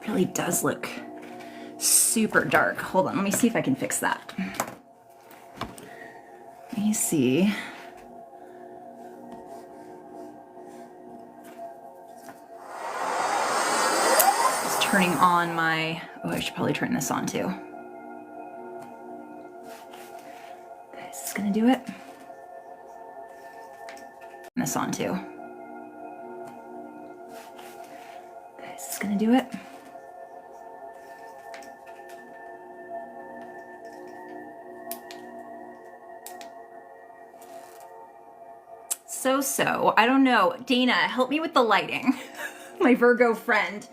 really does look super dark. Hold on, let me see if I can fix that. Let me see. Just turning on my, oh, I should probably turn this on too. Okay, is this gonna do it? Turn this on too. Okay, is this gonna do it? So, I don't know. Dana, help me with the lighting. My Virgo friend.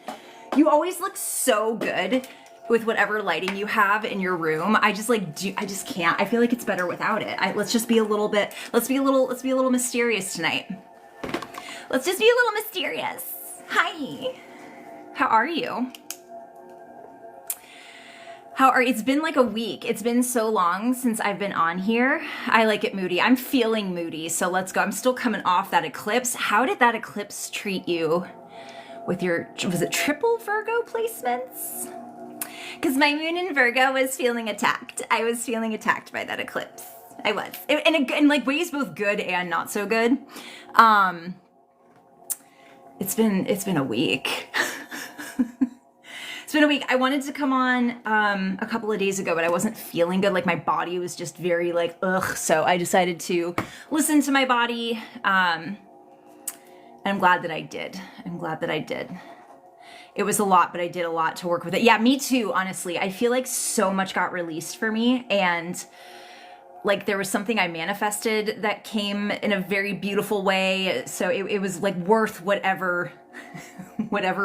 You always look so good with whatever lighting you have in your room. I just can't. I feel like it's better without it. Let's just be a little bit, let's be a little mysterious tonight. Let's just be a little mysterious. Hi. How are you? It's been like a week. It's been so long since I've been on here. I like it moody. I'm feeling moody, so let's go. I'm still coming off that eclipse. How did that eclipse treat you with your, was it triple Virgo placements? Because my moon in Virgo was feeling attacked. I was feeling attacked by that eclipse. I was. In like ways both good and not so good. It's been a week. It's been a week. I wanted to come on a couple of days ago, but I wasn't feeling good. Like my body was just very like, ugh. So I decided to listen to my body. And I'm glad that I did. It was a lot, but I did a lot to work with it. Yeah, me too, honestly. I feel like so much got released for me, and like there was something I manifested that came in a very beautiful way. So it was like worth whatever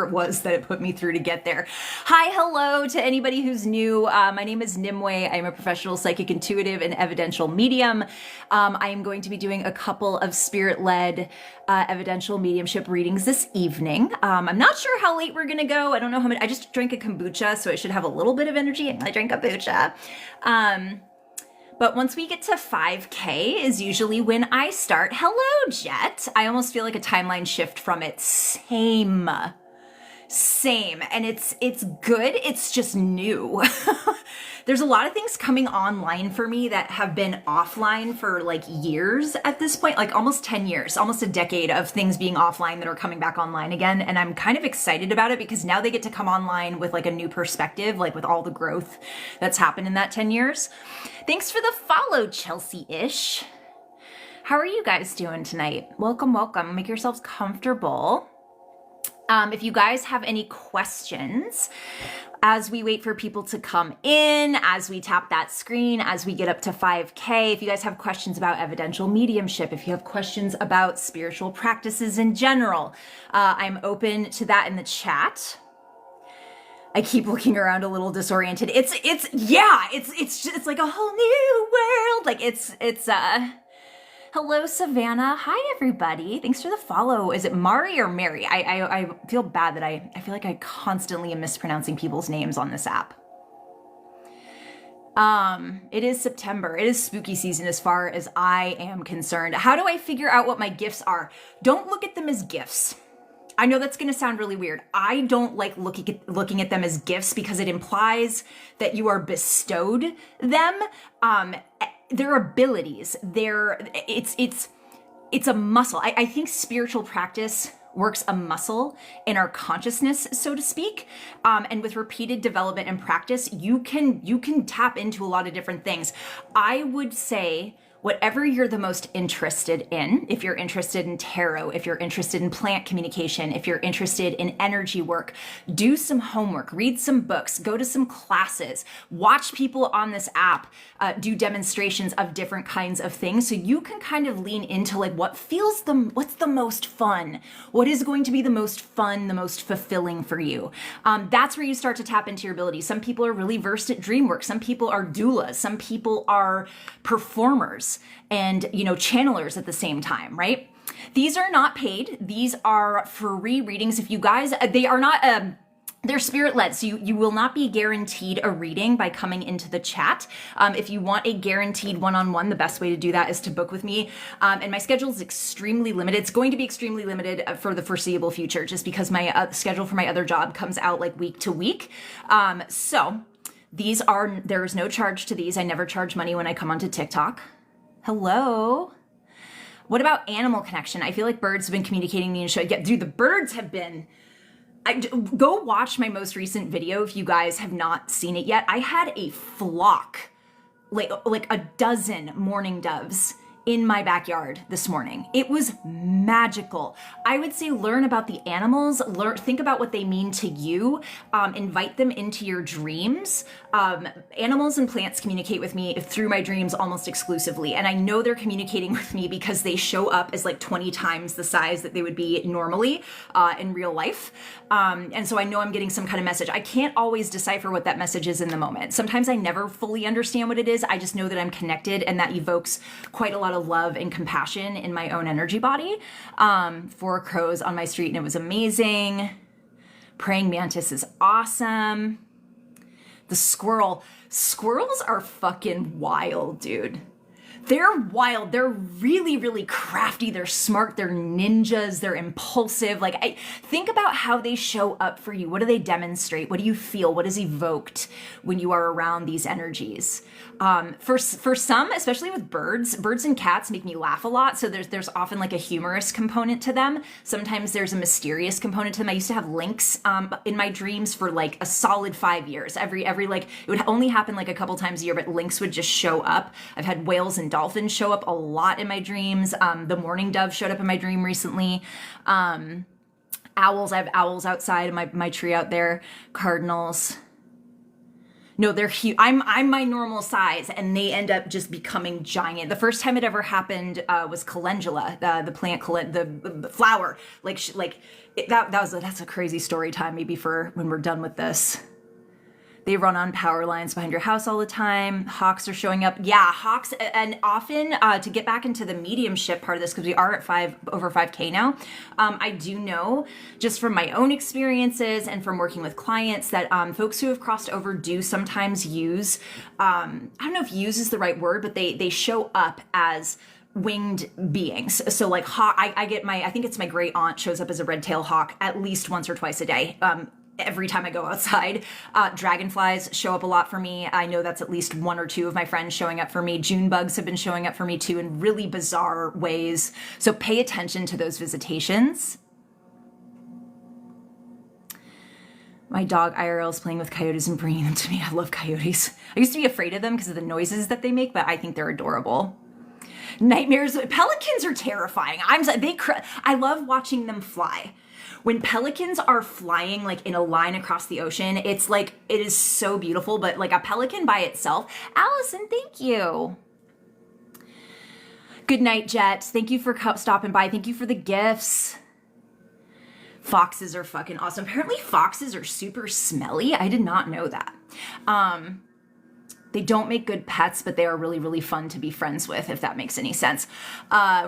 it was that it put me through to get there. Hi, hello to anybody who's new. My name is Nimue. I'm a professional psychic intuitive and evidential medium. I am going to be doing a couple of spirit-led evidential mediumship readings this evening. I'm not sure how late we're gonna go. I don't know how many. I just drank a kombucha, so I should have a little bit of energy, and I drank kombucha. But once we get to 5K is usually when I start. Hello, Jet. I almost feel like a timeline shift from it. Same. And it's good. It's just new. There's a lot of things coming online for me that have been offline for like years at this point, like almost 10 years, almost a decade of things being offline that are coming back online again. And I'm kind of excited about it because now they get to come online with like a new perspective, like with all the growth that's happened in that 10 years. Thanks for the follow, Chelsea-ish. How are you guys doing tonight? Welcome. Make yourselves comfortable. If you guys have any questions, as we wait for people to come in, as we tap that screen, as we get up to 5K, if you guys have questions about evidential mediumship, if you have questions about spiritual practices in general, I'm open to that in the chat. I keep looking around a little disoriented. It's like a whole new world. Like it's hello, Savannah. Hi, everybody. Thanks for the follow. Is it Mari or Mary? I feel bad that I feel like I constantly am mispronouncing people's names on this app. It is September. It is spooky season as far as I am concerned. How do I figure out what my gifts are? Don't look at them as gifts. I know that's going to sound really weird. I don't like looking at them as gifts because it implies that you are bestowed them. Their abilities, it's a muscle. I think spiritual practice works a muscle in our consciousness, so to speak. And with repeated development and practice, you can tap into a lot of different things. I would say whatever you're the most interested in, if you're interested in tarot, if you're interested in plant communication, if you're interested in energy work, do some homework, read some books, go to some classes, watch people on this app do demonstrations of different kinds of things so you can kind of lean into like what's the most fun? What is going to be the most fun, the most fulfilling for you? That's where you start to tap into your abilities. Some people are really versed at dream work. Some people are doulas. Some people are performers and, channelers at the same time, right? These are not paid. These are free readings. If you guys, they are not they're spirit led, so you will not be guaranteed a reading by coming into the chat. If you want a guaranteed one-on-one, the best way to do that is to book with me. And my schedule is extremely limited. It's going to be extremely limited for the foreseeable future, just because my schedule for my other job comes out like week to week. So there is no charge to these. I never charge money when I come onto TikTok. Hello. What about animal connection? I feel like birds have been communicating me and showing. Yeah, dude, the birds have been. Go watch my most recent video if you guys have not seen it yet. I had a flock, like a dozen mourning doves in my backyard this morning. It was magical. I would say learn about the animals, think about what they mean to you, invite them into your dreams. Animals and plants communicate with me through my dreams almost exclusively. And I know they're communicating with me because they show up as like 20 times the size that they would be normally in real life. And so I know I'm getting some kind of message. I can't always decipher what that message is in the moment. Sometimes I never fully understand what it is. I just know that I'm connected, and that evokes quite a lot of love and compassion in my own energy body. 4 crows on my street, and it was amazing. Praying mantis is awesome. The squirrels are fucking wild, dude. They're wild. They're really, really crafty. They're smart. They're ninjas. They're impulsive. Like, think about how they show up for you. What do they demonstrate? What do you feel? What is evoked when you are around these energies? For some, especially with birds and cats make me laugh a lot. So there's often like a humorous component to them. Sometimes there's a mysterious component to them. I used to have lynx in my dreams for like a solid 5 years. Every like, it would only happen like a couple times a year, but lynx would just show up. I've had whales and dolphins show up a lot in my dreams. The mourning dove showed up in my dream recently. Owls, I have owls outside of my tree out there. Cardinals. No, they're huge. I'm my normal size, and they end up just becoming giant. The first time it ever happened was calendula, the plant, the flower. That's a crazy story time. Maybe for when we're done with this. They run on power lines behind your house all the time. Hawks are showing up. Yeah, hawks. And often, to get back into the mediumship part of this, because we are at over 5K now, I do know just from my own experiences and from working with clients that folks who have crossed over do sometimes use, I don't know if use is the right word, but they show up as winged beings. So like hawk, I think it's my great aunt shows up as a red-tailed hawk at least once or twice a day. Every time I go outside. Dragonflies show up a lot for me. I know that's at least 1 or 2 of my friends showing up for me. June bugs have been showing up for me too in really bizarre ways. So pay attention to those visitations. My dog IRL is playing with coyotes and bringing them to me. I love coyotes. I used to be afraid of them because of the noises that they make, but I think they're adorable. Nightmares. Pelicans are terrifying. I love watching them fly. When pelicans are flying like in a line across the ocean, it's like, it is so beautiful, but like a pelican by itself. Allison, thank you. Good night, Jet. Thank you for stopping by. Thank you for the gifts. Foxes are fucking awesome. Apparently foxes are super smelly. I did not know that. They don't make good pets, but they are really, really fun to be friends with, if that makes any sense.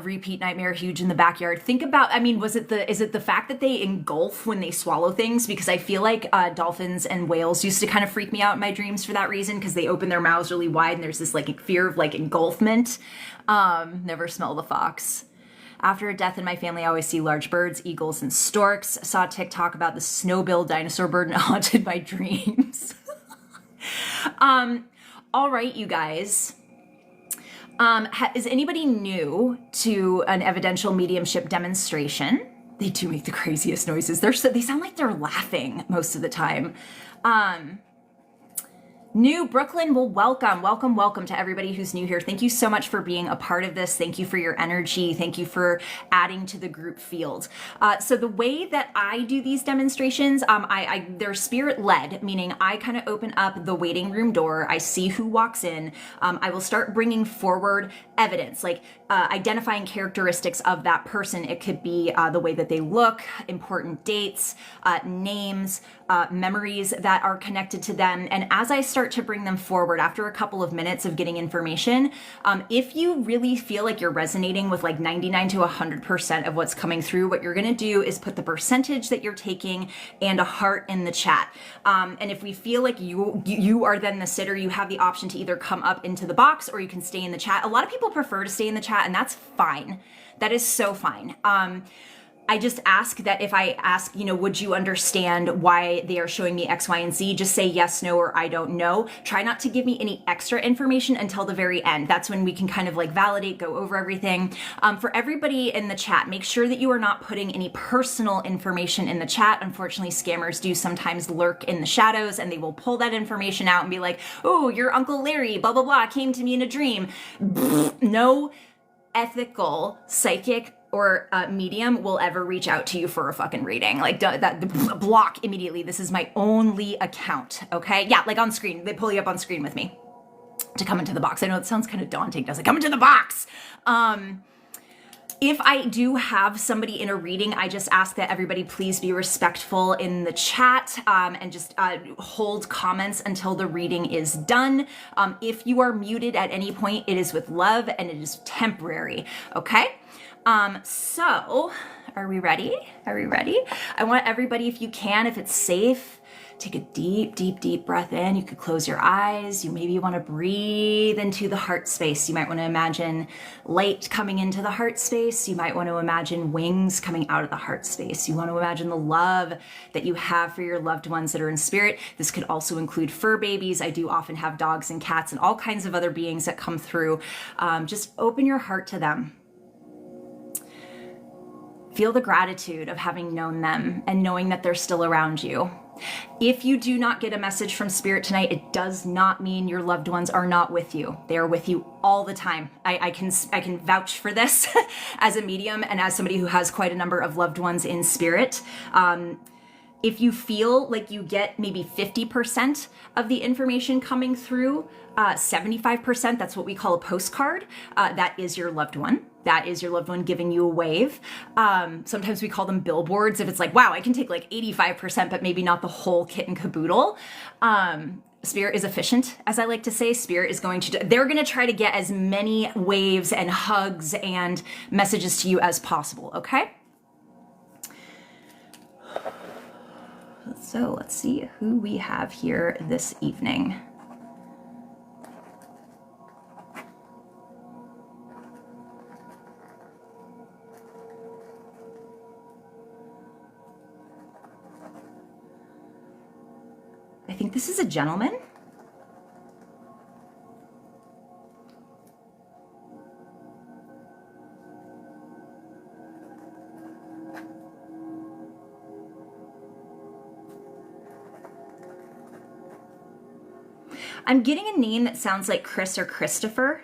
Repeat nightmare, huge in the backyard. Think about, is it the fact that they engulf when they swallow things? Because I feel like dolphins and whales used to kind of freak me out in my dreams for that reason, because they open their mouths really wide and there's this like fear of like engulfment. Never smell the fox. After a death in my family, I always see large birds, eagles, and storks. Saw a TikTok about the snow-billed dinosaur bird and it haunted my dreams. All right, you guys. Is anybody new to an evidential mediumship demonstration? They do make the craziest noises. They sound like they're laughing most of the time. New Brooklyn, well, welcome to everybody who's new here. Thank you so much for being a part of this. Thank you for your energy. Thank you for adding to the group field. So the way that I do these demonstrations, they're spirit led, meaning I kind of open up the waiting room door. I see who walks in. I will start bringing forward evidence, like identifying characteristics of that person. It could be the way that they look, important dates, names, memories that are connected to them. And as I start start to bring them forward after a couple of minutes of getting information. If you really feel like you're resonating with like 99 to 100% of what's coming through, what you're going to do is put the percentage that you're taking and a heart in the chat. And if we feel like you are then the sitter, you have the option to either come up into the box or you can stay in the chat. A lot of people prefer to stay in the chat, and that's fine. That is so fine. I just ask that if I ask, would you understand why they are showing me X, Y, and Z? Just say yes, no, or I don't know. Try not to give me any extra information until the very end. That's when we can kind of like validate, go over everything. For everybody in the chat, make sure that you are not putting any personal information in the chat. Unfortunately, scammers do sometimes lurk in the shadows, and they will pull that information out and be like, oh, your Uncle Larry, blah, blah, blah, came to me in a dream. No ethical psychic or medium will ever reach out to you for a fucking reading. Like that block immediately. This is my only account, okay? Yeah, like on screen. They pull you up on screen with me to come into the box. I know it sounds kind of daunting, doesn't it? Come into the box. If I do have somebody in a reading, I just ask that everybody please be respectful in the chat and just hold comments until the reading is done. If you are muted at any point, it is with love and it is temporary, okay? So are we ready? Are we ready? I want everybody, if you can, if it's safe, take a deep, deep, deep breath in. You could close your eyes. You maybe want to breathe into the heart space. You might want to imagine light coming into the heart space. You might want to imagine wings coming out of the heart space. You want to imagine the love that you have for your loved ones that are in spirit. This could also include fur babies. I do often have dogs and cats and all kinds of other beings that come through. Just open your heart to them. Feel the gratitude of having known them and knowing that they're still around you. If you do not get a message from Spirit tonight, it does not mean your loved ones are not with you. They are with you all the time. I can vouch for this as a medium and as somebody who has quite a number of loved ones in spirit. If you feel like you get maybe 50% of the information coming through, 75%, that's what we call a postcard, that is your loved one. That is your loved one giving you a wave. Sometimes we call them billboards. If it's like, wow, I can take like 85%, but maybe not the whole kit and caboodle. Spirit is efficient, as I like to say. Spirit is they're going to try to get as many waves and hugs and messages to you as possible, okay? So let's see who we have here this evening. I think this is a gentleman. I'm getting a name that sounds like Chris or Christopher.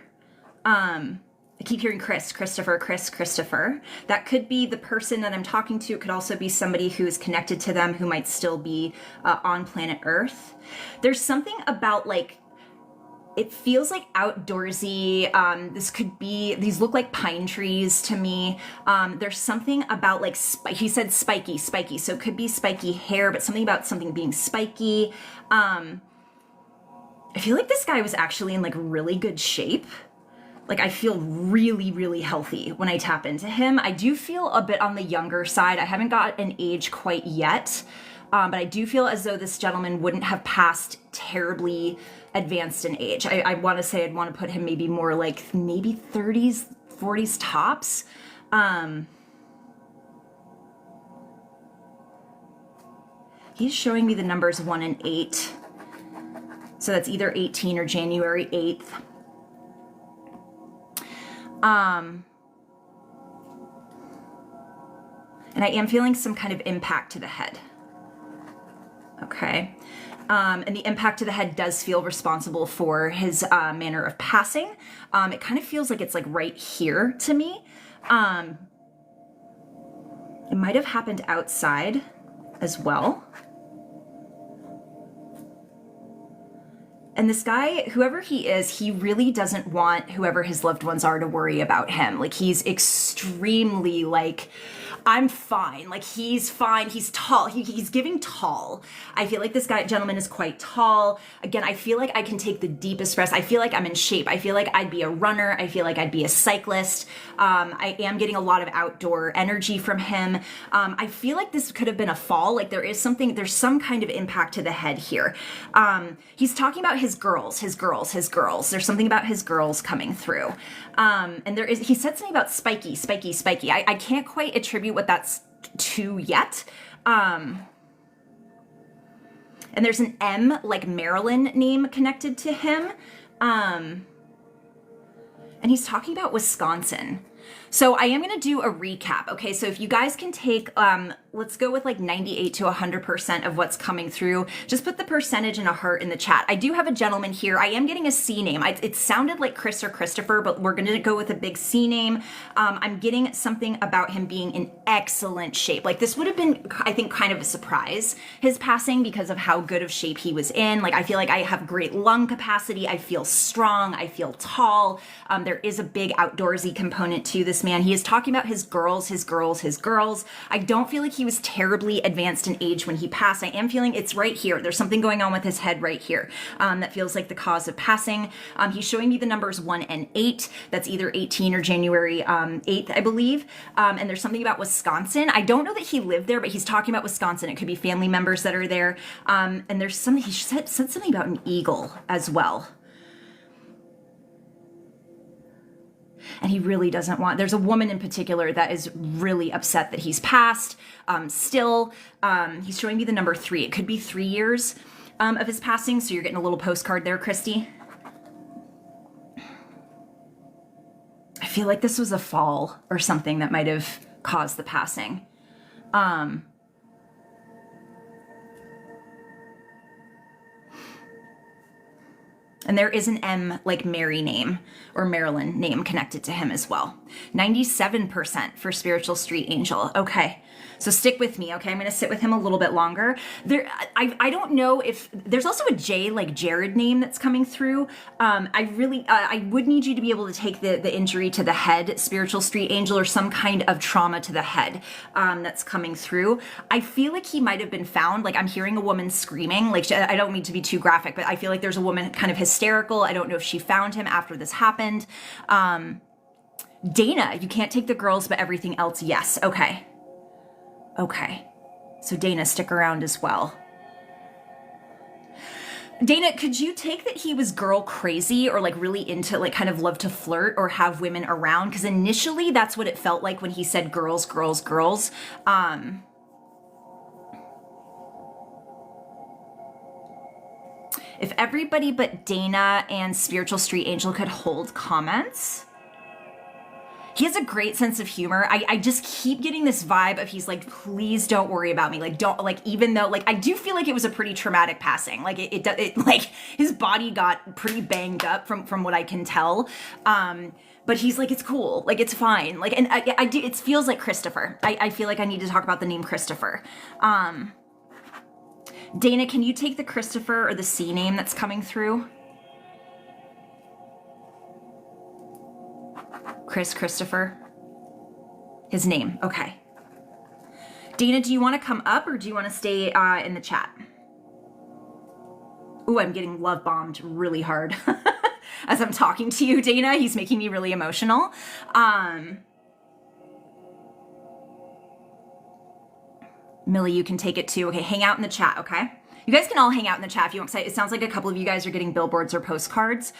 I keep hearing Christopher. That could be the person that I'm talking to. It could also be somebody who is connected to them who might still be on planet Earth. There's something about it feels like outdoorsy. These look like pine trees to me. There's something about he said spiky. So it could be spiky hair, but something about something being spiky. I feel like this guy was actually in really good shape. I feel really, really healthy when I tap into him. I do feel a bit on the younger side. I haven't got an age quite yet, but I do feel as though this gentleman wouldn't have passed terribly advanced in age. I want to say I'd want to put him maybe more maybe 30s, 40s tops. He's showing me the numbers 1 and 8. So that's either 18 or January 8th. And I am feeling some kind of impact to the head. Okay. And the impact to the head does feel responsible for his manner of passing. It kind of feels like it's right here to me. It might have happened outside as well. And this guy, whoever he is, he really doesn't want whoever his loved ones are to worry about him. He's extremely I'm fine. Like he's fine. He's tall. He's giving tall. I feel like this gentleman is quite tall. Again, I feel like I can take the deepest breaths. I feel like I'm in shape. I feel like I'd be a runner. I feel like I'd be a cyclist. I am getting a lot of outdoor energy from him. I feel like this could have been a fall. Like there's some kind of impact to the head here. He's talking about his girls. There's something about his girls coming through. And he said something about spiky. I can't quite attribute what that's to yet. And there's an M, like Marilyn name connected to him. And he's talking about Wisconsin. So I am going to do a recap. Okay, so if you guys can take, let's go with like 98 to 100% of what's coming through. Just put the percentage and a heart in the chat. I do have a gentleman here. I am getting a C name. It sounded like Chris or Christopher, but we're going to go with a big C name. I'm getting something about him being in excellent shape. Like this would have been, I think, kind of a surprise, his passing, because of how good of shape he was in. Like I feel like I have great lung capacity. I feel strong. I feel tall. There is a big outdoorsy component to this man. He is talking about his girls. I don't feel like he was terribly advanced in age when he passed. I am feeling it's right here. There's something going on with his head right here that feels like the cause of passing. He's showing me the numbers 1 and 8. That's either 18 or January 8th, I believe. And there's something about Wisconsin. I don't know that he lived there, but he's talking about Wisconsin. It could be family members that are there. And there's something, he said something about an eagle as well. And he really doesn't want, there's a woman in particular that is really upset that he's passed. Still, he's showing me the number 3. It could be 3 years of his passing. So you're getting a little postcard there, Christy. I feel like this was a fall or something that might have caused the passing. And there is an M, like Mary name or Marilyn name connected to him as well. 97% for Spiritual Street Angel. Okay, so stick with me, okay? I'm going to sit with him a little bit longer. I don't know if there's also a J, like Jared name that's coming through. I would need you to be able to take the injury to the head, Spiritual Street Angel, or some kind of trauma to the head that's coming through. I feel like he might have been found, like I'm hearing a woman screaming, like I don't mean to be too graphic, but I feel like there's a woman kind of hysterical. I don't know if she found him after this happened. Dana, you can't take the girls, but everything else, yes. Okay. So Dana, stick around as well. Dana, could you take that he was girl crazy or like really into like kind of love to flirt or have women around? Because initially that's what it felt like when he said girls. If everybody but Dana and Spiritual Street Angel could hold comments. He has a great sense of humor. I just keep getting this vibe of he's like, please don't worry about me. Like, don't, like, even though, like, I do feel like it was a pretty traumatic passing. Like, it like, his body got pretty banged up from what I can tell. But he's like, it's cool. Like, it's fine. Like, and I do, it feels like Christopher. I feel like I need to talk about the name Christopher. Dana, can you take the Christopher or the C name that's coming through? Christopher. His name. Okay. Dana, do you want to come up or do you want to stay in the chat? Ooh, I'm getting love bombed really hard as I'm talking to you, Dana. He's making me really emotional. Millie, you can take it too. Okay, hang out in the chat, okay? You guys can all hang out in the chat if you want. It sounds like a couple of you guys are getting billboards or postcards.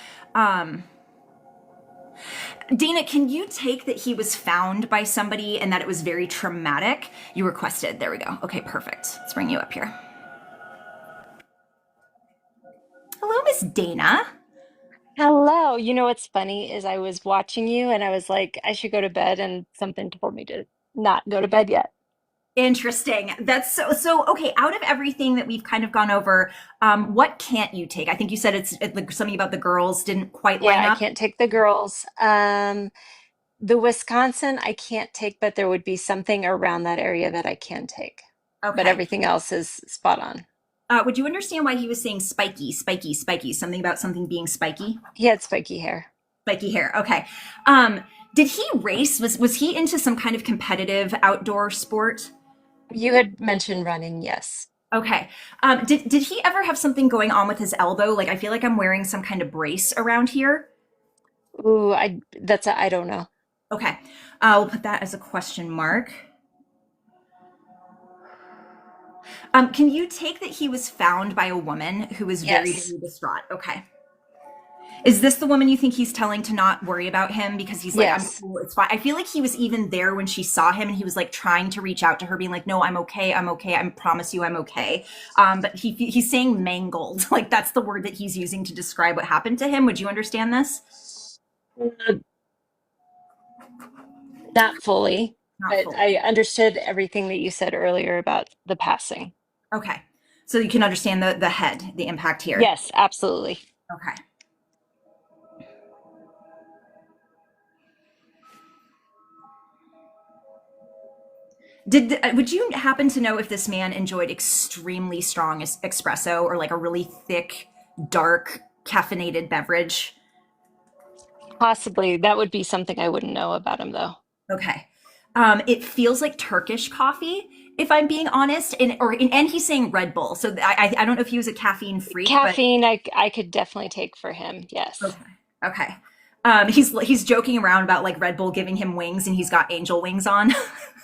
Dana, can you take that he was found by somebody and that it was very traumatic? You requested. There we go. Okay, perfect. Let's bring you up here. Hello, Miss Dana. Hello. You know what's funny is I was watching you and I was like, I should go to bed, and something told me to not go to bed yet. Interesting. That's so okay. Out of everything that we've kind of gone over, what can't you take? I think you said it's like something about the girls didn't quite line Yeah, I up. can't take the girls. The Wisconsin I can't take, but there would be something around that area that I can take. But Okay. everything else is spot on. Would you understand why he was saying spiky? Something about something being spiky? He had spiky hair. Spiky hair. Okay. Did he race? Was he into some kind of competitive outdoor sport? You had mentioned running, yes. Okay. Did he ever have something going on with his elbow? Like I feel like I'm wearing some kind of brace around here. Ooh, I don't know. Okay. We'll put that as a question mark. Can you take that he was found by a woman who was very, Yes. very distraught? Okay. Is this the woman you think he's telling to not worry about him because he's like, I'm Yes. cool, it's fine? I feel like he was even there when she saw him and he was like trying to reach out to her, being like, no, I'm okay, I'm okay, I promise you I'm okay. But he's saying mangled, like that's the word that he's using to describe what happened to him. Would you understand this? Uh, Not fully, Not but fully. I understood everything that you said earlier about the passing. Okay. So you can understand the head, the impact here. Yes, absolutely. Okay. Would you happen to know if this man enjoyed extremely strong espresso or like a really thick, dark, caffeinated beverage? Possibly that would be something I wouldn't know about him though. Okay. It feels like Turkish coffee, if I'm being honest, and he's saying Red Bull. So I don't know if he was a caffeine freak, but Caffeine, I could definitely take for him. Yes, okay. Okay. He's joking around about like Red Bull giving him wings, and he's got angel wings on.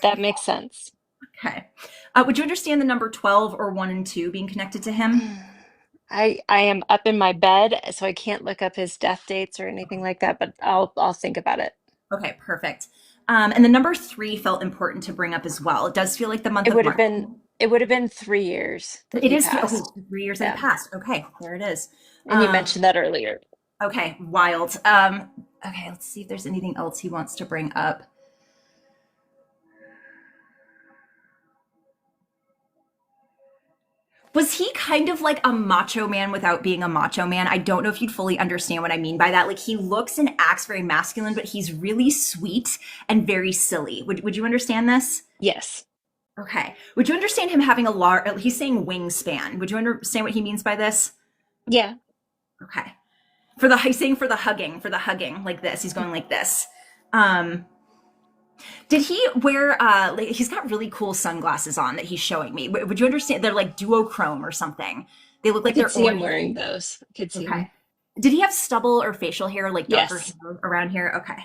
that makes sense. Okay. Would you understand the number 12 or 1 and 2 being connected to him? I am up in my bed, so I can't look up his death dates or anything like that, but I'll think about it. Okay, perfect. And the number 3 felt important to bring up as well. It does feel like the month It of would have March. been it would have been 3 years that It he is okay, passed. 3 years that he Yeah. passed. Okay, there it is. And you Um, mentioned that earlier. okay, wild. Okay, let's see if there's anything else he wants to bring up. Was he kind of like a macho man without being a macho man? I don't know if you'd fully understand what I mean by that. Like he looks and acts very masculine, but he's really sweet and very silly. Would you understand this? Yes. Okay. Would you understand him having a large, he's saying wingspan. Would you understand what he means by this? Yeah. Okay. He's saying for the hugging, like this. He's going like this. Um, did he wear, like, he's got really cool sunglasses on that he's showing me. Would you understand? They're like duochrome or something. They look I like could they're see him orange. wearing those. I could see Okay. him. Did he have stubble or facial hair, like darker Yes. hair around here? Okay.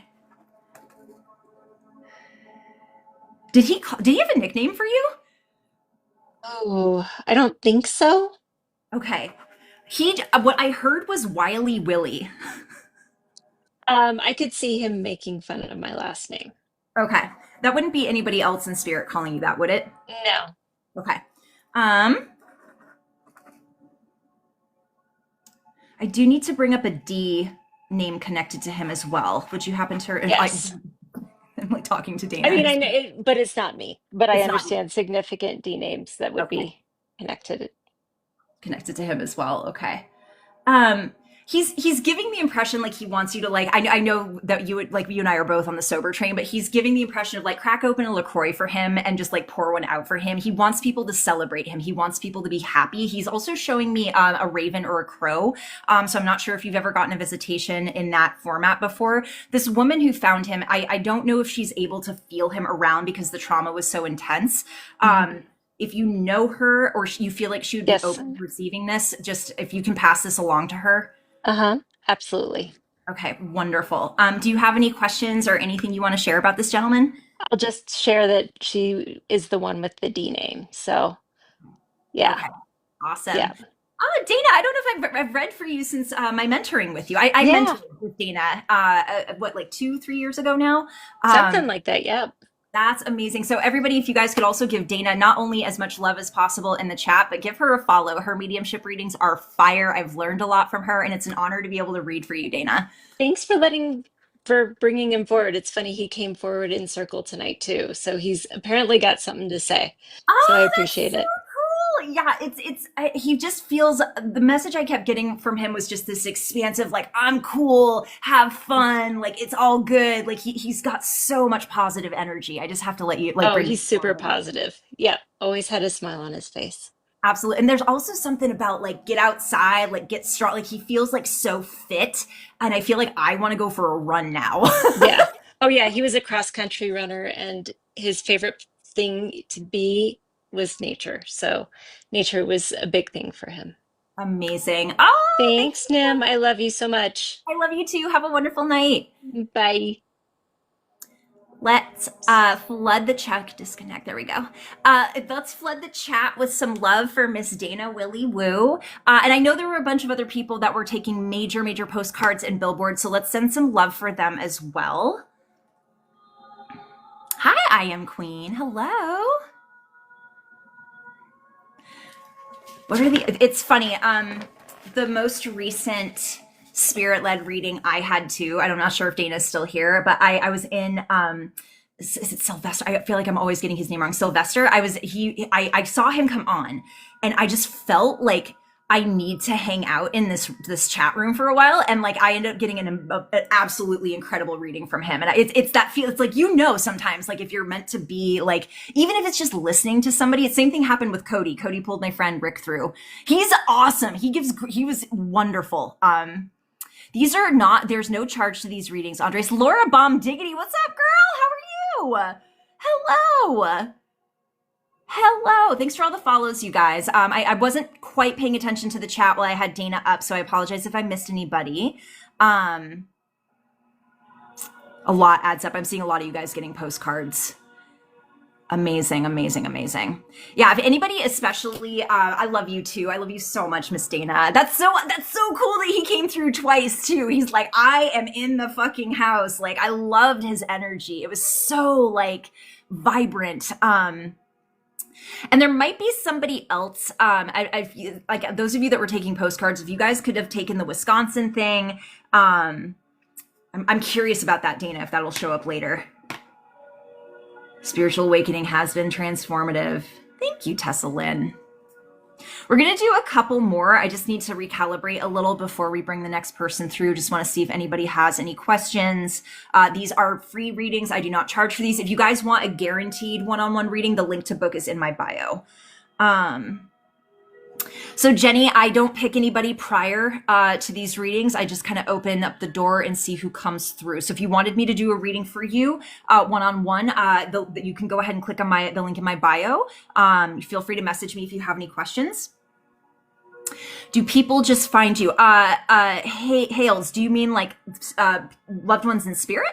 Did he have a nickname for you? Oh, I don't think so. Okay. What I heard was Wiley Willie. I could see him making fun of my last name. Okay. That wouldn't be anybody else in spirit calling you that, would it? No. Okay. Um, I do need to bring up a D name connected to him as well. Would you happen to? Yes. I'm like talking to I Dana. mean, I know it, but it's not me. But I It's not understand significant D names that would okay. be connected. Connected to him as well. Okay. Um, he's giving the impression like he wants you to like. I know that you would like you and I are both on the sober train, but he's giving the impression of like crack open a Lacroix for him and just like pour one out for him. He wants people to celebrate him. He wants people to be happy. He's also showing me a raven or a crow. So I'm not sure if you've ever gotten a visitation in that format before. This woman who found him, I don't know if she's able to feel him around because the trauma was so intense. Mhm. If you know her or you feel like she would be Yes. open to receiving this, just if you can pass this along to her. Uh-huh. Absolutely. Okay, wonderful. Do you have any questions or anything you want to share about this gentleman? I'll just share that she is the one with the D name. So, yeah. Okay, awesome. Yeah. Oh, Dana, I don't know if I've read for you since my mentoring with you. I Yeah. mentored with Dana, what, like 2, 3 years ago now? Something Um, like that. Yeah. That's amazing. So everybody, if you guys could also give Dana not only as much love as possible in the chat, but give her a follow. Her mediumship readings are fire. I've learned a lot from her, and it's an honor to be able to read for you, Dana. Thanks for bringing him forward. It's funny he came forward in circle tonight too. So he's apparently got something to say. So I Oh, that's appreciate so it. cool. Yeah, he just feels the message I kept getting from him was just this expansive, like, I'm cool, have fun, like, it's all good. Like, he's got so much positive energy. I just have to let you, like, Oh, bring he's you super forward. positive. Yeah. Always had a smile on his face. Absolutely. And there's also something about, like, get outside, like, get strong. Like, he feels, like, so fit. And I feel like I want to go for a run now. Yeah. Oh yeah, he was a cross country runner and his favorite thing to be was nature. So nature was a big thing for him. Amazing. Oh, thank Thanks, you so Nim. I much. love you so much. I love you too. Have a wonderful night. Bye. Let's flood the chat. Disconnect. There we go. Let's flood the chat with some love for Miss Dana Willie Woo. And I know there were a bunch of other people that were taking major, major postcards and billboards. So let's send some love for them as well. Hi, I am Queen. Hello. What are the? It's funny. The most recent spirit-led reading I had too. I'm not sure if Dana's still here, but I was in. Is it Sylvester? I feel like I'm always getting his name wrong. Sylvester. I saw him come on, and I just felt like I need to hang out in this chat room for a while, and like I ended up getting an absolutely incredible reading from him, and it's that feel. It's like sometimes like if you're meant to be like even if it's just listening to somebody. The same thing happened with Cody. Cody pulled my friend Rick through. He's awesome. He was wonderful. These are not. There's no charge to these readings. Andres, Laura Bomb Diggity, what's up, girl? How are you? Hello. Hello. Thanks for all the follows, you guys. I wasn't quite paying attention to the chat while I had Dana up, so I apologize if I missed anybody. A lot adds up. I'm seeing a lot of you guys getting postcards. Amazing, amazing, amazing. Yeah, if anybody especially, I love you too. I love you so much, Miss Dana. That's so cool that he came through twice too. He's like, I am in the fucking house. Like, I loved his energy. It was so like vibrant. And there might be somebody else. I like those of you that were taking postcards. If you guys could have taken the Wisconsin thing, I'm curious about that, Dana. If that'll show up later. Spiritual awakening has been transformative. Thank you, Tessa Lynn. We're going to do a couple more. I just need to recalibrate a little before we bring the next person through. Just want to see if anybody has any questions. These are free readings. I do not charge for these. If you guys want a guaranteed one-on-one reading, the link to book is in my bio. So Jenny, I don't pick anybody prior to these readings. I just kind of open up the door and see who comes through. So if you wanted me to do a reading for you one-on-one, you can go ahead and click on the link in my bio. Feel free to message me if you have any questions. Do people just find you? Hales, do you mean like loved ones in spirit?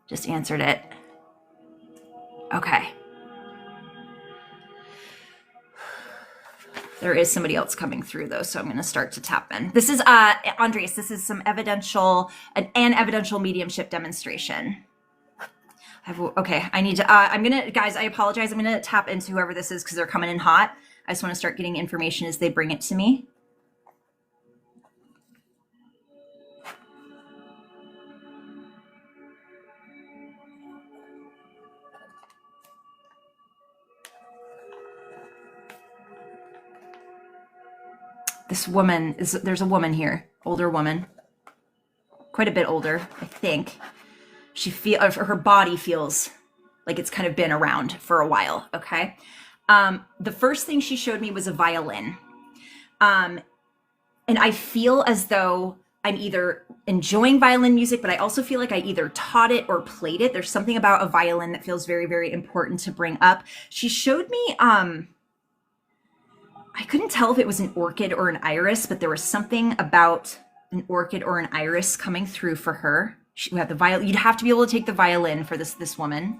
Just answered it. Okay. There is somebody else coming through though, so I'm going to start to tap in. This is Andres. This is some evidential mediumship demonstration. Okay, I need to. Guys, I apologize. I'm gonna tap into whoever this is because they're coming in hot. I just want to start getting information as they bring it to me. This woman there's a woman here, older woman, quite a bit older, I think. Her body feels like it's kind of been around for a while. Okay. The first thing she showed me was a violin. And I feel as though I'm either enjoying violin music, but I also feel like I either taught it or played it. There's something about a violin that feels very, very important to bring up. She showed me, I couldn't tell if it was an orchid or an iris, but there was something about an orchid or an iris coming through for her. She had the violin. You'd have to be able to take the violin for this woman.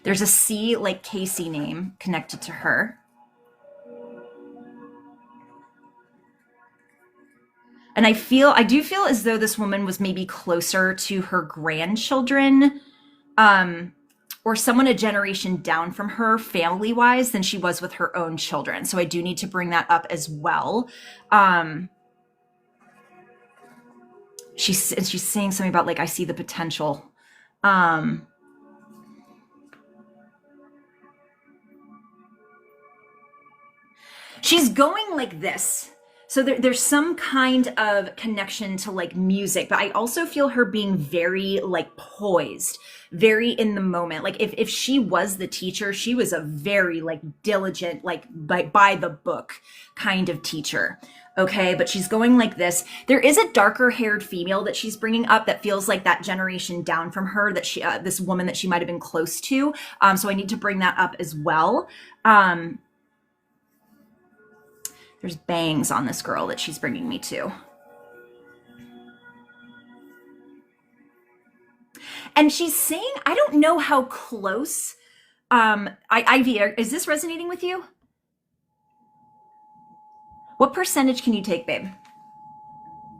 There's a C like Casey name connected to her. And I do feel as though this woman was maybe closer to her grandchildren, or someone a generation down from her family-wise than she was with her own children. So I do need to bring that up as well. She's saying something about like, I see the potential. She's going like this. So there's some kind of connection to like music, but I also feel her being very like poised, very in the moment. Like if she was the teacher, she was a very like diligent, like by the book kind of teacher. Okay, but she's going like this. There is a darker haired female that she's bringing up that feels like that generation down from her, that she, this woman that she might have been close to. So I need to bring that up as well. There's bangs on this girl that she's bringing me to. And she's saying, I don't know how close, Ivy, is this resonating with you? What percentage can you take, babe?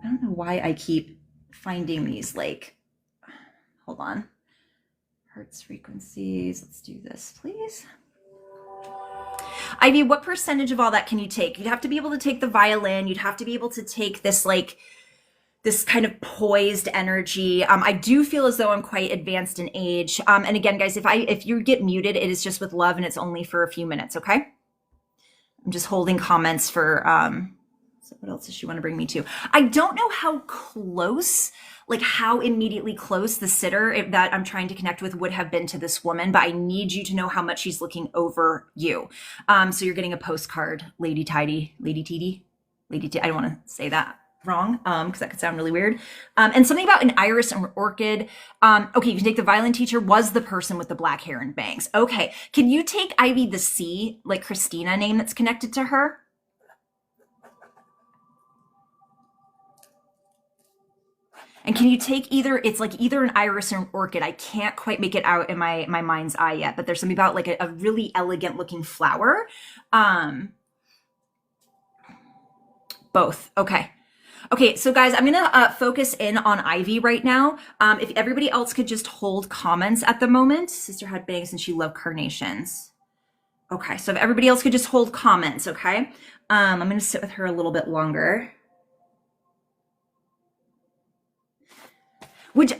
I don't know why I keep finding these, like, hold on. Hertz frequencies. Let's do this, please. Ivy, what percentage of all that can you take? You'd have to be able to take the violin. You'd have to be able to take this, like, this kind of poised energy. I do feel as though I'm quite advanced in age. And again, guys, if you get muted, it is just with love and it's only for a few minutes, okay? I'm just holding comments for, so what else does she want to bring me to? I don't know how close, like how immediately close the sitter that I'm trying to connect with would have been to this woman, but I need you to know how much she's looking over you. So you're getting a postcard, Lady Tidy, Lady Tidy, Lady T. I don't want to say that wrong, because that could sound really weird. And something about an iris and orchid. Okay, you can take the violin teacher was the person with the black hair and bangs. Okay, can you take Ivy the C, like Christina name that's connected to her? And can you take either, it's like either an iris or an orchid. I can't quite make it out in my mind's eye yet, but there's something about like a really elegant looking flower. Both, okay. Okay, so guys, I'm gonna focus in on Ivy right now. If everybody else could just hold comments at the moment. Sister had bangs and she loved carnations. Okay, so if everybody else could just hold comments, okay? I'm gonna sit with her a little bit longer.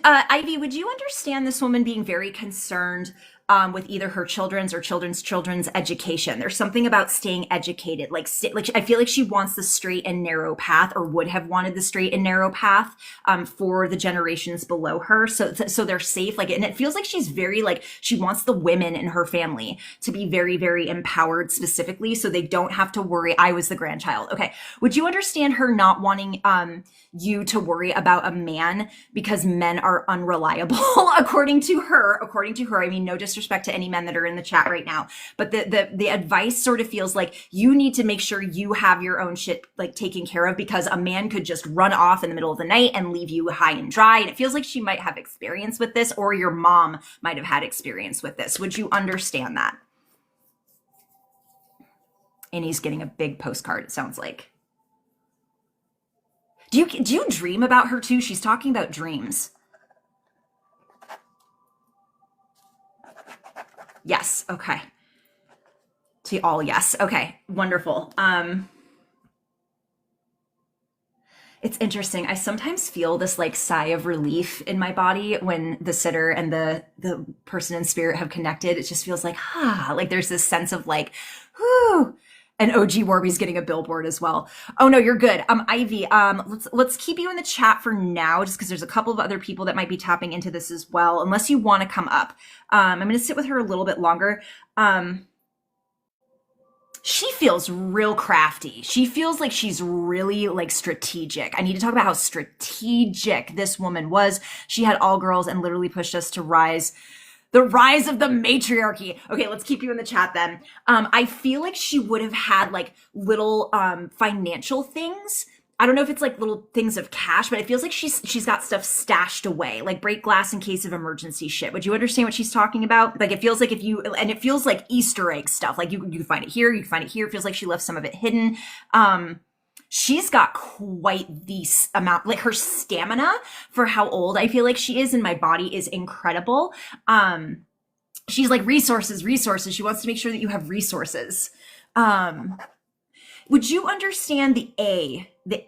Ivy, would you understand this woman being very concerned with either her children's or children's education? There's something about staying educated. Like I feel like she wants the straight and narrow path, or would have wanted the straight and narrow path for the generations below her. So they're safe. Like, and it feels like she's very like, she wants the women in her family to be very, very empowered specifically, so they don't have to worry. I was the grandchild. Okay. Would you understand her not wanting you to worry about a man because men are unreliable according to her? I mean, no disrespect to any men that are in the chat right now, but the advice sort of feels like you need to make sure you have your own shit like taken care of, because a man could just run off in the middle of the night and leave you high and dry. And it feels like she might have experience with this, or your mom might have had experience with this. Would you understand that? And he's getting a big postcard, it sounds like. Do you dream about her too? She's talking about dreams. Yes. Okay. To all, yes. Okay. Wonderful. It's interesting. I sometimes feel this like sigh of relief in my body when the sitter and the person in spirit have connected. It just feels like, like there's this sense of like, whoo. And OG Warby's getting a billboard as well. Oh no, you're good. Ivy, let's keep you in the chat for now, just because there's a couple of other people that might be tapping into this as well, unless you want to come up. I'm gonna sit with her a little bit longer. She feels real crafty. She feels like she's really like strategic. I need to talk about how strategic this woman was. She had all girls and literally pushed us to rise. The rise of the matriarchy. Okay, let's keep you in the chat then. I feel like she would have had like little financial things. I don't know if it's like little things of cash, but it feels like she's got stuff stashed away, like break glass in case of emergency shit. Would you understand what she's talking about? Like it feels like it feels like Easter egg stuff. Like you can find it here, you can find it here. It feels like she left some of it hidden. She's got quite the amount, like her stamina for how old I feel like she is, and my body is incredible. She's like resources. She wants to make sure that you have resources. Would you understand the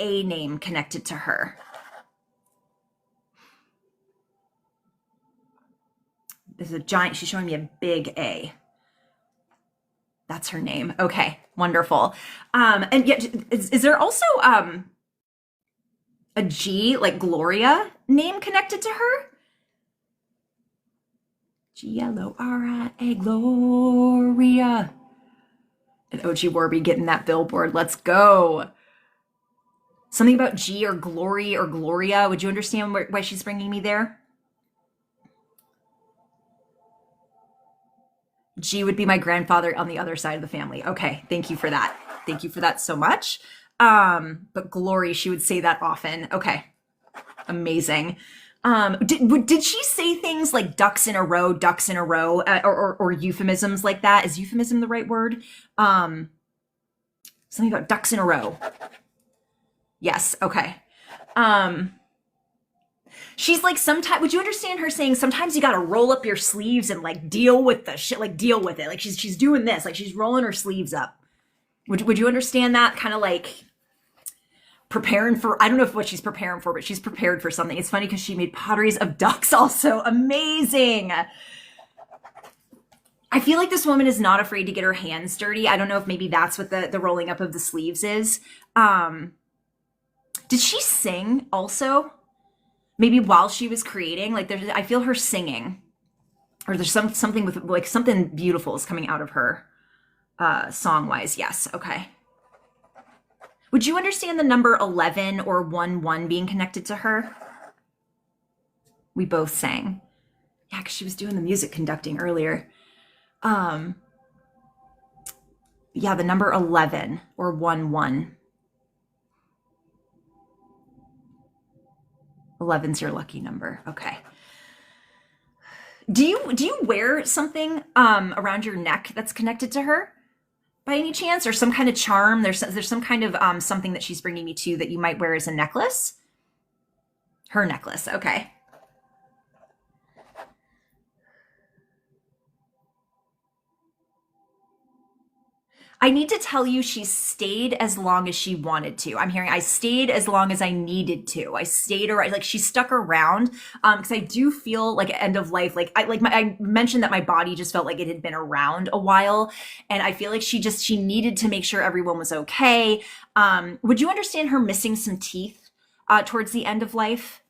A name connected to her? There's a giant, she's showing me a big A. That's her name. Okay, wonderful. And yet, is there also a G, like Gloria, name connected to her? Gloria, Gloria. And OG Warby getting that billboard. Let's go. Something about G or Glory or Gloria. Would you understand why she's bringing me there? G would be my grandfather on the other side of the family. Okay, thank you for that. Thank you for that so much. But Glory, she would say that often. Okay, amazing. Did she say things like ducks in a row, or euphemisms like that? Is euphemism the right word? Something about ducks in a row. Yes, okay. Um, she's like, sometimes, would you understand her saying sometimes you gotta roll up your sleeves and like deal with the shit, like deal with it. Like she's doing this, like she's rolling her sleeves up. Would you understand that? Kind of like preparing for, I don't know if what she's preparing for, but she's prepared for something. It's funny because she made potteries of ducks also. Amazing. I feel like this woman is not afraid to get her hands dirty. I don't know if maybe that's what the rolling up of the sleeves is. Did she sing also? Maybe while she was creating, like I feel her singing, or there's something with like something beautiful is coming out of her, song wise. Yes. Okay. Would you understand the number 11 or 1 being connected to her? We both sang. Yeah, because she was doing the music conducting earlier. Um, yeah, the number 11 or 1. 11's your lucky number. Okay. Do you wear something around your neck that's connected to her by any chance, or some kind of charm? There's some kind of something that she's bringing me to that you might wear as a necklace. Her necklace. Okay. I need to tell you, she stayed as long as she wanted to. I'm hearing I stayed as long as I needed to. I stayed around, like she stuck around. Because I do feel like end of life, like I mentioned that my body just felt like it had been around a while, and I feel like she needed to make sure everyone was okay. Would you understand her missing some teeth towards the end of life?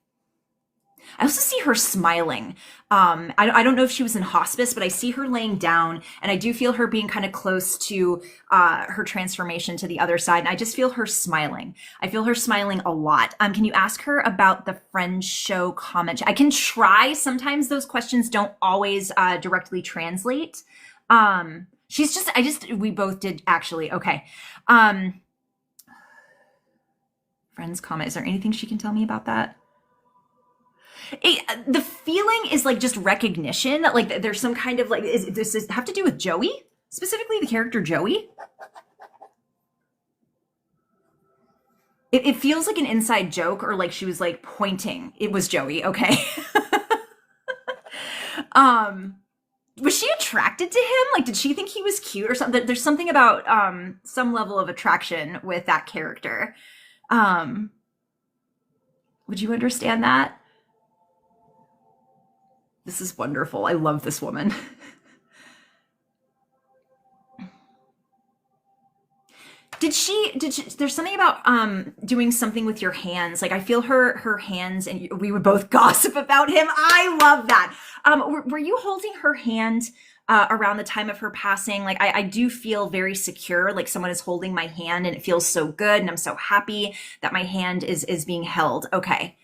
I also see her smiling. I don't know if she was in hospice, but I see her laying down, and I do feel her being kind of close to her transformation to the other side. And I just feel her smiling. I feel her smiling a lot. Can you ask her about the Friends show comment? I can try. Sometimes those questions don't always directly translate. We both did actually. Okay. Friends comment. Is there anything she can tell me about that? The feeling is like just recognition. Like there's some kind of like, does this have to do with Joey? Specifically the character Joey? It feels like an inside joke, or like she was like pointing. It was Joey, okay. Was she attracted to him? Like, did she think he was cute or something? There's something about some level of attraction with that character. Um, would you understand that? This is wonderful. I love this woman. There's something about doing something with your hands. Like I feel her hands, and we would both gossip about him. I love that. Were you holding her hand around the time of her passing? Like I do feel very secure, like someone is holding my hand, and it feels so good, and I'm so happy that my hand is being held. Okay.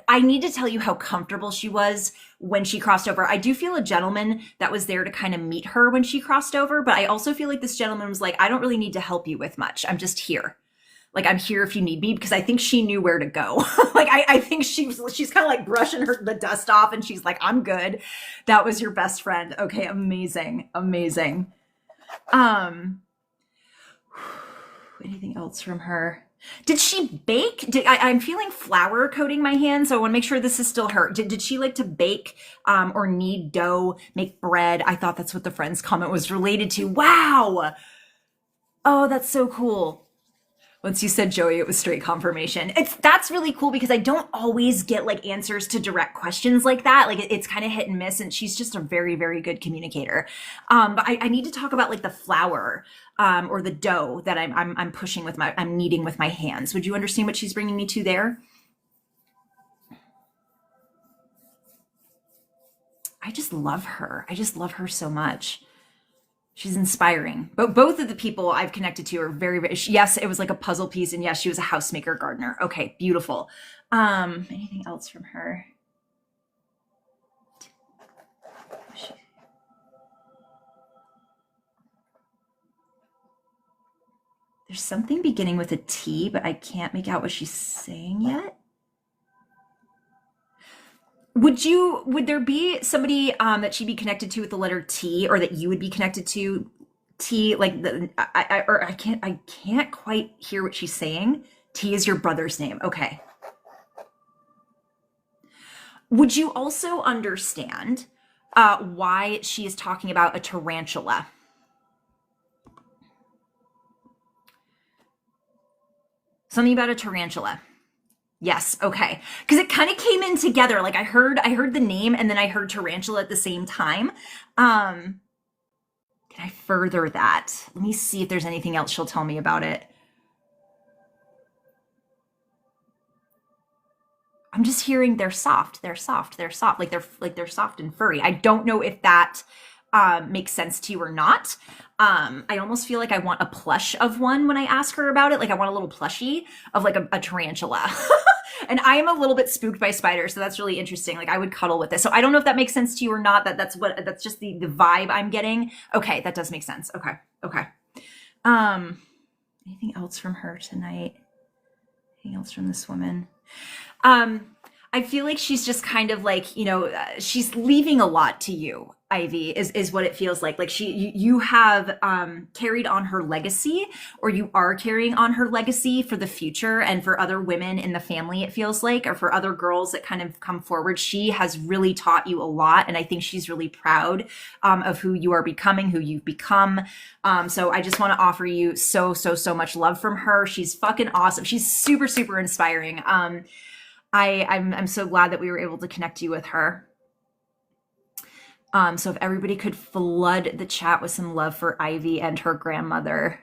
I need to tell you how comfortable she was when she crossed over. I do feel a gentleman that was there to kind of meet her when she crossed over, but I also feel like this gentleman was like, I don't really need to help you with much. I'm just here. Like, I'm here if you need me, because I think she knew where to go. Like, I think she's kind of like brushing the dust off, and she's like, I'm good. That was your best friend. Okay. Amazing. Amazing. Um, anything else from her? Did she bake? I'm feeling flour coating my hands, so I want to make sure this is still her. Did she like to bake or knead dough, make bread? I thought that's what the Friends comment was related to. Wow. Oh, that's so cool. Once you said Joey, it was straight confirmation. That's really cool, because I don't always get like answers to direct questions like that. Like it's kind of hit and miss, and she's just a very, very good communicator. But I need to talk about like the flour or the dough that I'm pushing with I'm kneading with my hands. Would you understand what she's bringing me to there? I just love her. I just love her so much. She's inspiring. But both of the people I've connected to are very, very, yes, it was like a puzzle piece. And yes, she was a housemaker gardener. Okay, beautiful. Anything else from her? There's something beginning with a T, but I can't make out what she's saying yet. Would there be somebody that she'd be connected to with the letter T, or that you would be connected to T, like I can't quite hear what she's saying. T is your brother's name. Okay. Would you also understand why she is talking about a tarantula? Something about a tarantula. Yes, okay. Because it kind of came in together. Like I heard the name and then I heard tarantula at the same time. Can I further that? Let me see if there's anything else she'll tell me about it. I'm just hearing they're soft, they're soft, they're soft, like they're soft and furry. I don't know if that makes sense to you or not. I almost feel like I want a plush of one when I ask her about it. Like I want a little plushie of like a tarantula. And I am a little bit spooked by spiders, so that's really interesting. Like I would cuddle with this. So I don't know if that makes sense to you or not. That's just the vibe I'm getting. Okay, that does make sense. Okay. Anything else from her tonight? Anything else from this woman? I feel like she's just kind of like, she's leaving a lot to you, Ivy, is what it feels like. Like you have carried on her legacy, or you are carrying on her legacy for the future and for other women in the family, it feels like, or for other girls that kind of come forward. She has really taught you a lot, and I think she's really proud of who you are becoming, who you've become. So I just want to offer you so much love from her. She's fucking awesome. She's super, super inspiring. I'm so glad that we were able to connect you with her. So if everybody could flood the chat with some love for Ivy and her grandmother.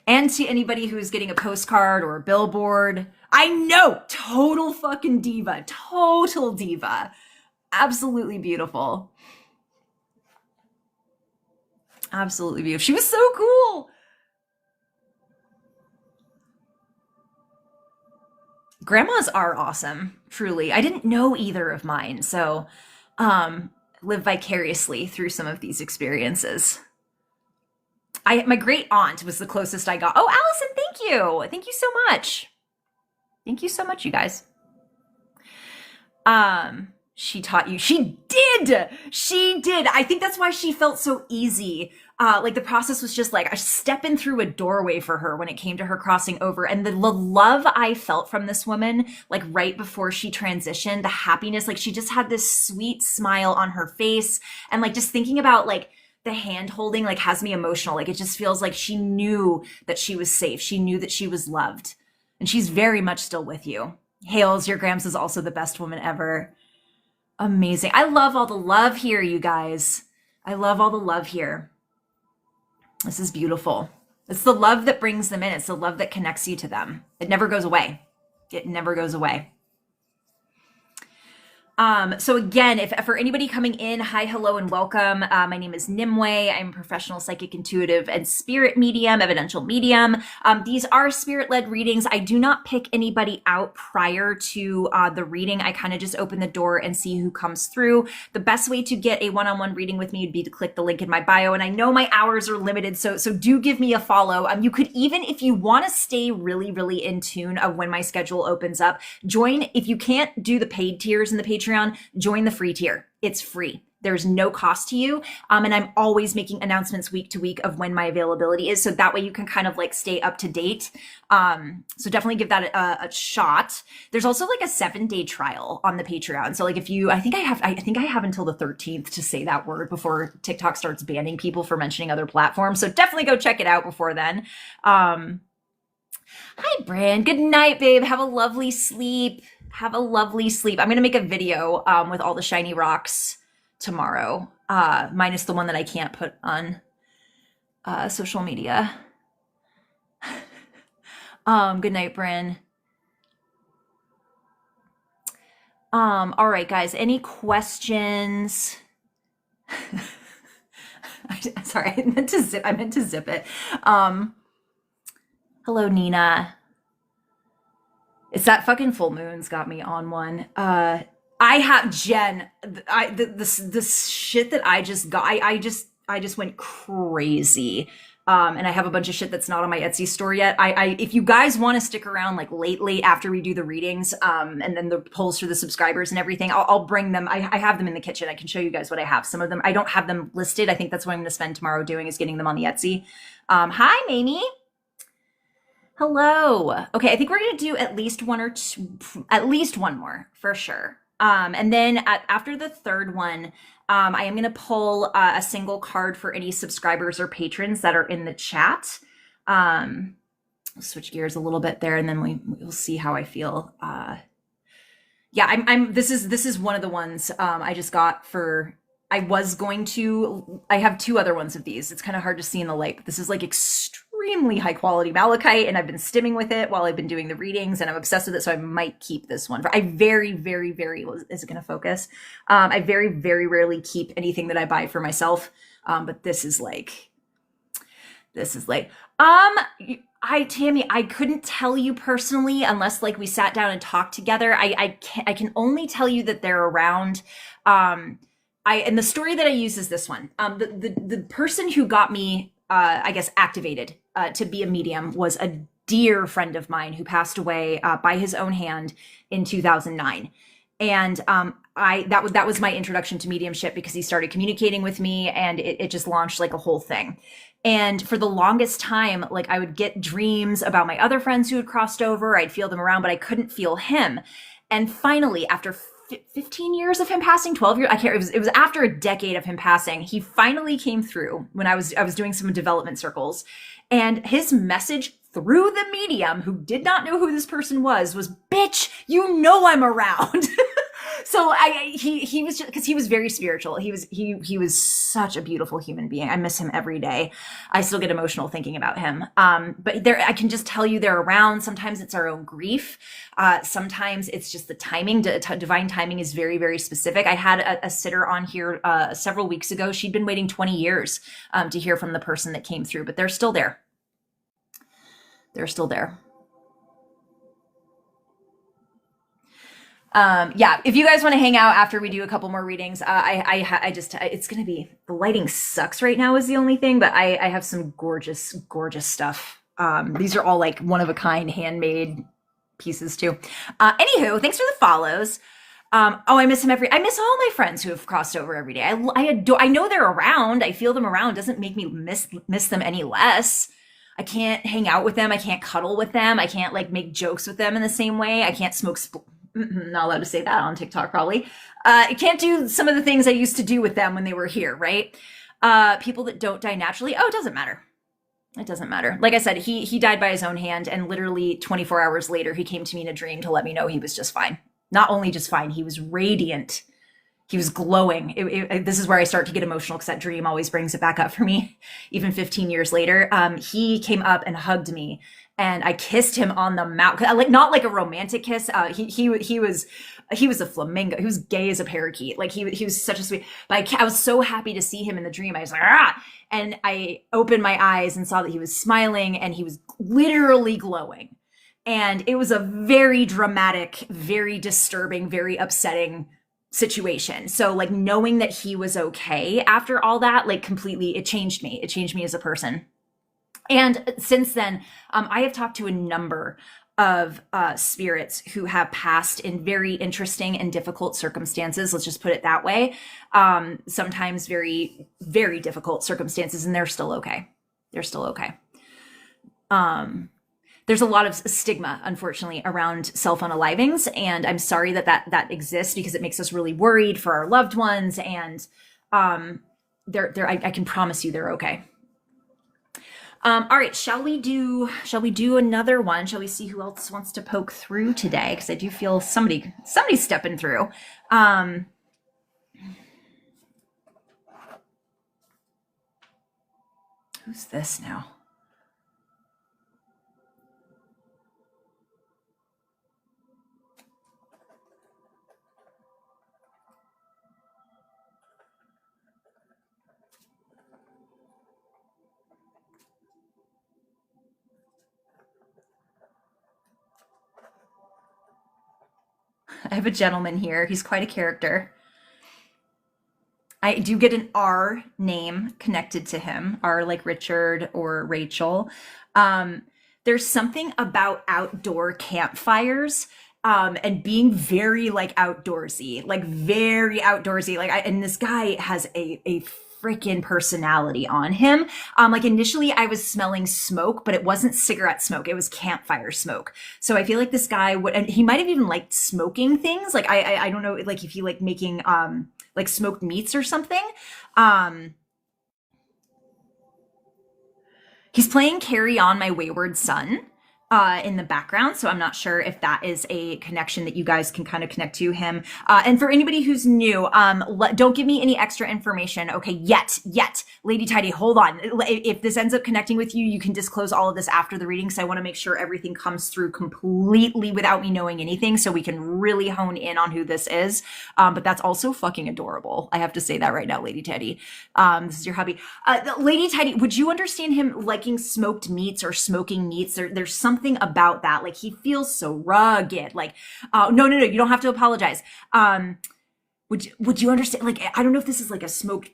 And to anybody who's getting a postcard or a billboard. I know, total fucking diva, total diva. Absolutely beautiful. Absolutely beautiful. She was so cool. Grandmas are awesome, truly. I didn't know either of mine, so live vicariously through some of these experiences. My great aunt was the closest I got. Oh, Allison, thank you. Thank you so much. Thank you so much, you guys. She taught you. She did. I think that's why she felt so easy. Like the process was just like a stepping through a doorway for her when it came to her crossing over. And the love I felt from this woman, like right before she transitioned, the happiness, like she just had this sweet smile on her face. And like just thinking about like the hand holding, like has me emotional. Like it just feels like she knew that she was safe. She knew that she was loved. And she's very much still with you. Hales, your Grams is also the best woman ever. Amazing. I love all the love here, you guys. I love all the love here. This is beautiful. It's the love that brings them in. It's the love that connects you to them. It never goes away. It never goes away. So again, if for anybody coming in, hi, hello, and welcome. My name is Nimue. I'm a professional psychic, intuitive, and spirit medium, evidential medium. These are spirit-led readings. I do not pick anybody out prior to the reading. I kind of just open the door and see who comes through. The best way to get a one-on-one reading with me would be to click the link in my bio. And I know my hours are limited, so do give me a follow. You could even, if you want to stay really, really in tune of when my schedule opens up, join. If you can't do the paid tiers in the Patreon, join the free tier. It's free. There's no cost to you. And I'm always making announcements week to week of when my availability is. So that way you can kind of like stay up to date. So definitely give that a shot. There's also like a 7-day trial on the Patreon. So like if you, I think I have until the 13th to say that word before TikTok starts banning people for mentioning other platforms. So definitely go check it out before then. Hi, Brand. Good night, babe. Have a lovely sleep. Have a lovely sleep. I'm going to make a video with all the shiny rocks tomorrow, minus the one that I can't put on social media. Good night, Bryn. All right, guys, any questions? Sorry, I meant to zip it. Hello, Nina. It's that fucking full moon's got me on one. I have Jen. This shit that I just got. I just went crazy. And I have a bunch of shit that's not on my Etsy store yet. If you guys want to stick around like late after we do the readings, and then the polls for the subscribers and everything, I'll bring them. I have them in the kitchen. I can show you guys what I have. Some of them I don't have them listed. I think that's what I'm going to spend tomorrow doing, is getting them on the Etsy. Hi, Mamie. Hello. Okay, I think we're gonna do at least one or two, at least one more for sure. And then after the third one, I am gonna pull a single card for any subscribers or patrons that are in the chat. I'll switch gears a little bit there, and then we'll see how I feel. Yeah, This is one of the ones I just got for. I have two other ones of these. It's kind of hard to see in the light, but this is like extremely high quality malachite, and I've been stimming with it while I've been doing the readings, and I'm obsessed with it, so I might keep this one. I very, very, very, is it going to focus? I very, very rarely keep anything that I buy for myself, but this is like, Tammy, I couldn't tell you personally unless like we sat down and talked together. I can only tell you that they're around. And the story that I use is this one. The person who got me, I guess, activated to be a medium was a dear friend of mine who passed away by his own hand in 2009. And that was my introduction to mediumship, because he started communicating with me, and it just launched like a whole thing. And for the longest time, like I would get dreams about my other friends who had crossed over. I'd feel them around, but I couldn't feel him. And finally, after 15 years of him passing, 12 years, I can't, it was after a decade of him passing, he finally came through when I was doing some development circles, and his message through the medium, who did not know who this person was, bitch, you know I'm around. So he was just, because he was very spiritual. He was such a beautiful human being. I miss him every day. I still get emotional thinking about him. But I can just tell you they're around. Sometimes it's our own grief. Sometimes it's just the timing. Divine timing is very, very specific. I had a sitter on here several weeks ago. She'd been waiting 20 years to hear from the person that came through, but they're still there. They're still there. Yeah, if you guys want to hang out after we do a couple more readings, it's going to be, the lighting sucks right now is the only thing, but I have some gorgeous, gorgeous stuff. These are all like one of a kind handmade pieces too. Anywho, thanks for the follows. I miss I miss all my friends who have crossed over every day. I know they're around. I feel them around. Doesn't make me miss them any less. I can't hang out with them. I can't cuddle with them. I can't like make jokes with them in the same way. I can't smoke not allowed to say that on TikTok, probably. I can't do some of the things I used to do with them when they were here, right? People that don't die naturally, it doesn't matter. It doesn't matter. Like I said, he died by his own hand, and literally 24 hours later, he came to me in a dream to let me know he was just fine. Not only just fine, he was radiant. He was glowing. This is where I start to get emotional, because that dream always brings it back up for me, even 15 years later. He came up and hugged me, and I kissed him on the mouth, like not like a romantic kiss. He was a flamingo. He was gay as a parakeet. Like he was such a sweet. But I was so happy to see him in the dream. I was like, ah! And I opened my eyes and saw that he was smiling, and he was literally glowing. And it was a very dramatic, very disturbing, very upsetting situation. So like knowing that he was okay after all that, like completely, it changed me. It changed me as a person. And since then, I have talked to a number of spirits who have passed in very interesting and difficult circumstances. Let's just put it that way. Sometimes very, very difficult circumstances, and they're still okay. They're still okay. There's a lot of stigma, unfortunately, around self-unalivings, and I'm sorry that exists, because it makes us really worried for our loved ones. And I can promise you they're okay. All right, shall we do another one? Shall we see who else wants to poke through today? Because I do feel somebody stepping through. Who's this now? I have a gentleman here. He's quite a character. I do get an R name connected to him, R like Richard or Rachel. Um, there's something about outdoor campfires and being very like outdoorsy, like very outdoorsy. And this guy has a freaking personality on him. Like initially I was smelling smoke, but it wasn't cigarette smoke. It was campfire smoke. So I feel like this guy would, and he might have even liked smoking things. Like I don't know, like if he like making, like smoked meats or something. Um, he's playing Carry On My Wayward Son in the background. So I'm not sure if that is a connection that you guys can kind of connect to him. And for anybody who's new, don't give me any extra information. Okay, yet. Lady Tidy, hold on. If this ends up connecting with you, you can disclose all of this after the reading. So I want to make sure everything comes through completely without me knowing anything so we can really hone in on who this is. But that's also fucking adorable. I have to say that right now, Lady Tidy. This is your hubby. Lady Tidy, would you understand him liking smoked meats or smoking meats? There's something about that. Like he feels so rugged. Like, no, you don't have to apologize. Would you understand? Like, I don't know if this is like a smoked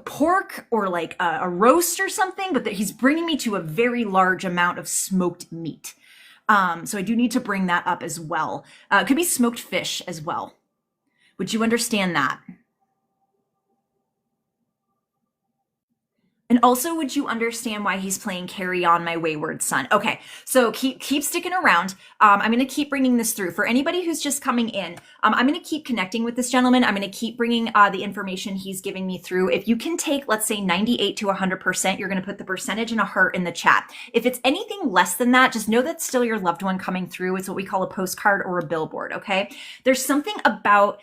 pork or like a roast or something, but that he's bringing me to a very large amount of smoked meat. So I do need to bring that up as well. It could be smoked fish as well. Would you understand that? And also, would you understand why he's playing Carry On My Wayward Son? Okay, so keep sticking around. I'm going to keep bringing this through. For anybody who's just coming in, I'm going to keep connecting with this gentleman. I'm going to keep bringing the information he's giving me through. If you can take, let's say 98 to 100%, you're going to put the percentage and a heart in the chat. If it's anything less than that, just know that's still your loved one coming through. It's what we call a postcard or a billboard, okay? There's something about,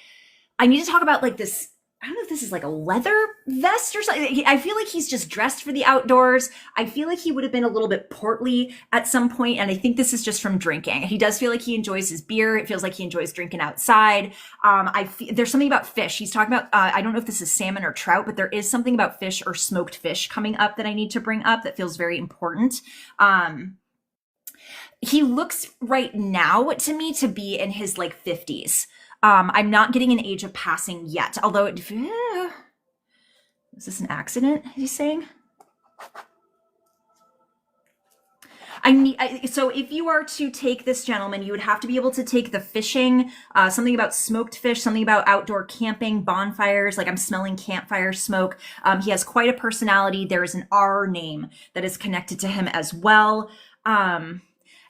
I need to talk about like this, I don't know if this is like a leather vest or something. I feel like he's just dressed for the outdoors. I feel like he would have been a little bit portly at some point, and I think this is just from drinking. He does feel like he enjoys his beer. It feels like he enjoys drinking outside. There's something about fish. He's talking about, I don't know if this is salmon or trout, but there is something about fish or smoked fish coming up that I need to bring up that feels very important. He looks right now to me to be in his like 50s. I'm not getting an age of passing yet, although is this an accident, he's saying? So if you are to take this gentleman, you would have to be able to take the fishing, something about smoked fish, something about outdoor camping, bonfires, like I'm smelling campfire smoke. He has quite a personality. There is an R name that is connected to him as well.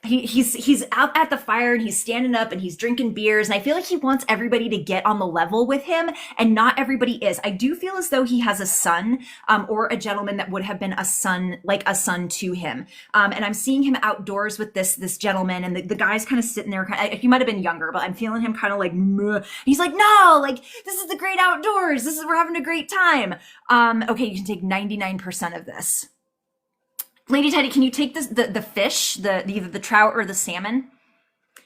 He's out at the fire and he's standing up and he's drinking beers, and I feel like he wants everybody to get on the level with him, and not everybody is. I do feel as though he has a son or a gentleman that would have been a son, like a son to him. And I'm seeing him outdoors with this gentleman, and the guy's kind of sitting there. He might have been younger, but I'm feeling him kind of like, meh. He's like, no, like this is the great outdoors. We're having a great time. Okay, you can take 99% of this. Lady Teddy, can you take the fish, either the trout or the salmon?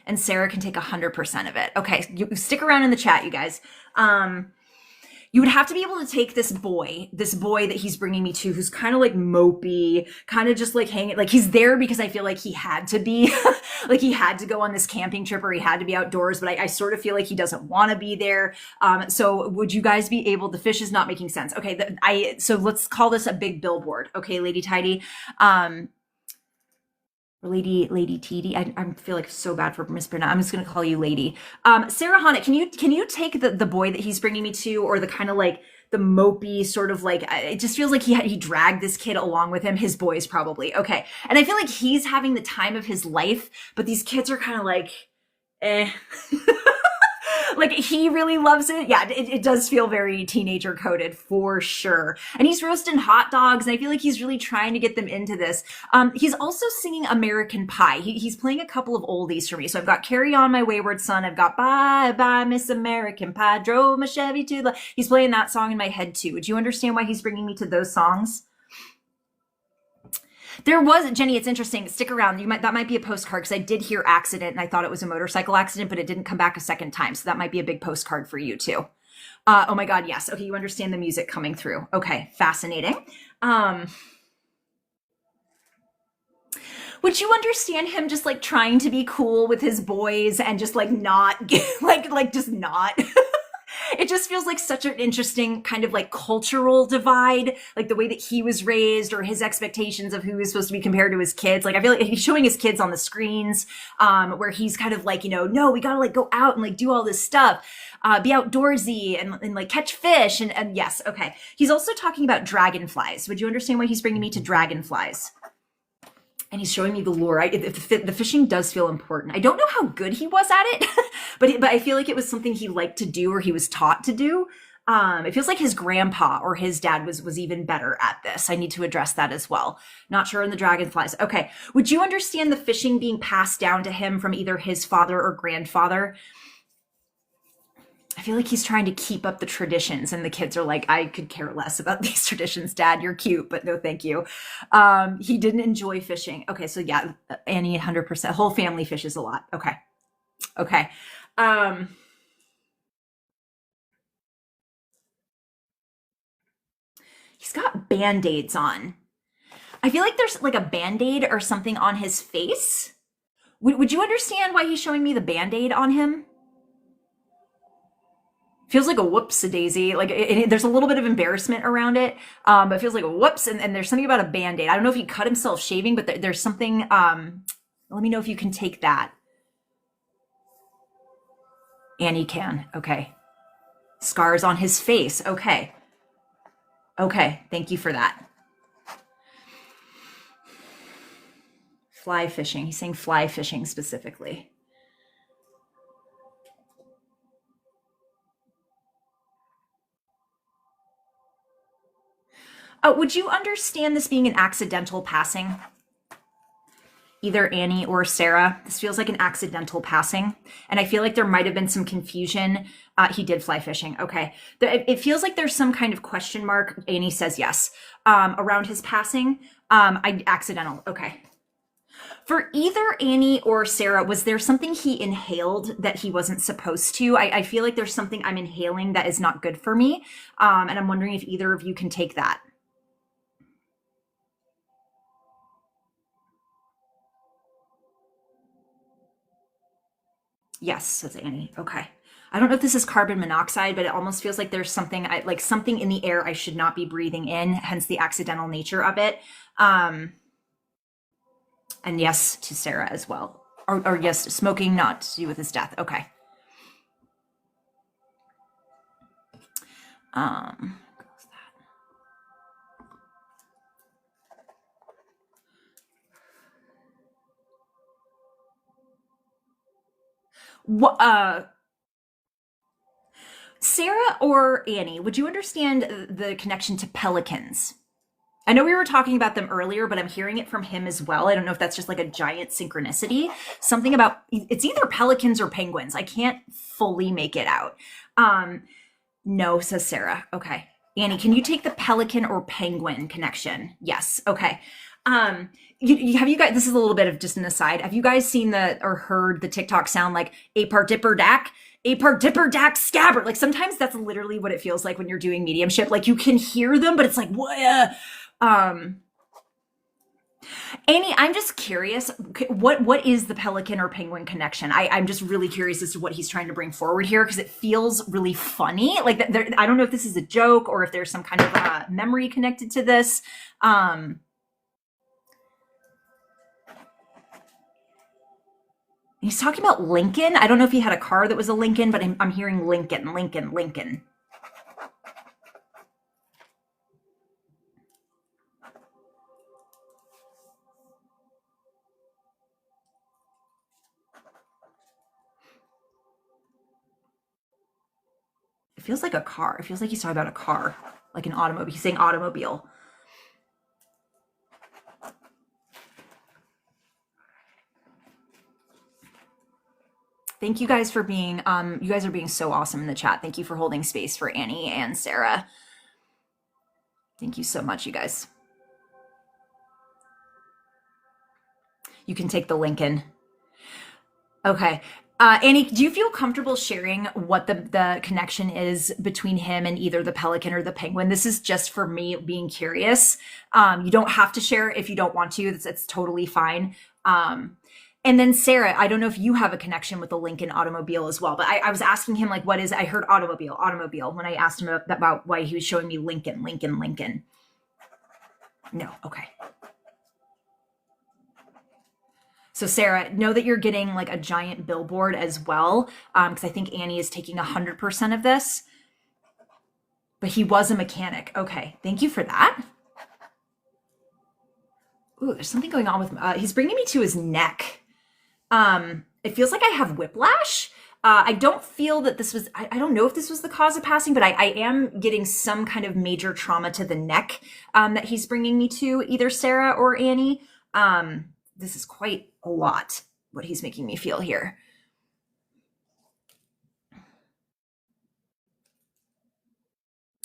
And Sarah can take 100% of it. Okay, you stick around in the chat, you guys. You would have to be able to take this boy that he's bringing me to, who's kind of like mopey, kind of just like hanging, like he's there because I feel like he had to be, like he had to go on this camping trip or he had to be outdoors, but I sort of feel like he doesn't want to be there. So would you guys be able, the fish is not making sense. Okay, so let's call this a big billboard. Okay, Lady Tidy. Lady TD. I feel like so bad for mispronouncing. I'm just gonna call you Lady. Sarah Honnett, can you take the boy that he's bringing me to, or the kind of like the mopey sort of like, it just feels like he dragged this kid along with him. His boys probably. Okay, and I feel like he's having the time of his life, but these kids are kind of like, eh. Like he really loves it. Yeah, it does feel very teenager coded for sure. And he's roasting hot dogs, and I feel like he's really trying to get them into this. He's also singing American Pie. He's playing a couple of oldies for me. So I've got Carry On My Wayward Son. I've got Bye Bye Miss American Pie. Drove my Chevy to the... He's playing that song in my head too. Would you understand why he's bringing me to those songs? There was, Jenny, it's interesting. Stick around. That might be a postcard, because I did hear accident and I thought it was a motorcycle accident, but it didn't come back a second time. So that might be a big postcard for you too. Oh my God, yes. Okay, you understand the music coming through. Okay, fascinating. Would you understand him just like trying to be cool with his boys and just like not like just not? It just feels like such an interesting kind of like cultural divide, like the way that he was raised or his expectations of who is supposed to be compared to his kids. Like I feel like he's showing his kids on the screens, where he's kind of like, no, we gotta like go out and like do all this stuff, be outdoorsy and like catch fish and yes, okay. He's also talking about dragonflies. Would you understand why he's bringing me to dragonflies? And he's showing me the lure. The fishing does feel important. I don't know how good he was at it, but I feel like it was something he liked to do or he was taught to do. It feels like his grandpa or his dad was even better at this. I need to address that as well. Not sure on the dragonflies. Okay. Would you understand the fishing being passed down to him from either his father or grandfather? I feel like he's trying to keep up the traditions, and the kids are like, I could care less about these traditions, Dad. You're cute, but no, thank you. He didn't enjoy fishing. Okay, so yeah, Annie, 100%. Whole family fishes a lot. Okay, okay. He's got band-aids on. I feel like there's like a band-aid or something on his face. Would you understand why he's showing me the band-aid on him? Feels like a whoops-a-daisy. Like there's a little bit of embarrassment around it, but it feels like a whoops. And there's something about a band-aid. I don't know if he cut himself shaving, but there's something. Let me know if you can take that. Annie can. Okay. Scars on his face. Okay. Okay. Thank you for that. Fly fishing. He's saying fly fishing specifically. Would you understand this being an accidental passing? Either Annie or Sarah. This feels like an accidental passing. And I feel like there might have been some confusion. He did fly fishing. Okay. It feels like there's some kind of question mark. Annie says yes. Around his passing. Accidental. Okay. For either Annie or Sarah, was there something he inhaled that he wasn't supposed to? I feel like there's something I'm inhaling that is not good for me. And I'm wondering if either of you can take that. Yes, says Annie. Okay. I don't know if this is carbon monoxide, but it almost feels like there's something like something in the air I should not be breathing in, hence the accidental nature of it. And yes to Sarah as well. Or yes, smoking not to do with his death. Okay. What Sarah or Annie, would you understand the connection to pelicans? I know we were talking about them earlier, but I'm hearing it from him as well. I don't know if that's just like a giant synchronicity. Something about it's either pelicans or penguins. I can't fully make it out. No, says Sarah. Okay. Annie, can you take the pelican or penguin connection? Yes. Okay. Have you guys, this is a little bit of just an aside. Have you guys seen or heard the TikTok sound like apar dipper dack? Apar dipper dack scabbard. Like sometimes that's literally what it feels like when you're doing mediumship. Like you can hear them, but it's like, what? Annie, I'm just curious, what is the pelican or penguin connection? I'm just really curious as to what he's trying to bring forward here because it feels really funny. Like I don't know if this is a joke or if there's some kind of memory connected to this. He's talking about Lincoln. I don't know if he had a car that was a Lincoln, but I'm hearing Lincoln, Lincoln, Lincoln. It feels like a car. It feels like he's talking about a car, like an automobile. He's saying automobile. Thank you guys for being, you guys are being so awesome in the chat. Thank you for holding space for Annie and Sarah. Thank you so much, you guys. You can take the Lincoln. Okay. Annie, do you feel comfortable sharing what the connection is between him and either the pelican or the penguin? This is just for me being curious. You don't have to share if you don't want to. It's totally fine. And then Sarah, I don't know if you have a connection with the Lincoln automobile as well, but I was asking him like, what is? I heard automobile when I asked him about why he was showing me Lincoln. No, okay. So Sarah, know that you're getting like a giant billboard as well, because I think Annie is taking 100% of this. But he was a mechanic. Okay, thank you for that. Ooh, there's something going on with. He's bringing me to his neck. It feels like I have whiplash. I don't feel that this was. I don't know if this was the cause of passing, but I am getting some kind of major trauma to the neck that he's bringing me to, either Sarah or Annie. This is quite a lot, what he's making me feel here.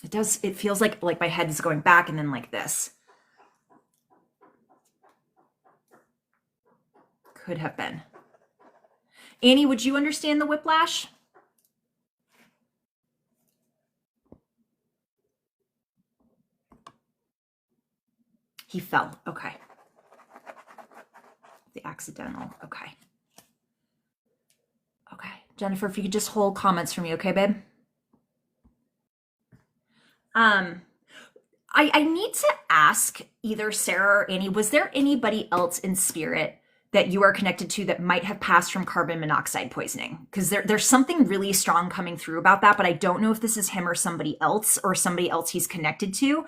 It feels like my head is going back and then like this. Could have been. Annie, would you understand the whiplash? He fell. Okay. The accidental. Okay. Okay. Jennifer, if you could just hold comments for me, okay, babe? I need to ask either Sarah or Annie, was there anybody else in spirit that you are connected to that might have passed from carbon monoxide poisoning? Because there's something really strong coming through about that, but I don't know if this is him or somebody else he's connected to.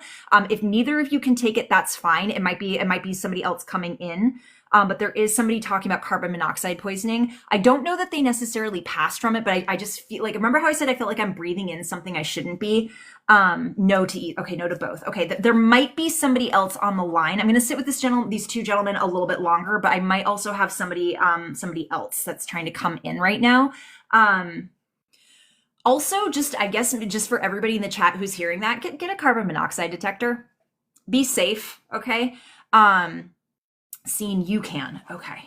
If neither of you can take it, that's fine. It might be somebody else coming in. But there is somebody talking about carbon monoxide poisoning. I don't know that they necessarily passed from it, but I just feel like, remember how I said I felt like I'm breathing in something I shouldn't be? No to eat. Okay, no to both. Okay, there might be somebody else on the line. I'm going to sit with these two gentlemen a little bit longer, but I might also have somebody else that's trying to come in right now. Also, I guess just for everybody in the chat who's hearing that, get a carbon monoxide detector. Be safe, okay? Seeing you can. Okay.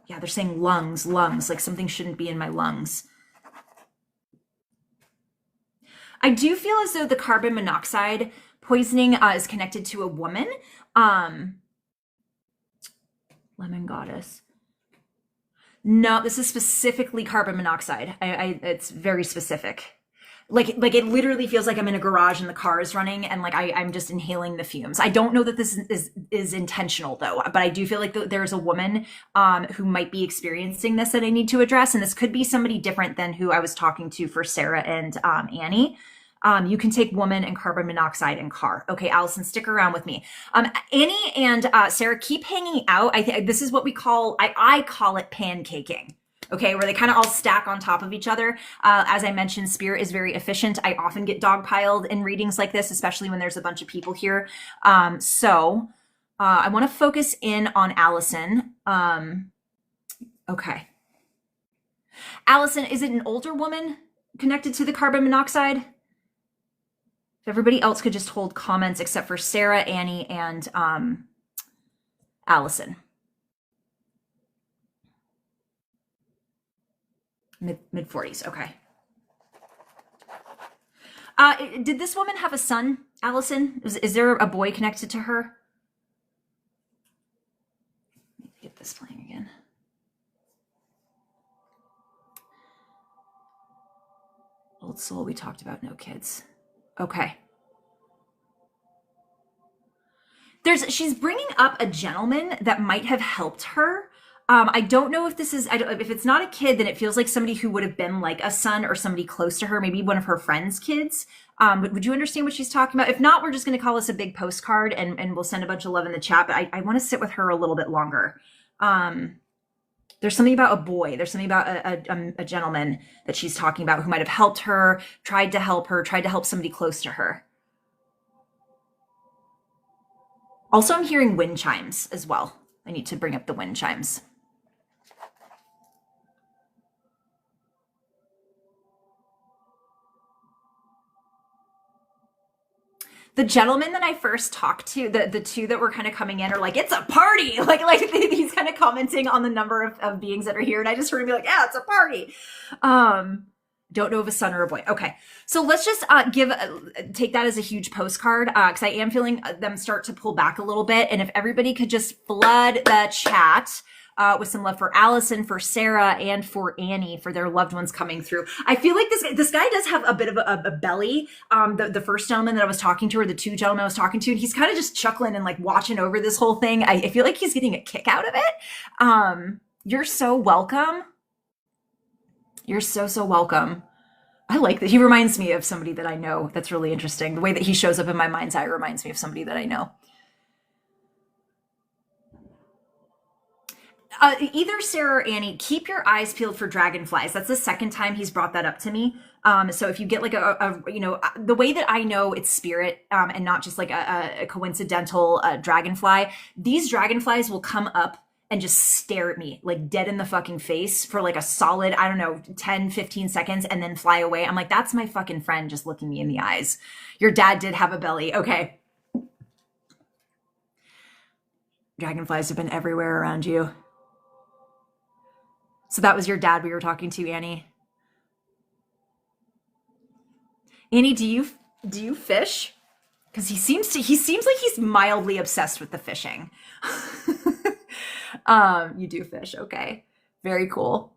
Yeah, they're saying lungs, like something shouldn't be in my lungs. I do feel as though the carbon monoxide poisoning is connected to a woman. Lemon goddess. No, this is specifically carbon monoxide. It's very specific. Like it literally feels like I'm in a garage and the car is running and like I'm just inhaling the fumes. I don't know that this is intentional though, but I do feel like there's a woman who might be experiencing this that I need to address, and this could be somebody different than who I was talking to for Sarah and Annie. You can take woman and carbon monoxide and car. Okay, Allison, stick around with me. Annie and Sarah, keep hanging out. I think this is what we call, I call it pancaking. Okay, where they kind of all stack on top of each other. As I mentioned, Spirit is very efficient. I often get dogpiled in readings like this, especially when there's a bunch of people here. So I want to focus in on Allison. Okay. Allison, is it an older woman connected to the carbon monoxide? If everybody else could just hold comments except for Sarah, Annie, and Allison. Mid 40s. Okay. Did this woman have a son, Allison? Is there a boy connected to her? Let me get this playing again. Old soul, we talked about no kids. Okay. She's bringing up a gentleman that might have helped her. I don't know if if it's not a kid, then it feels like somebody who would have been like a son or somebody close to her, maybe one of her friends' kids. But would you understand what she's talking about? If not, we're just going to call this a big postcard and we'll send a bunch of love in the chat. But I want to sit with her a little bit longer. There's something about a boy. There's something about a gentleman that she's talking about who might have helped her, tried to help somebody close to her. Also, I'm hearing wind chimes as well. I need to bring up the wind chimes. The gentleman that I first talked to, the two that were kind of coming in are like, it's a party. Like he's kind of commenting on the number of beings that are here. And I just heard him be like, yeah, it's a party. Don't know if a son or a boy. Okay. So let's just take that as a huge postcard, because I am feeling them start to pull back a little bit. And if everybody could just flood the chat with some love for Allison, for Sarah, and for Annie, for their loved ones coming through. I feel like this guy does have a bit of a belly. The first gentleman that I was talking to, or the two gentlemen I was talking to, and he's kind of just chuckling and like watching over this whole thing. I feel like he's getting a kick out of it. You're so welcome. You're so welcome. I like that. He reminds me of somebody that I know. That's really interesting. The way that he shows up in my mind's eye reminds me of somebody that I know. Either Sarah or Annie, keep your eyes peeled for dragonflies. That's the second time he's brought that up to me. So if you get like the way that I know it's spirit, and not just like a coincidental dragonfly, these dragonflies will come up and just stare at me like dead in the fucking face for like a solid, I don't know, 10, 15 seconds and then fly away. I'm like, that's my fucking friend just looking me in the eyes. Your dad did have a belly. Okay. Dragonflies have been everywhere around you. So that was your dad we were talking to, Annie. Annie, do you fish? Because he seems like he's mildly obsessed with the fishing. You do fish, okay. Very cool.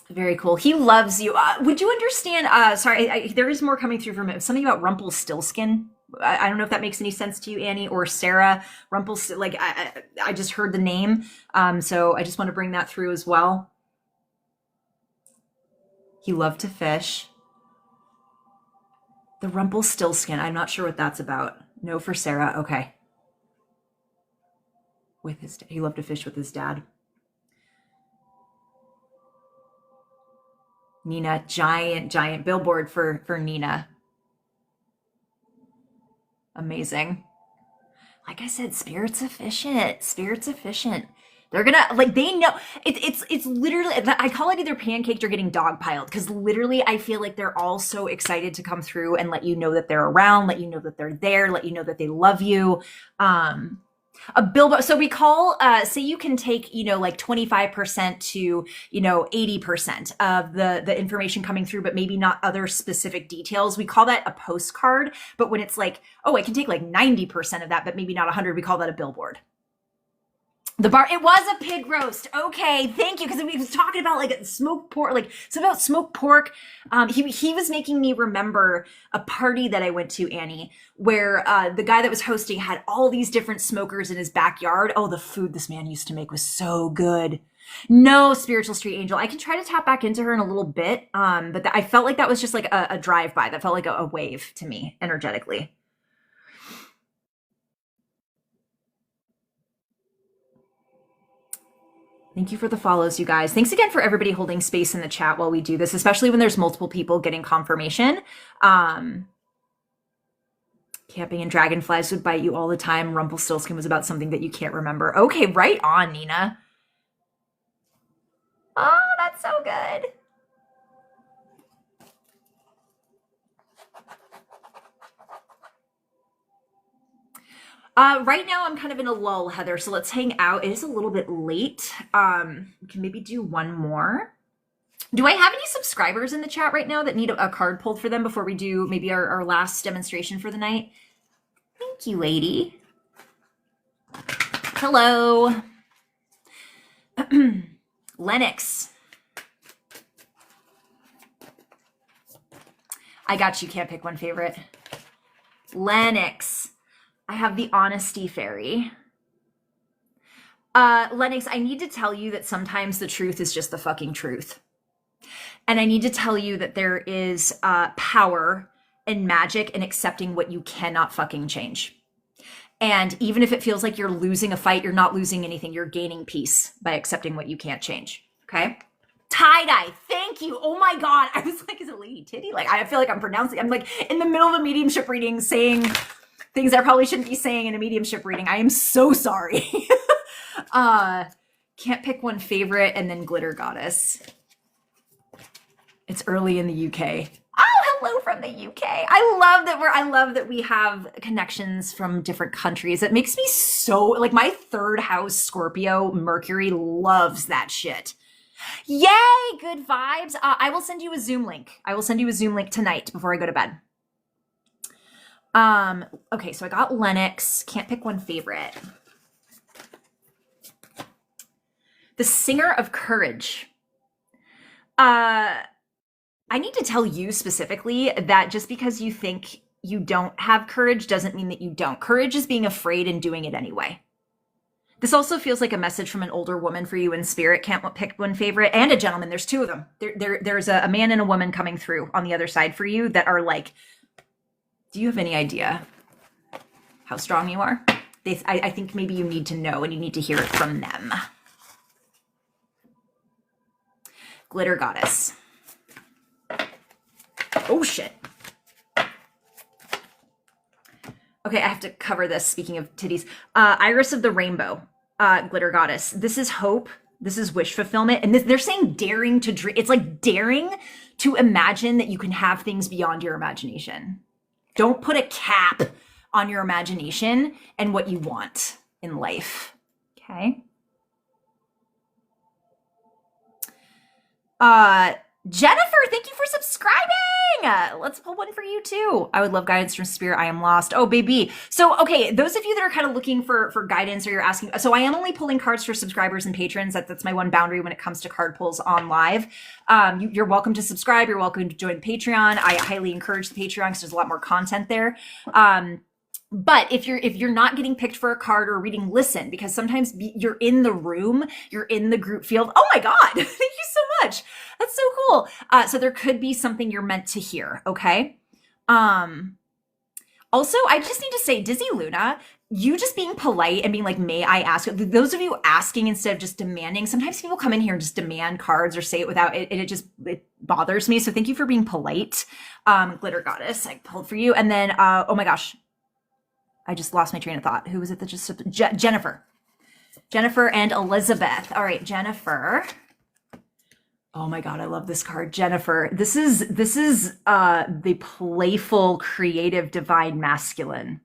Very cool. He loves you. Would you understand? Sorry, there is more coming through from him. Something about Rumpelstiltskin. I don't know if that makes any sense to you, Annie or Sarah. Like I just heard the name, so I just want to bring that through as well. He loved to fish. The Rumpelstiltskin. I'm not sure what that's about. No for Sarah. Okay. He loved to fish with his dad. Nina, giant billboard for Nina. Amazing. Like I said, spirit's efficient. They're gonna, like, they know it's literally, I call it either pancaked or getting dogpiled, because literally I feel like they're all so excited to come through and let you know that they're around, let you know that they're there, let you know that they love you. A billboard. So we call, say you can take, like 25% to, 80% of the information coming through, but maybe not other specific details. We call that a postcard. But when it's like, oh, I can take like 90% of that, but maybe not 100, we call that a billboard. It was a pig roast. Okay, thank you. Because we was talking about like smoked pork, like something about smoked pork. He was making me remember a party that I went to, Annie, where the guy that was hosting had all these different smokers in his backyard. Oh, the food this man used to make was so good. No, Spiritual Street Angel. I can try to tap back into her in a little bit. But I felt like that was just like a drive-by. That felt like a wave to me energetically. Thank you for the follows, you guys. Thanks again for everybody holding space in the chat while we do this, especially when there's multiple people getting confirmation. Camping and dragonflies would bite you all the time. Rumpelstiltskin was about something that you can't remember. Okay, right on, Nina. Oh, that's so good. Right now I'm kind of in a lull, Heather, so let's hang out. It is a little bit late. We can maybe do one more. Do I have any subscribers in the chat right now that need a card pulled for them before we do maybe our last demonstration for the night? Thank you, lady. Hello. Lennox. I got you. Can't pick one favorite. Lennox. I have the Honesty Fairy. Lennox, I need to tell you that sometimes the truth is just the fucking truth. And I need to tell you that there is power and magic in accepting what you cannot fucking change. And even if it feels like you're losing a fight, you're not losing anything. You're gaining peace by accepting what you can't change. Okay? Tie-dye, thank you. Oh my God. I was like, is it Lady Titty? Like, I feel like I'm like in the middle of a mediumship reading saying things I probably shouldn't be saying in a mediumship reading. I am so sorry. Can't pick one favorite, and then Glitter Goddess. It's early in the UK. Oh, hello from from the UK. I love that we have connections from different countries. It makes me so, like, my third house Scorpio Mercury loves that shit. Yay, good vibes. I will send you a Zoom link. I will send you a Zoom link tonight before I go to bed. Okay, so I got Lennox. Can't pick one favorite. The Singer of Courage. I need to tell you specifically that just because you think you don't have courage doesn't mean that you don't. Courage is being afraid and doing it anyway. This also feels like a message from an older woman for you in spirit. Can't pick one favorite. And a gentleman. There's two of them. There's a man and a woman coming through on the other side for you that are like, do you have any idea how strong you are? I think maybe you need to know and you need to hear it from them. Glitter Goddess. Oh, shit. Okay, I have to cover this, speaking of titties. Iris of the Rainbow, Glitter Goddess. This is hope. This is wish fulfillment. And they're saying daring to dream. It's like daring to imagine that you can have things beyond your imagination. Don't put a cap on your imagination and what you want in life. Okay? Jennifer, thank you for subscribing. Let's pull one for you too. I would love guidance from spirit. I am lost. Oh, baby. So, okay, those of you that are kind of looking for guidance or you're asking, so I am only pulling cards for subscribers and patrons. That's my one boundary when it comes to card pulls on live. You're welcome to subscribe. You're welcome to join Patreon. I highly encourage the Patreon because there's a lot more content there. But if you're not getting picked for a card or reading, listen, because sometimes you're in the room, you're in the group field. Oh my God, thank you so much. That's so cool. So there could be something you're meant to hear, okay? Also, I just need to say, Dizzy Luna, you just being polite and being like, may I ask? Those of you asking instead of just demanding, sometimes people come in here and just demand cards or say it without it, and it bothers me. So thank you for being polite. Glitter Goddess, I pulled for you. And then, oh my gosh, I just lost my train of thought. Who was it that just... Jennifer. Jennifer and Elizabeth. All right, Jennifer. Oh my God, I love this card. Jennifer. This is the playful, creative, divine masculine.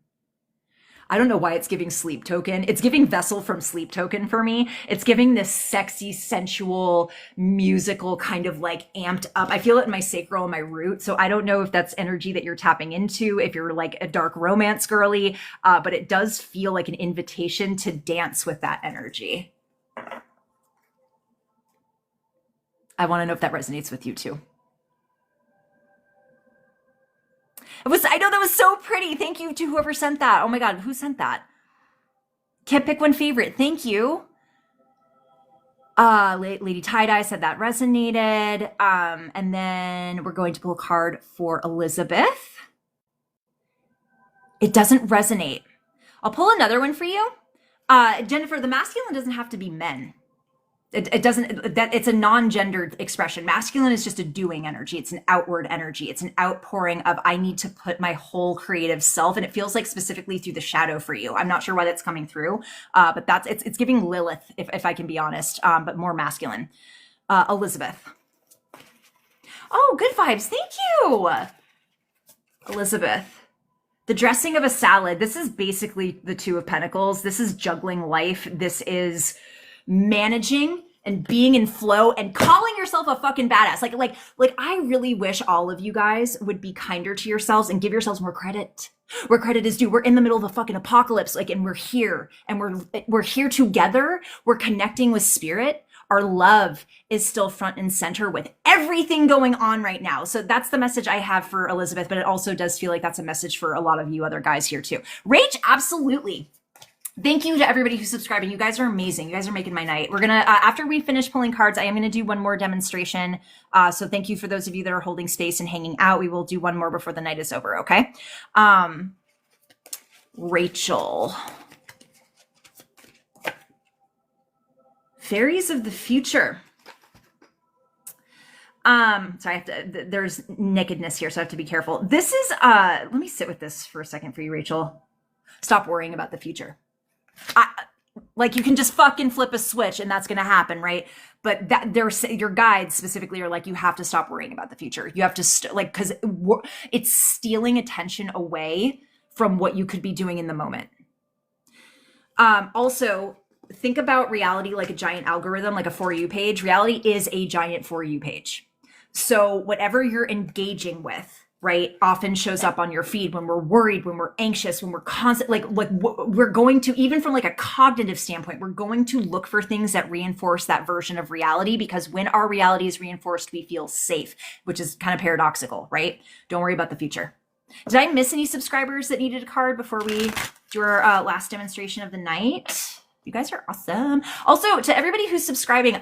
I don't know why it's giving Sleep Token. It's giving Vessel from Sleep Token for me. It's giving this sexy, sensual, musical kind of like amped up. I feel it in my sacral and my root. So I don't know if that's energy that you're tapping into, if you're like a dark romance girly, but it does feel like an invitation to dance with that energy. I want to know if that resonates with you too. I know that was so pretty. Thank you to whoever sent that. Oh my God, who sent that? Can't pick one favorite. Thank you. Lady Tie-Dye said that resonated. And then we're going to pull a card for Elizabeth. It doesn't resonate. I'll pull another one for you. Jennifer, the masculine doesn't have to be men. It doesn't, that it's a non-gendered expression. Masculine is just a doing energy. It's an outward energy. It's an outpouring of, I need to put my whole creative self. And it feels like specifically through the shadow for you. I'm not sure why that's coming through. But it's giving Lilith, if I can be honest, but more masculine. Elizabeth. Oh, good vibes. Thank you. Elizabeth. The dressing of a salad. This is basically the Two of Pentacles. This is juggling life. This is managing and being in flow and calling yourself a fucking badass. Like I really wish all of you guys would be kinder to yourselves and give yourselves more credit where credit is due. We're in the middle of a fucking apocalypse, and we're here and we're here together. We're connecting with spirit. Our love is still front and center with everything going on right now. So that's the message I have for Elizabeth, but it also does feel like that's a message for a lot of you other guys here too. Rach, absolutely. Thank you to everybody who's subscribing. You guys are amazing. You guys are making my night. We're going to, after we finish pulling cards, I am going to do one more demonstration. So thank you for those of you that are holding space and hanging out. We will do one more before the night is over, okay? Rachel. Fairies of the future. Sorry, there's nakedness here, so I have to be careful. This is, let me sit with this for a second for you, Rachel. Stop worrying about the future. Like you can just fucking flip a switch and that's going to happen, right? But that your guides specifically are like, you have to stop worrying about the future. You have to like, because it's stealing attention away from what you could be doing in the moment. Also, think about reality like a giant algorithm, like a For You page. Reality is a giant For You page. So whatever you're engaging with, right, often shows up on your feed when we're worried, when we're anxious, when we're constant, like we're going to, even from like a cognitive standpoint, we're going to look for things that reinforce that version of reality, because when our reality is reinforced, we feel safe, which is kind of paradoxical, right? Don't worry about the future. Did I miss any subscribers that needed a card before we do our last demonstration of the night? You guys are awesome. Also, to everybody who's subscribing,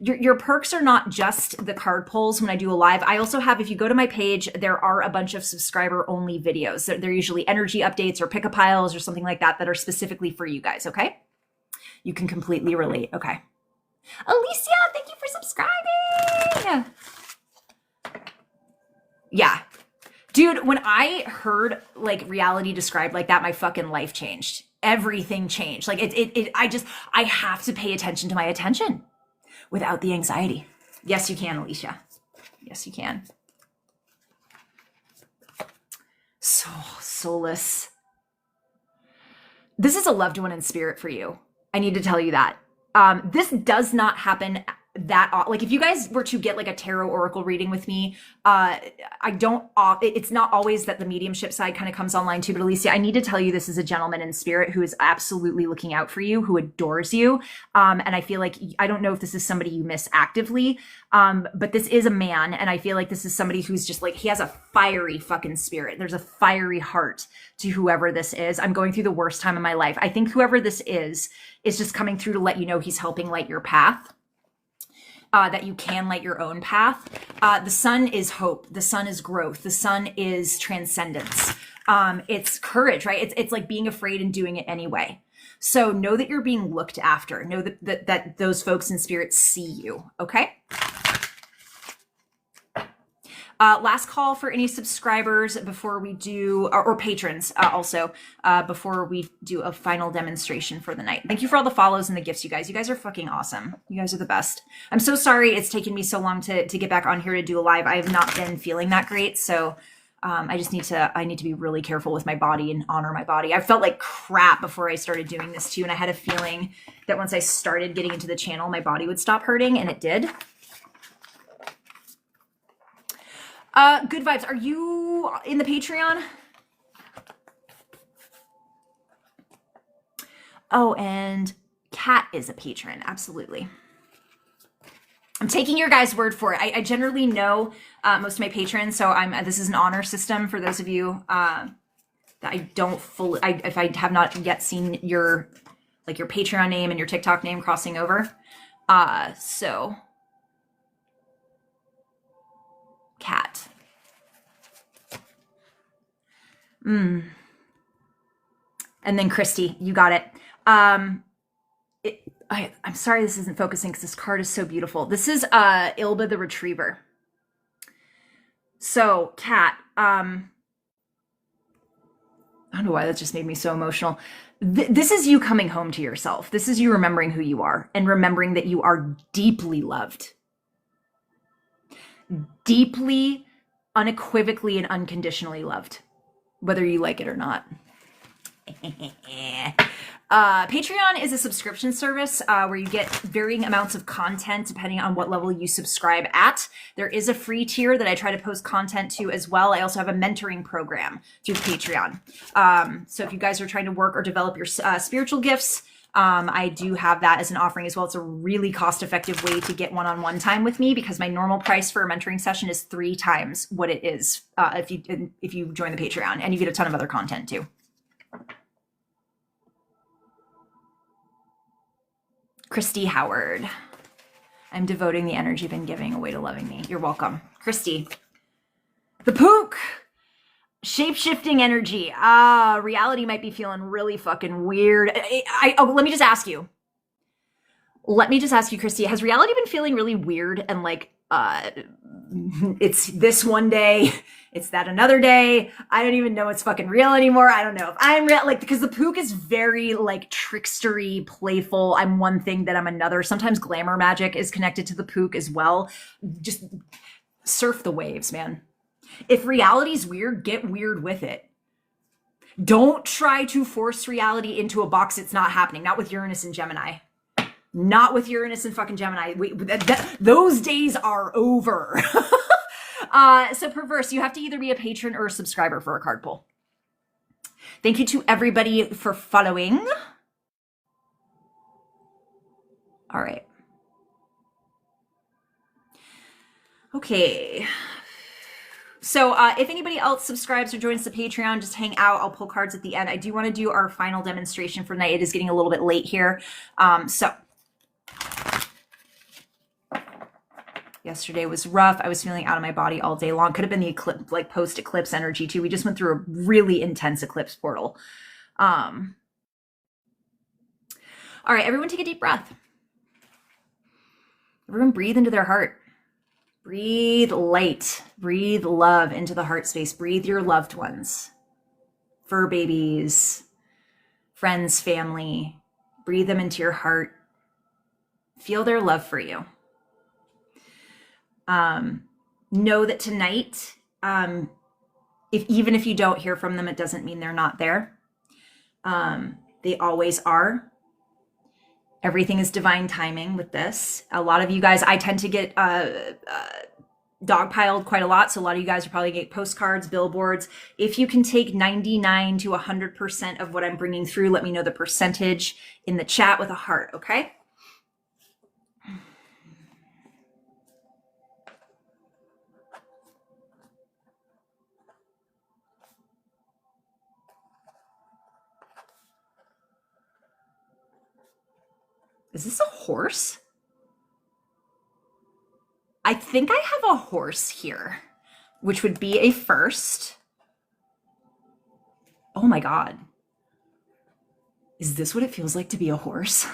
your perks are not just the card pulls when I do a live. I also have, if you go to my page, there are a bunch of subscriber only videos. They're usually energy updates or pick-a-piles or something like that are specifically for you guys, okay? You can completely relate, okay. Alicia, thank you for subscribing. Yeah. Dude, when I heard like reality described like that, my fucking life changed. Everything changed. Like I have to pay attention to my attention without the anxiety. Yes, you can, Alicia. Yes, you can. So soulless. This is a loved one in spirit for you. I need to tell you that. This does not happen that, like, if you guys were to get like a tarot oracle reading with me, it's not always that the mediumship side kind of comes online too, but Alicia, I need to tell you, this is a gentleman in spirit who is absolutely looking out for you, who adores you. And I feel like, I don't know if this is somebody you miss actively, but this is a man. And I feel like this is somebody who's just like, he has a fiery fucking spirit. There's a fiery heart to whoever this is. I'm going through the worst time of my life. I think whoever this is just coming through to let you know he's helping light your path. That you can light your own path. The sun is hope. The sun is growth. The sun is transcendence. It's courage, right? It's like being afraid and doing it anyway. So know that you're being looked after. Know that those folks in spirit see you, okay? Last call for any subscribers before we do, or patrons also, before we do a final demonstration for the night. Thank you for all the follows and the gifts, you guys. You guys are fucking awesome. You guys are the best. I'm so sorry it's taken me so long to get back on here to do a live. I have not been feeling that great, so I need to be really careful with my body and honor my body. I felt like crap before I started doing this too, and I had a feeling that once I started getting into the channel, my body would stop hurting, and it did. Good vibes. Are you in the Patreon? Oh, and Kat is a patron. Absolutely. I'm taking your guys' word for it. I generally know most of my patrons, so this is an honor system for those of you that I don't fully, if I have not yet seen your Patreon name and your TikTok name crossing over. So Kat. And then Christy, you got it. I'm sorry this isn't focusing because this card is so beautiful. This is Ilba the Retriever. So, Kat, I don't know why that just made me so emotional. This is you coming home to yourself. This is you remembering who you are and remembering that you are deeply loved. Deeply, unequivocally, and unconditionally loved, whether you like it or not. Patreon is a subscription service where you get varying amounts of content depending on what level you subscribe at. There is a free tier that I try to post content to as well. I also have a mentoring program through Patreon. So if you guys are trying to work or develop your spiritual gifts, I do have that as an offering as well. It's a really cost-effective way to get one-on-one time with me because my normal price for a mentoring session is 3 times what it is if you join the Patreon, and you get a ton of other content too. Christy Howard. I'm devoting the energy I've been giving away to loving me. You're welcome. Christy. The Pook. Shape-shifting energy. Reality might be feeling really fucking weird. Let me just ask you. Christy, has reality been feeling really weird and like uh, it's this one day, it's that another day. I don't even know it's fucking real anymore. I don't know if I'm real, like, because the pook is very like trickstery, playful. I'm one thing, then I'm another. Sometimes glamour magic is connected to the pook as well. Just surf the waves, man. If reality's weird, get weird with it. Don't try to force reality into a box. It's not happening. Not with Uranus and Gemini. Not with Uranus and fucking Gemini. Those days are over. So perverse, you have to either be a patron or a subscriber for a card pull. Thank you to everybody for following. All right. Okay. So if anybody else subscribes or joins the Patreon, just hang out. I'll pull cards at the end. I do want to do our final demonstration for the night. It is getting a little bit late here. So yesterday was rough. I was feeling out of my body all day long. Could have been the eclipse, like post-eclipse energy too. We just went through a really intense eclipse portal. All right, everyone take a deep breath. Everyone breathe into their heart. Breathe light. Breathe love into the heart space. Breathe your loved ones. Fur babies, friends, family. Breathe them into your heart. Feel their love for you. Know that tonight, even if you don't hear from them, it doesn't mean they're not there. They always are. Everything is divine timing with this. A lot of you guys, I tend to get dogpiled quite a lot. So a lot of you guys are probably getting postcards, billboards. If you can take 99 to 100% of what I'm bringing through, let me know the percentage in the chat with a heart, okay? Is this a horse? I think I have a horse here, which would be a first. Oh my God. Is this what it feels like to be a horse?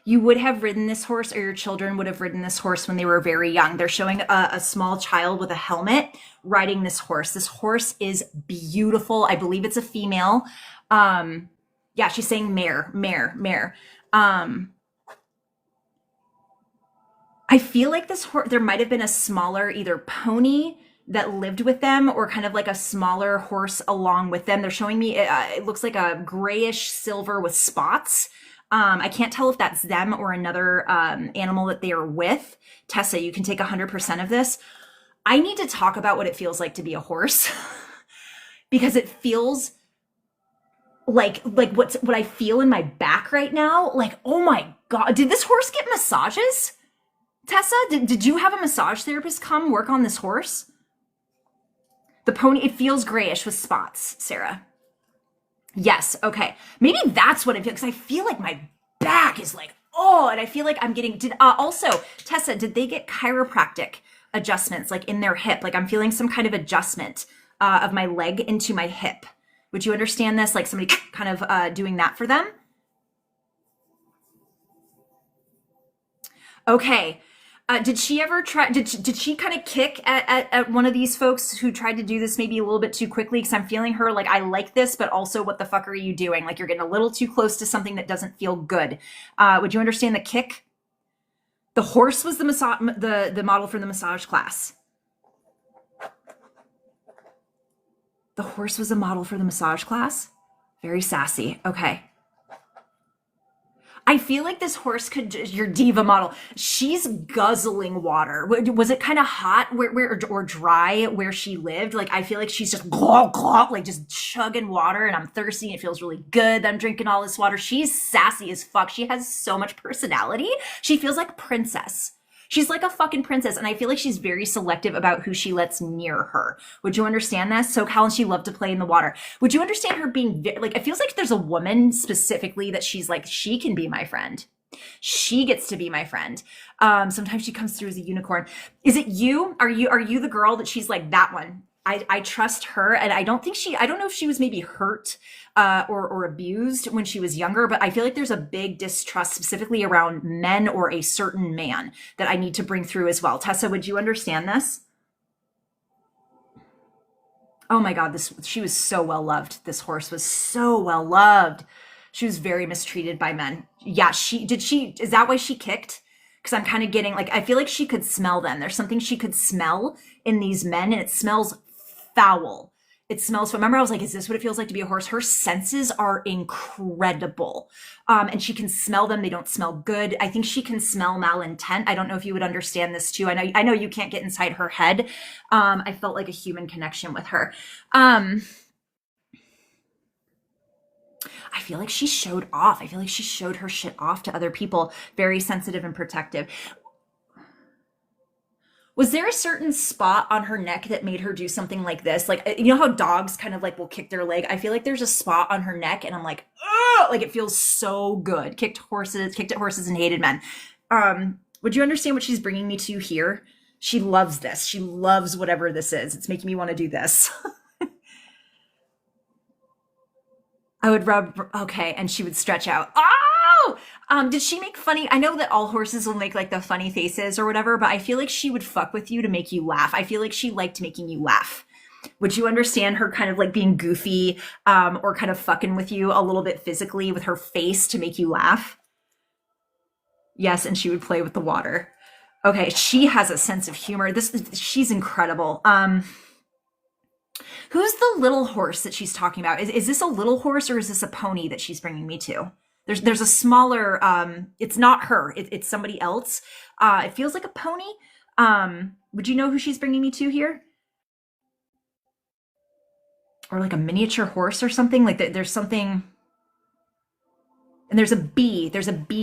You would have ridden this horse, or your children would have ridden this horse when they were very young. They're showing a small child with a helmet riding this horse. This horse is beautiful. I believe it's a female. Yeah, she's saying mare. I feel like this horse, there might have been a smaller either pony that lived with them or kind of like a smaller horse along with them. They're showing me, it looks like a grayish silver with spots. I can't tell if that's them or another animal that they are with. Tessa, you can take 100% of this. I need to talk about what it feels like to be a horse because it feels like what I feel in my back right now. Like, oh my God, did this horse get massages? Tessa, did you have a massage therapist come work on this horse? The pony, it feels grayish with spots, Sarah. Yes, okay. Maybe that's what I feel, because I feel like my back is like, oh, and I feel like I'm getting, also, Tessa, did they get chiropractic adjustments, like in their hip? Like I'm feeling some kind of adjustment of my leg into my hip. Would you understand this? Like somebody kind of doing that for them? Okay. Did she ever try, did she kind of kick at one of these folks who tried to do this maybe a little bit too quickly? Because I'm feeling her like, I like this, but also what the fuck are you doing? Like you're getting a little too close to something that doesn't feel good. Would you understand the kick? The horse was the model for the massage class. The horse was a model for the massage class? Very sassy. Okay. I feel like this horse could, your diva model, she's guzzling water. Was it kind of hot or dry where she lived? Like, I feel like she's just like just chugging water and I'm thirsty. It feels really good. I'm drinking all this water. She's sassy as fuck. She has so much personality. She feels like a princess. She's like a fucking princess, and I feel like she's very selective about who she lets near her. Would you understand that? SoCal, and she loved to play in the water. Would you understand her being, like, it feels like there's a woman specifically that she's like, she can be my friend. She gets to be my friend. Sometimes she comes through as a unicorn. Is it you? Are you the girl that she's like, that one? I trust her, and I don't know if she was maybe hurt or abused when she was younger, but I feel like there's a big distrust specifically around men or a certain man that I need to bring through as well. Tessa, would you understand this? Oh my God, this she was so well loved. This horse was so well loved. She was very mistreated by men. Yeah, she is that why she kicked? Because I'm kind of getting like I feel like she could smell them. There's something she could smell in these men, and it smells foul. It smells. Remember, I was like, "Is this what it feels like to be a horse?" Her senses are incredible, and she can smell them. They don't smell good. I think she can smell malintent. I don't know if you would understand this too. I know you can't get inside her head. I felt like a human connection with her. Um, I feel like she showed off. I feel like she showed her shit off to other people. Very sensitive and protective. Was there a certain spot on her neck that made her do something like this? Like, you know how dogs kind of like will kick their leg? I feel like there's a spot on her neck, and I'm like, oh, like it feels so good. Kicked at horses and hated men. Would you understand what she's bringing me to here? She loves this. She loves whatever this is. It's making me want to do this. I would rub, okay, and she would stretch out. Oh! Did she make funny? I know that all horses will make like the funny faces or whatever, but I feel like she would fuck with you to make you laugh. I feel like she liked making you laugh. Would you understand her kind of like being goofy, or kind of fucking with you a little bit physically with her face to make you laugh? Yes, and she would play with the water. Okay, she has a sense of humor. She's incredible. Who's the little horse that she's talking about? Is this a little horse or is this a pony that she's bringing me to? There's a smaller, it's not her, it's somebody else. It feels like a pony. Would you know who she's bringing me to here? Or like a miniature horse or something? Like there's something, and there's a bee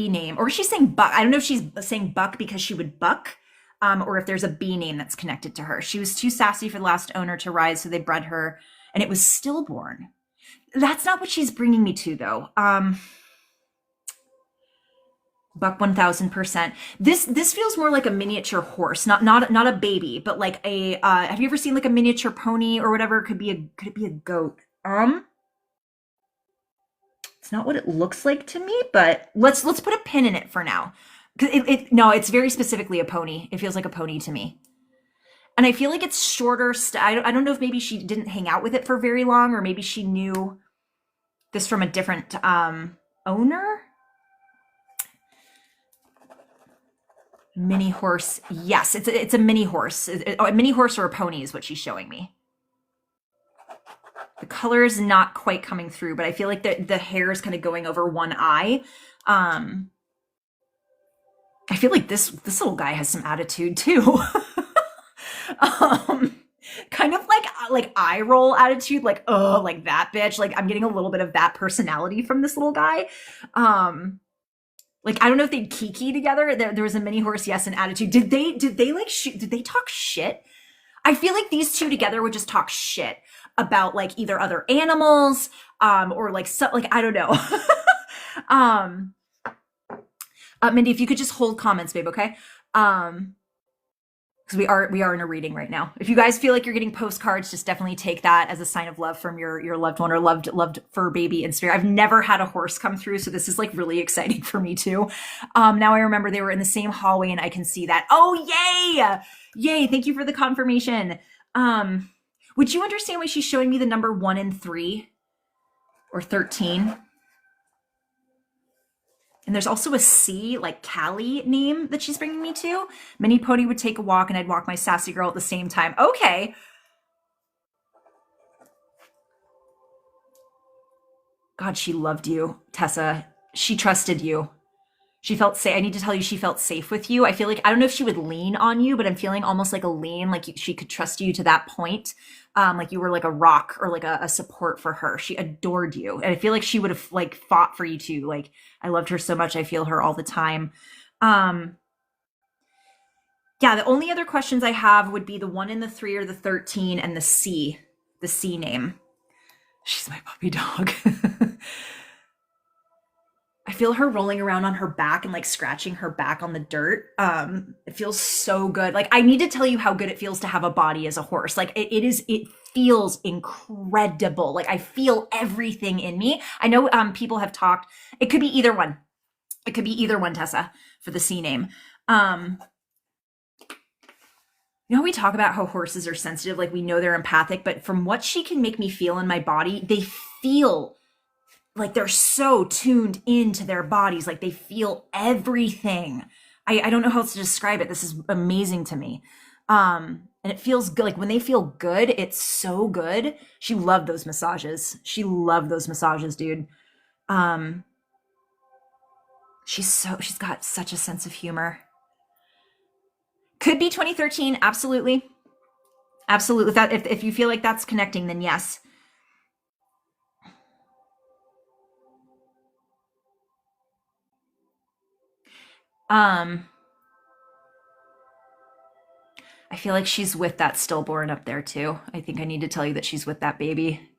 name. Or is she saying buck? I don't know if she's saying buck because she would buck, or if there's a bee name that's connected to her. She was too sassy for the last owner to ride, so they bred her, and it was stillborn. That's not what she's bringing me to, though. Buck 1000%. This feels more like a miniature horse, not a baby, but like a. Have you ever seen like a miniature pony or whatever? Could it be a goat? It's not what it looks like to me, but let's put a pin in it for now. No, it's very specifically a pony. It feels like a pony to me. And I feel like it's shorter. I don't know if maybe she didn't hang out with it for very long, or maybe she knew this from a different owner. Mini horse. Yes, it's a mini horse. A mini horse or a pony is what she's showing me. The color is not quite coming through, but I feel like the hair is kind of going over one eye. I feel like this little guy has some attitude too. um, Kind of like eye roll attitude, like oh, like that bitch. Like I'm getting a little bit of that personality from this little guy. Like I don't know if they'd kiki together. There was a mini horse, yes, and attitude. Did they like did they talk shit? I feel like these two together would just talk shit about like either other animals, or like so, like I don't know. um, Mindy, if you could just hold comments, babe, okay? Because we are in a reading right now. If you guys feel like you're getting postcards, just definitely take that as a sign of love from your loved one or loved fur baby in spirit. I've never had a horse come through, so this is like really exciting for me too. Now I remember they were in the same hallway and I can see that. Oh yay! Yay, thank you for the confirmation. Would you understand why she's showing me the number 1 and 3 or 13? And there's also a C, like Callie name that she's bringing me to. Mini Pony would take a walk and I'd walk my sassy girl at the same time. Okay. God, she loved you, Tessa. She trusted you. She felt safe. I need to tell you, she felt safe with you. I feel like, I don't know if she would lean on you, but I'm feeling almost like a lean, like she could trust you to that point. Like you were like a rock or like a support for her. She adored you. And I feel like she would have like fought for you too. Like I loved her so much. I feel her all the time. Yeah, the only other questions I have would be the 1 and the 3 or the 13 and the C name. She's my puppy dog. I feel her rolling around on her back and like scratching her back on the dirt. It feels so good. Like I need to tell you how good it feels to have a body as a horse. Like it feels incredible. Like I feel everything in me. I know people have talked. It could be either one. It could be either one, Tessa, for the C name. Um, you know, we talk about how horses are sensitive, like we know they're empathic, but from what she can make me feel in my body, they feel like they're so tuned into their bodies, like they feel everything. I don't know how else to describe it. This is amazing to me. And it feels good. Like when they feel good, it's so good. She loved those massages. She loved those massages, dude. Um, she's got such a sense of humor. Could be 2013, absolutely. Absolutely. That if you feel like that's connecting, then yes. Um, I feel like she's with that stillborn up there too. I think I need to tell you that she's with that baby.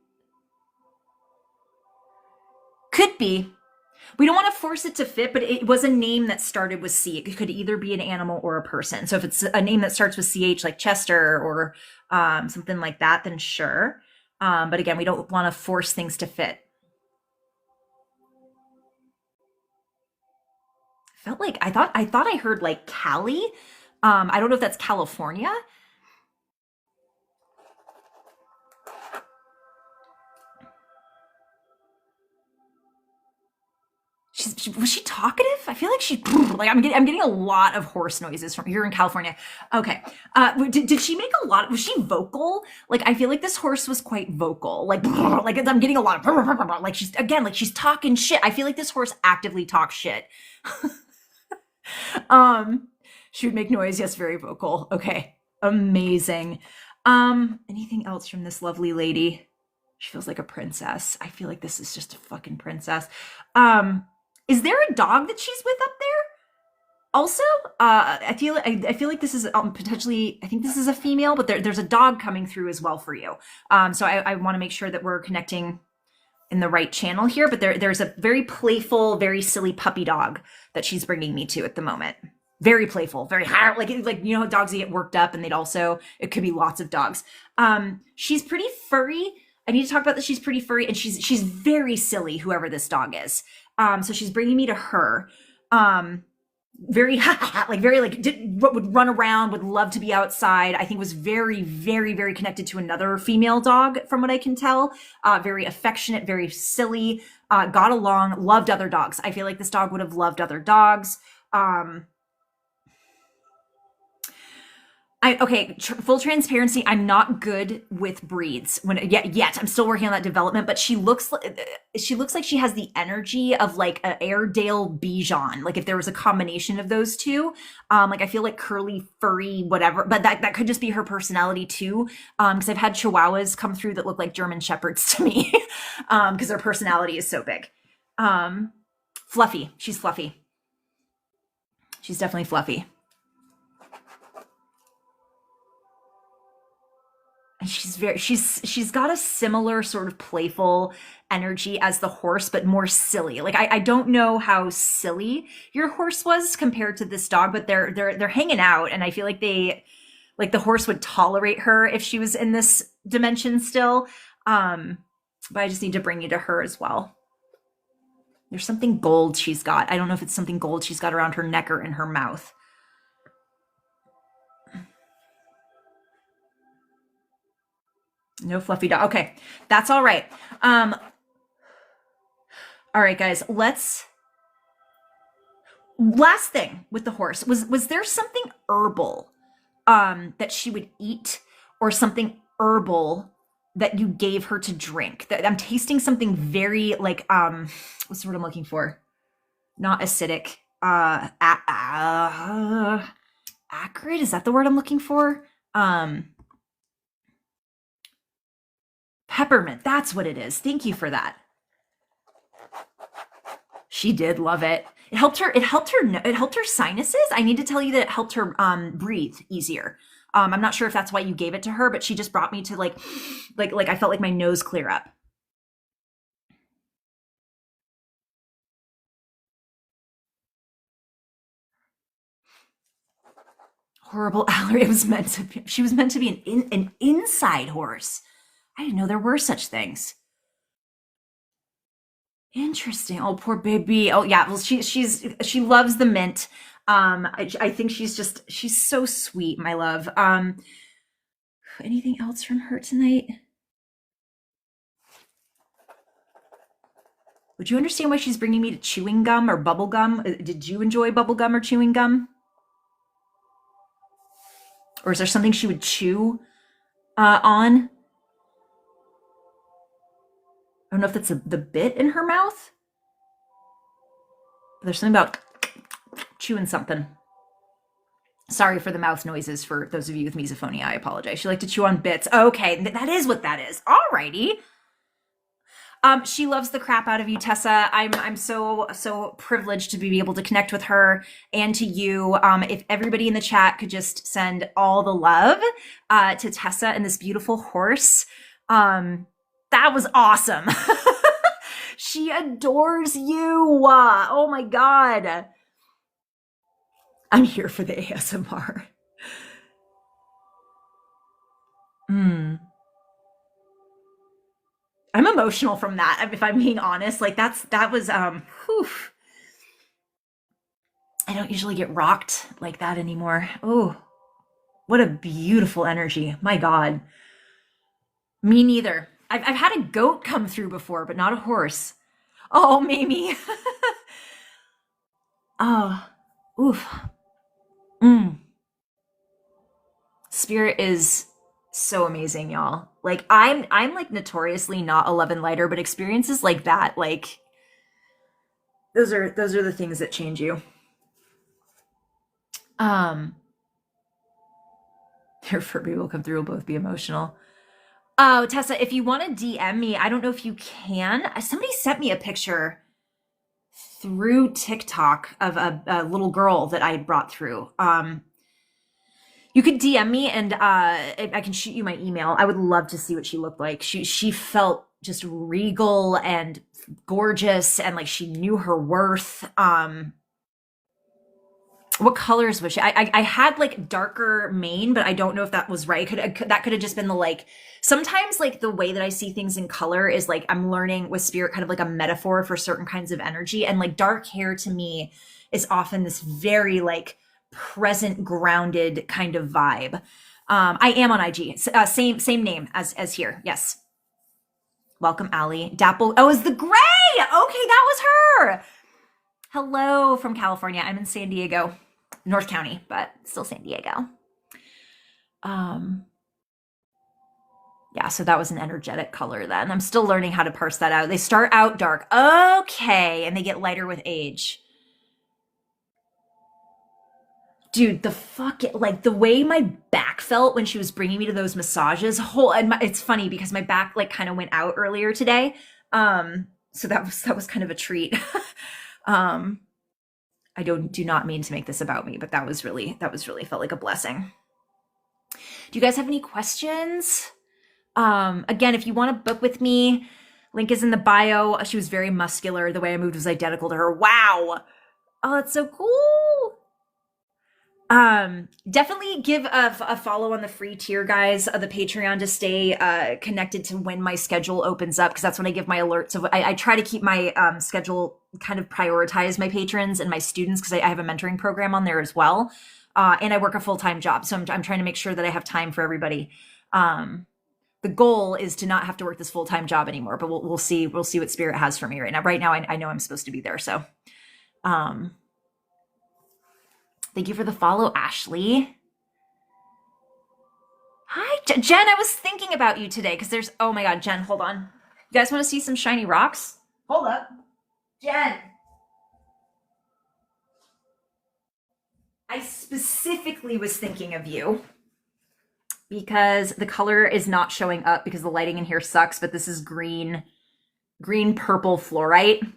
Could be. We don't want to force it to fit, but it was a name that started with C. It could either be an animal or a person. So if it's a name that starts with CH, like Chester or something like that, then sure. But again, we don't want to force things to fit. Felt like I thought I heard like Cali. I don't know if that's California. Was she talkative? I feel like she like I'm getting a lot of horse noises from here in California. Okay, did she make a lot? Was she vocal? Like I feel like this horse was quite vocal. Like I'm getting a lot of like she's again like she's talking shit. I feel like this horse actively talks shit. um, she would make noise. Yes, very vocal. Okay, amazing. Anything else from this lovely lady? She feels like a princess. I feel like this is just a fucking princess. Um, is there a dog that she's with up there? Also, I feel like this is potentially. I think this is a female, but there's a dog coming through as well for you. So I want to make sure that we're connecting in the right channel here. But there's a very playful, very silly puppy dog that she's bringing me to at the moment. Very playful, very high, like you know how dogs get worked up, and they'd also it could be lots of dogs. She's pretty furry. I need to talk about that. She's pretty furry, and she's very silly. Whoever this dog is, so she's bringing me to her. Very like very like would run around, would love to be outside. I think was very connected to another female dog, from what I can tell. Very affectionate, very silly. Got along, loved other dogs. I feel like this dog would have loved other dogs. Um, okay, full transparency, I'm not good with breeds when yet I'm still working on that development, but she looks like she has the energy of like a Airedale Bichon, like if there was a combination of those two. Like I feel like curly furry whatever, but that could just be her personality too. Because I've had Chihuahuas come through that look like German Shepherds to me. Because their personality is so big. um Fluffy, she's fluffy. She's definitely fluffy. And she's got a similar sort of playful energy as the horse, but more silly. Like I don't know how silly your horse was compared to this dog, but they're hanging out, and I feel like they like the horse would tolerate her if she was in this dimension still. um but I just need to bring you to her as well. There's something gold she's got. I don't know if it's something gold she's got around her neck or in her mouth. No fluffy dog. Okay, that's all right. um all right, guys, let's last thing with the horse. Was there something herbal that she would eat, or something herbal that you gave her to drink? That I'm tasting something very like what's the word I'm looking for? Not acidic. Acrid, is that the word I'm looking for? um Peppermint, that's what it is. Thank you for that. She did love it. It helped her sinuses. I need to tell you that it helped her breathe easier. I'm not sure if that's why you gave it to her, but she just brought me to like I felt like my nose clear up. Horrible allergy. It was meant to be. She was meant to be an inside horse. I didn't know there were such things. Interesting. Oh, poor baby. Oh, yeah. Well, she loves the mint. I think she's so sweet, my love. Anything else from her tonight? Would you understand why she's bringing me to chewing gum or bubble gum? Did you enjoy bubble gum or chewing gum? Or is there something she would chew on? I don't know if that's the bit in her mouth. But there's something about chewing something. Sorry for the mouth noises for those of you with misophonia. I apologize. She liked to chew on bits. Okay, that is what that is. Alrighty. She loves the crap out of you, Tessa. I'm so privileged to be able to connect with her and to you. If everybody in the chat could just send all the love to Tessa and this beautiful horse. That was awesome. She adores you. Oh my God. I'm here for the ASMR. I'm emotional from that, if I'm being honest. Like that was whew. I don't usually get rocked like that anymore. Oh, what a beautiful energy. My God. Me neither. I've had a goat come through before, but not a horse. Oh, Mamie. Oh, oof. Spirit is so amazing, y'all. Like I'm like notoriously not a love and lighter, but experiences like that, like those are the things that change you. Your Furby will come through, we'll both be emotional. Oh, Tessa, if you want to DM me, I don't know if you can. Somebody sent me a picture through TikTok of a little girl that I had brought through. You could DM me and I can shoot you my email. I would love to see what she looked like. She felt just regal and gorgeous and like she knew her worth. What colors was she? I had like darker mane, but I don't know if that was right. That could have just been the like, sometimes like the way that I see things in color is like I'm learning with spirit kind of like a metaphor for certain kinds of energy. And like dark hair to me is often this very like present, grounded kind of vibe. I am on IG. Same name as here. Yes. Welcome, Allie. Dapple. Oh, is the gray. Okay, that was her. Hello from California. I'm in San Diego, North County, but still San Diego. Yeah, so that was an energetic color then. I'm still learning how to parse that out. They start out dark. Okay, and they get lighter with age. Dude, like the way my back felt when she was bringing me to those massages, it's funny because my back like kind of went out earlier today. So that was kind of a treat. I do not mean to make this about me, but that was really felt like a blessing. Do you guys have any questions? Again, if you want to book with me, link is in the bio. She was very muscular. The way I moved was identical to her. Wow. Oh, that's so cool. Definitely give a follow on the free tier, guys, of the Patreon to stay connected to when my schedule opens up, because that's when I give my alerts. So I try to keep my schedule kind of prioritize my patrons and my students, because I have a mentoring program on there as well. And I work a full-time job. So I'm trying to make sure that I have time for everybody. The goal is to not have to work this full-time job anymore, but we'll see what spirit has for me right now. Right now, I know I'm supposed to be there. So, thank you for the follow, Ashley. Hi, Jen. I was thinking about you today because oh my God, Jen, hold on. You guys want to see some shiny rocks? Hold up. Jen. I specifically was thinking of you because the color is not showing up because the lighting in here sucks, but this is green purple fluorite.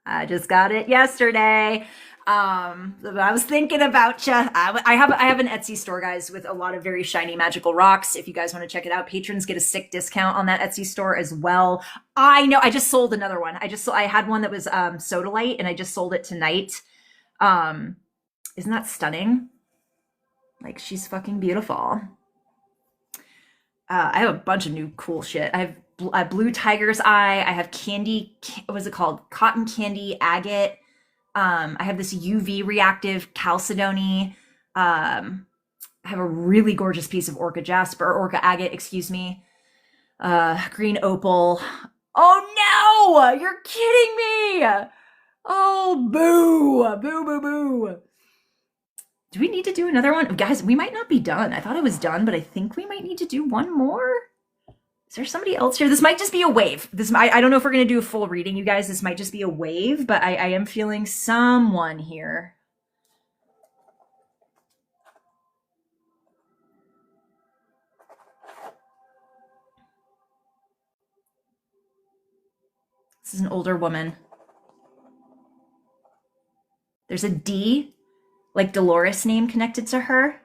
I just got it yesterday. I was thinking about you. I have an Etsy store, guys, with a lot of very shiny magical rocks. If you guys want to check it out, patrons get a sick discount on that Etsy store as well. I know. I just sold another one. I had one that was sodalite, and I just sold it tonight. Isn't that stunning? Like, she's fucking beautiful. I have a bunch of new cool shit. I have blue tiger's eye. I have candy. What was it called? Cotton candy agate. I have this UV reactive chalcedony. I have a really gorgeous piece of orca jasper, or orca agate, excuse me. Green opal. Oh no! You're kidding me! Oh, boo! Boo, boo, boo. Do we need to do another one? Guys, we might not be done. I thought I was done, but I think we might need to do one more. Is there somebody else here? This might just be a wave. I don't know if we're going to do a full reading, you guys. This might just be a wave, but I am feeling someone here. This is an older woman. There's a D, like Dolores name connected to her.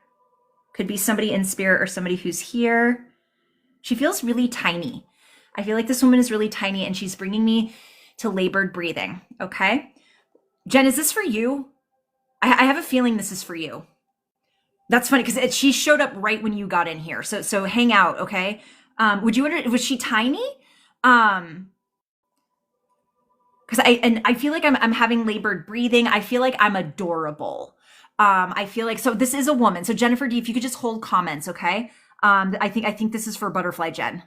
Could be somebody in spirit or somebody who's here. She feels really tiny. I feel like this woman is really tiny and she's bringing me to labored breathing, okay? Jen, is this for you? I have a feeling this is for you. That's funny because she showed up right when you got in here. So hang out, okay? Was she tiny? Because I feel like I'm having labored breathing. I feel like I'm adorable. I feel like, so this is a woman. So Jennifer D, if you could just hold comments, okay? I think this is for Butterfly Jen.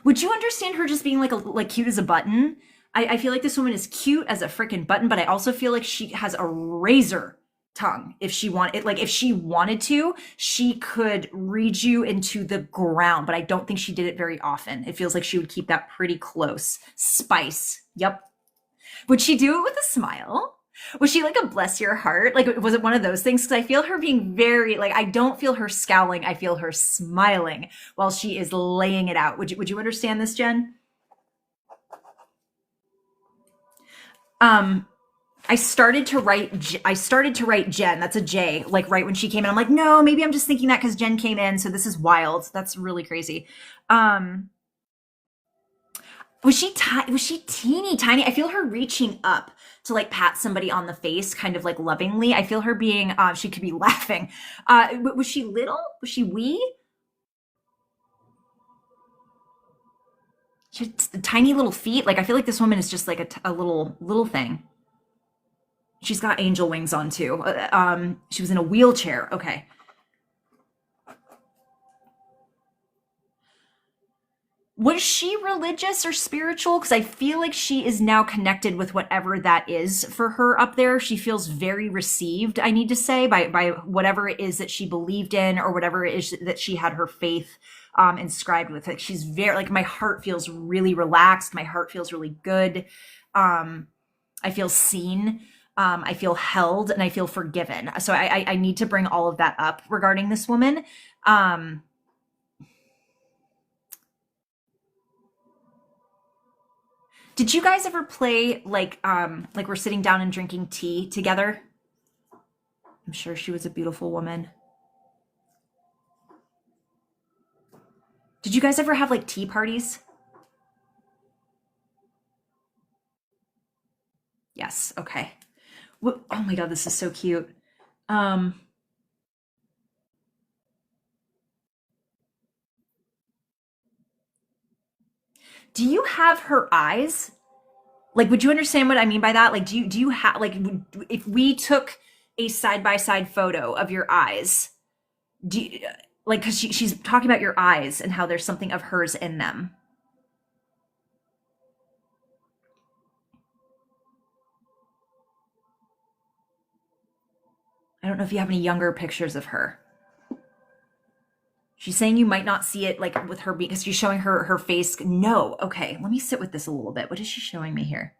Would you understand her just being like cute as a button? I feel like this woman is cute as a freaking button, but I also feel like she has a razor tongue. If she wanted to, she could read you into the ground, but I don't think she did it very often. It feels like she would keep that pretty close. Spice. Yep. Would she do it with a smile? Was she like a bless your heart? Like, was it one of those things? Because I feel her being very, like, I don't feel her scowling. I feel her smiling while she is laying it out. Would you understand this, Jen? I started to write Jen. That's a J, like right when she came in. I'm like, no, maybe I'm just thinking that because Jen came in. So this is wild. That's really crazy. Was she teeny tiny? I feel her reaching up to like pat somebody on the face, kind of like lovingly. I feel her being, she could be laughing. Was she little? Was she wee? She had tiny little feet. Like, I feel like this woman is just like a little thing. She's got angel wings on too. She was in a wheelchair. Okay. Was she religious or spiritual? Because I feel like she is now connected with whatever that is for her up there. She feels very received, I need to say, by whatever it is that she believed in or whatever it is that she had her faith inscribed with. Like, she's very, like, my heart feels really relaxed. My heart feels really good. I feel seen. I feel held and I feel forgiven. So I need to bring all of that up regarding this woman. Did you guys ever play like we're sitting down and drinking tea together? I'm sure she was a beautiful woman. Did you guys ever have like tea parties? Yes, okay. Oh my god, this is so cute. Um do you have her eyes? Like, would you understand what I mean by that? Like, do you have like if we took a side by side photo of your eyes, do you, like because she's talking about your eyes and how there's something of hers in them. I don't know if you have any younger pictures of her. She's saying you might not see it like with her because she's showing her face. No, okay, let me sit with this a little bit. What is she showing me here?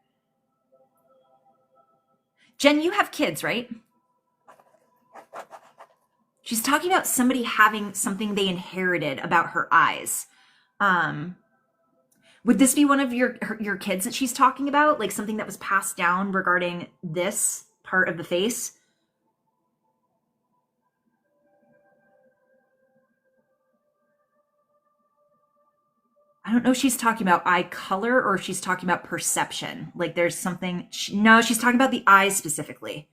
Jen, you have kids, right? She's talking about somebody having something they inherited about her eyes. Would this be one of your kids that she's talking about? Like something that was passed down regarding this part of the face? I don't know if she's talking about eye color or if she's talking about perception. Like there's something, no, she's talking about the eyes specifically.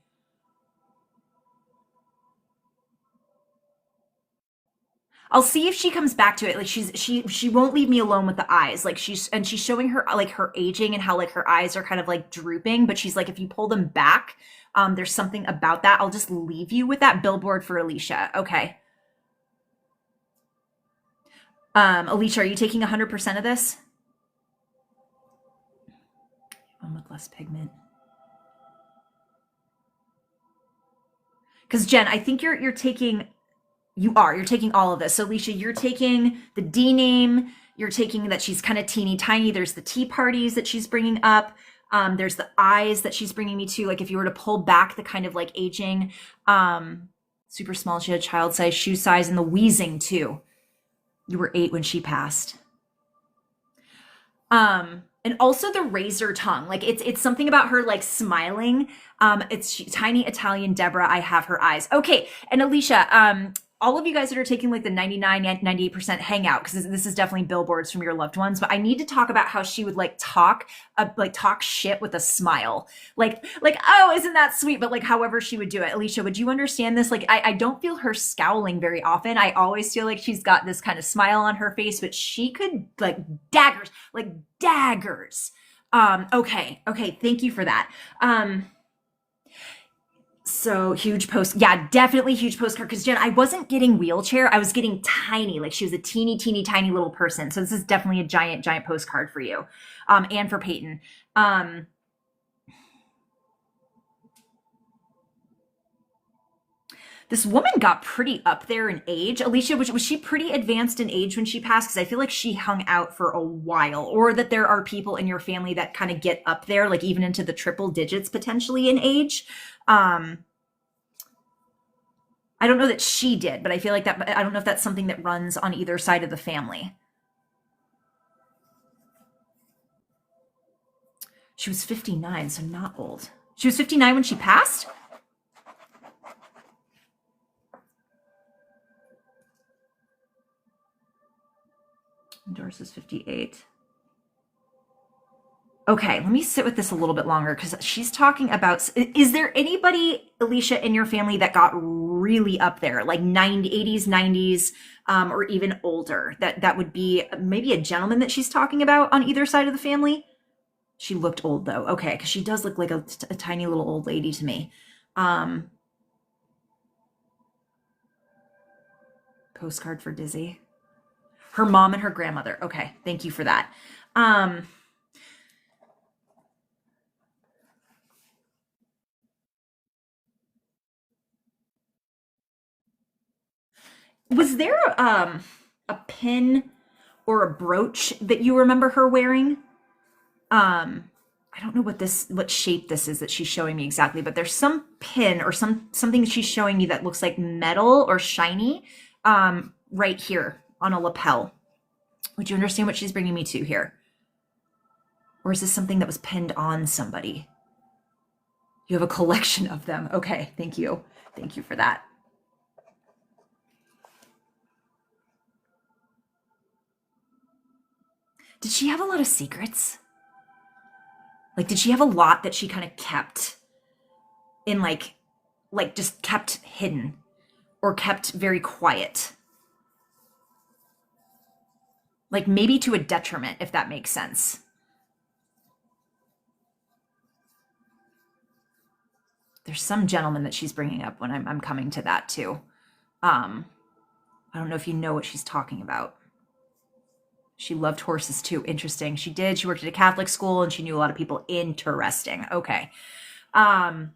I'll see if she comes back to it. Like she won't leave me alone with the eyes. Like she's showing her like her aging and how like her eyes are kind of like drooping, but she's like if you pull them back, there's something about that. I'll just leave you with that billboard for Alicia. Okay. Alicia, are you taking 100% of this? One with less pigment. Because Jen, I think you're taking you're taking all of this. So Alicia, you're taking the D name, you're taking that she's kind of teeny tiny. There's the tea parties that she's bringing up. There's the eyes that she's bringing me to. Like if you were to pull back the kind of like aging, super small, she had child size, shoe size, and the wheezing too. You were 8 when she passed. And also the razor tongue. Like it's something about her like smiling. Tiny Italian Deborah. I have her eyes. Okay. And Alicia, all of you guys that are taking like the 98% hangout, because this is definitely billboards from your loved ones, but I need to talk about how she would like talk shit with a smile. Like, oh, isn't that sweet? But like, however she would do it. Alicia, would you understand this? Like, I don't feel her scowling very often. I always feel like she's got this kind of smile on her face, but she could like daggers. Okay. Thank you for that. So huge post. Yeah, definitely huge postcard. Because Jen, I wasn't getting wheelchair. I was getting tiny. Like she was a teeny, tiny little person. So this is definitely a giant postcard for you. And for Peyton. This woman got pretty up there in age. Alicia, was she pretty advanced in age when she passed? Because I feel like she hung out for a while. Or that there are people in your family that kind of get up there, like even into the triple digits potentially in age. I don't know that she did, but I feel like that, I don't know if that's something that runs on either side of the family. She was 59, so not old. She was 59 when she passed? Doris is 58. Okay, let me sit with this a little bit longer because she's talking about, is there anybody, Alicia, in your family that got really up there, like 80s, 90s, or even older? That would be maybe a gentleman that she's talking about on either side of the family? She looked old though. Okay, because she does look like a tiny little old lady to me. Postcard for Dizzy. Her mom and her grandmother. Okay, thank you for that. Was there a pin or a brooch that you remember her wearing? I don't know what shape this is that she's showing me exactly, but there's some pin or something that she's showing me that looks like metal or shiny, right here on a lapel. Would you understand what she's bringing me to here? Or is this something that was pinned on somebody? You have a collection of them. Okay, thank you. Thank you for that. Did she have a lot of secrets? Like, did she have a lot that she kind of kept in like just kept hidden or kept very quiet? Like maybe to a detriment, if that makes sense. There's some gentleman that she's bringing up when I'm coming to that too. I don't know if you know what she's talking about. She loved horses too. Interesting. She did. She worked at a Catholic school and she knew a lot of people. Interesting. Okay.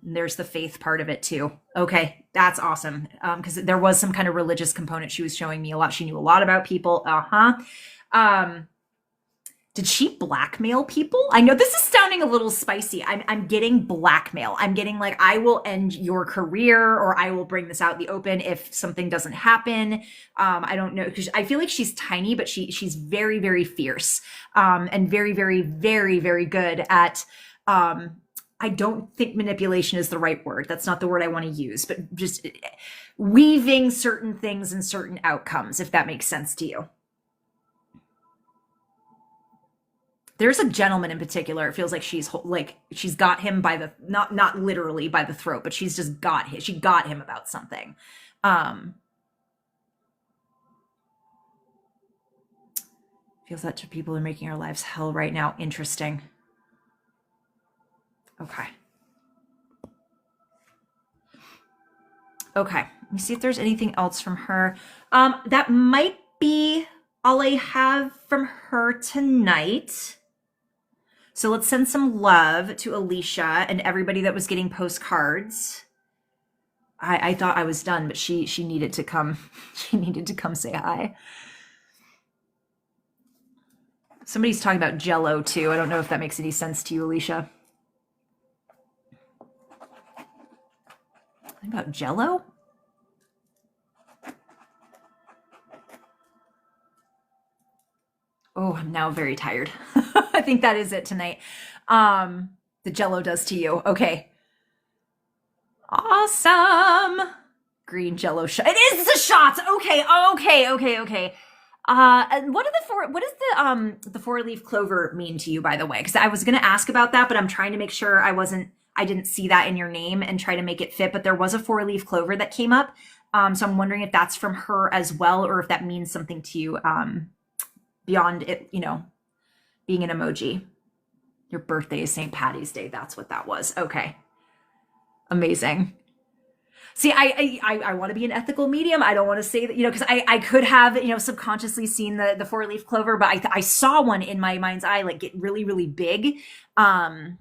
There's the faith part of it too. Okay. That's awesome. Because there was some kind of religious component. She was showing me a lot. She knew a lot about people. Did she blackmail people? I know this is sounding a little spicy. I'm getting blackmail. I'm getting like, I will end your career or I will bring this out in the open if something doesn't happen. I don't know, because I feel like she's tiny, but she's very, very fierce, and very, very, very, very good at, I don't think manipulation is the right word. That's not the word I want to use, but just weaving certain things and certain outcomes, if that makes sense to you. There's a gentleman in particular. It feels like she's got him by the, not literally by the throat, but she's just got him. She got him about something. Feels that to people are making our lives hell right now. Interesting. Okay. Okay. Let me see if there's anything else from her. That might be all I have from her tonight. So let's send some love to Alicia and everybody that was getting postcards. I thought I was done, but she needed to come. She needed to come say hi. Somebody's talking about Jello too. I don't know if that makes any sense to you, Alicia. Think about Jello? Oh, I'm now very tired. I think that is it tonight. The Jello does to you. Okay. Awesome. Green Jello shot. It is the shots. Okay. Okay. And what does the four-leaf clover mean to you, by the way? Because I was gonna ask about that, but I'm trying to make sure I didn't see that in your name and try to make it fit. But there was a four-leaf clover that came up. So I'm wondering if that's from her as well, or if that means something to you. Beyond it, being an emoji. Your birthday is St. Patty's Day. That's what that was. Okay. Amazing. See, I want to be an ethical medium. I don't want to say that, because I could have, subconsciously seen the four-leaf clover, but I saw one in my mind's eye, like get really, really big. So I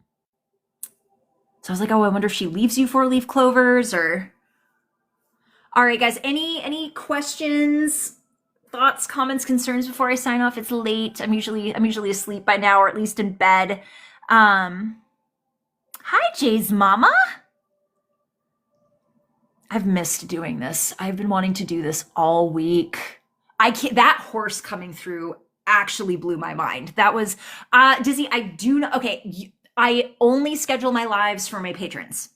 was like, oh, I wonder if she leaves you four-leaf clovers or. All right, guys, any questions? Thoughts, comments, concerns before I sign off? It's late. I'm usually asleep by now, or at least in bed. Hi, Jay's mama. I've missed doing this. I've been wanting to do this all week. That horse coming through actually blew my mind. That was Dizzy. I do know. Okay, I only schedule my lives for my patrons.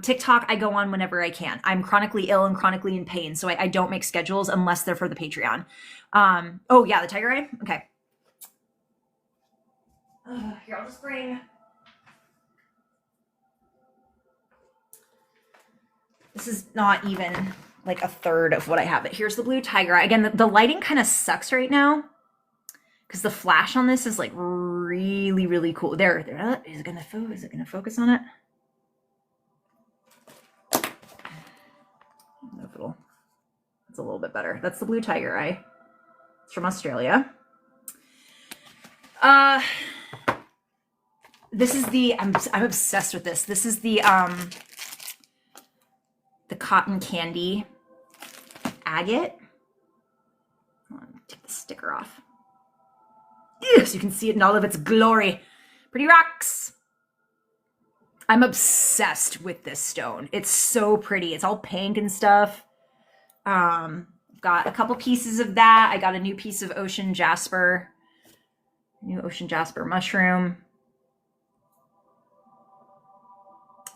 TikTok, I go on whenever I can. I'm chronically ill and chronically in pain, so I don't make schedules unless they're for the Patreon. Oh yeah, the tiger eye? Okay. Here, I'll just bring... This is not even like a third of what I have. But here's the blue tiger eye. Again, the lighting kind of sucks right now because the flash on this is like really, really cool. There. Is it gonna focus on it? It's a little bit better. That's the blue tiger eye. It's from Australia. This is I'm obsessed with this. This is the cotton candy agate. Take the sticker off. So you can see it in all of its glory. Pretty rocks. I'm obsessed with this stone. It's so pretty. It's all pink and stuff. Got a couple pieces of that. I got a new piece of ocean jasper. New ocean jasper mushroom,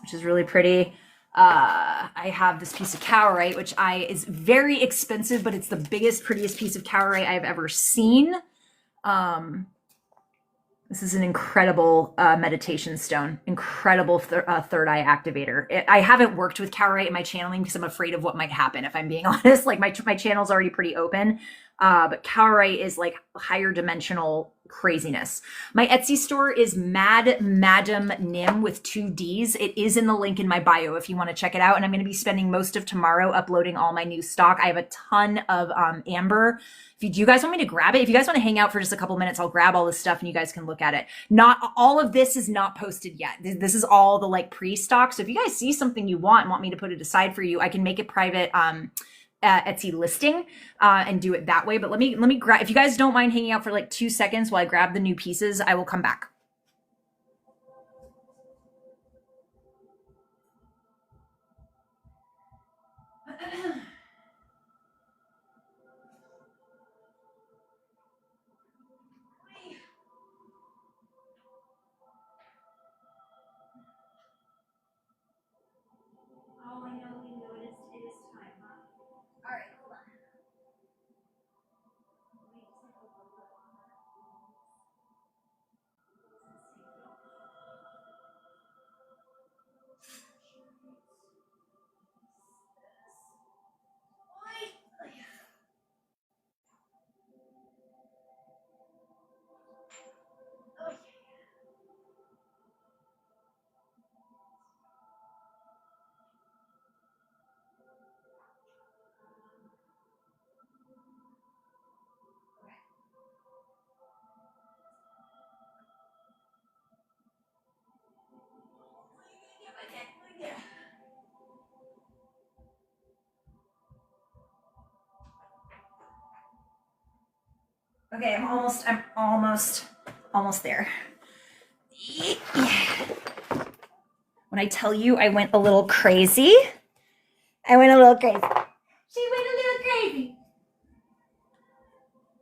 which is really pretty. I have this piece of cowrite, which is very expensive, but it's the biggest, prettiest piece of cowrite I've ever seen. This is an incredible meditation stone, incredible third eye activator. I haven't worked with cowrite in my channeling because I'm afraid of what might happen, if I'm being honest. Like my channel's already pretty open, but cowrite is like higher dimensional craziness. My Etsy store is Madam Nim with 2 D's. It is in the link in my bio if you want to check it out. And I'm going to be spending most of tomorrow uploading all my new stock. I have a ton of amber. Do you guys want me to grab it? If you guys want to hang out for just a couple minutes, I'll grab all this stuff and you guys can look at it. Not all of this is not posted yet. This is all the like pre-stock. So if you guys see something you want me to put it aside for you, I can make it private Etsy listing and do it that way. But let me grab, if you guys don't mind hanging out for like 2 seconds while I grab the new pieces, I will come back. Oh, I know, it is time, huh? All right, hold on. Okay, I'm almost there. When I tell you I went a little crazy, I went a little crazy. She went a little crazy.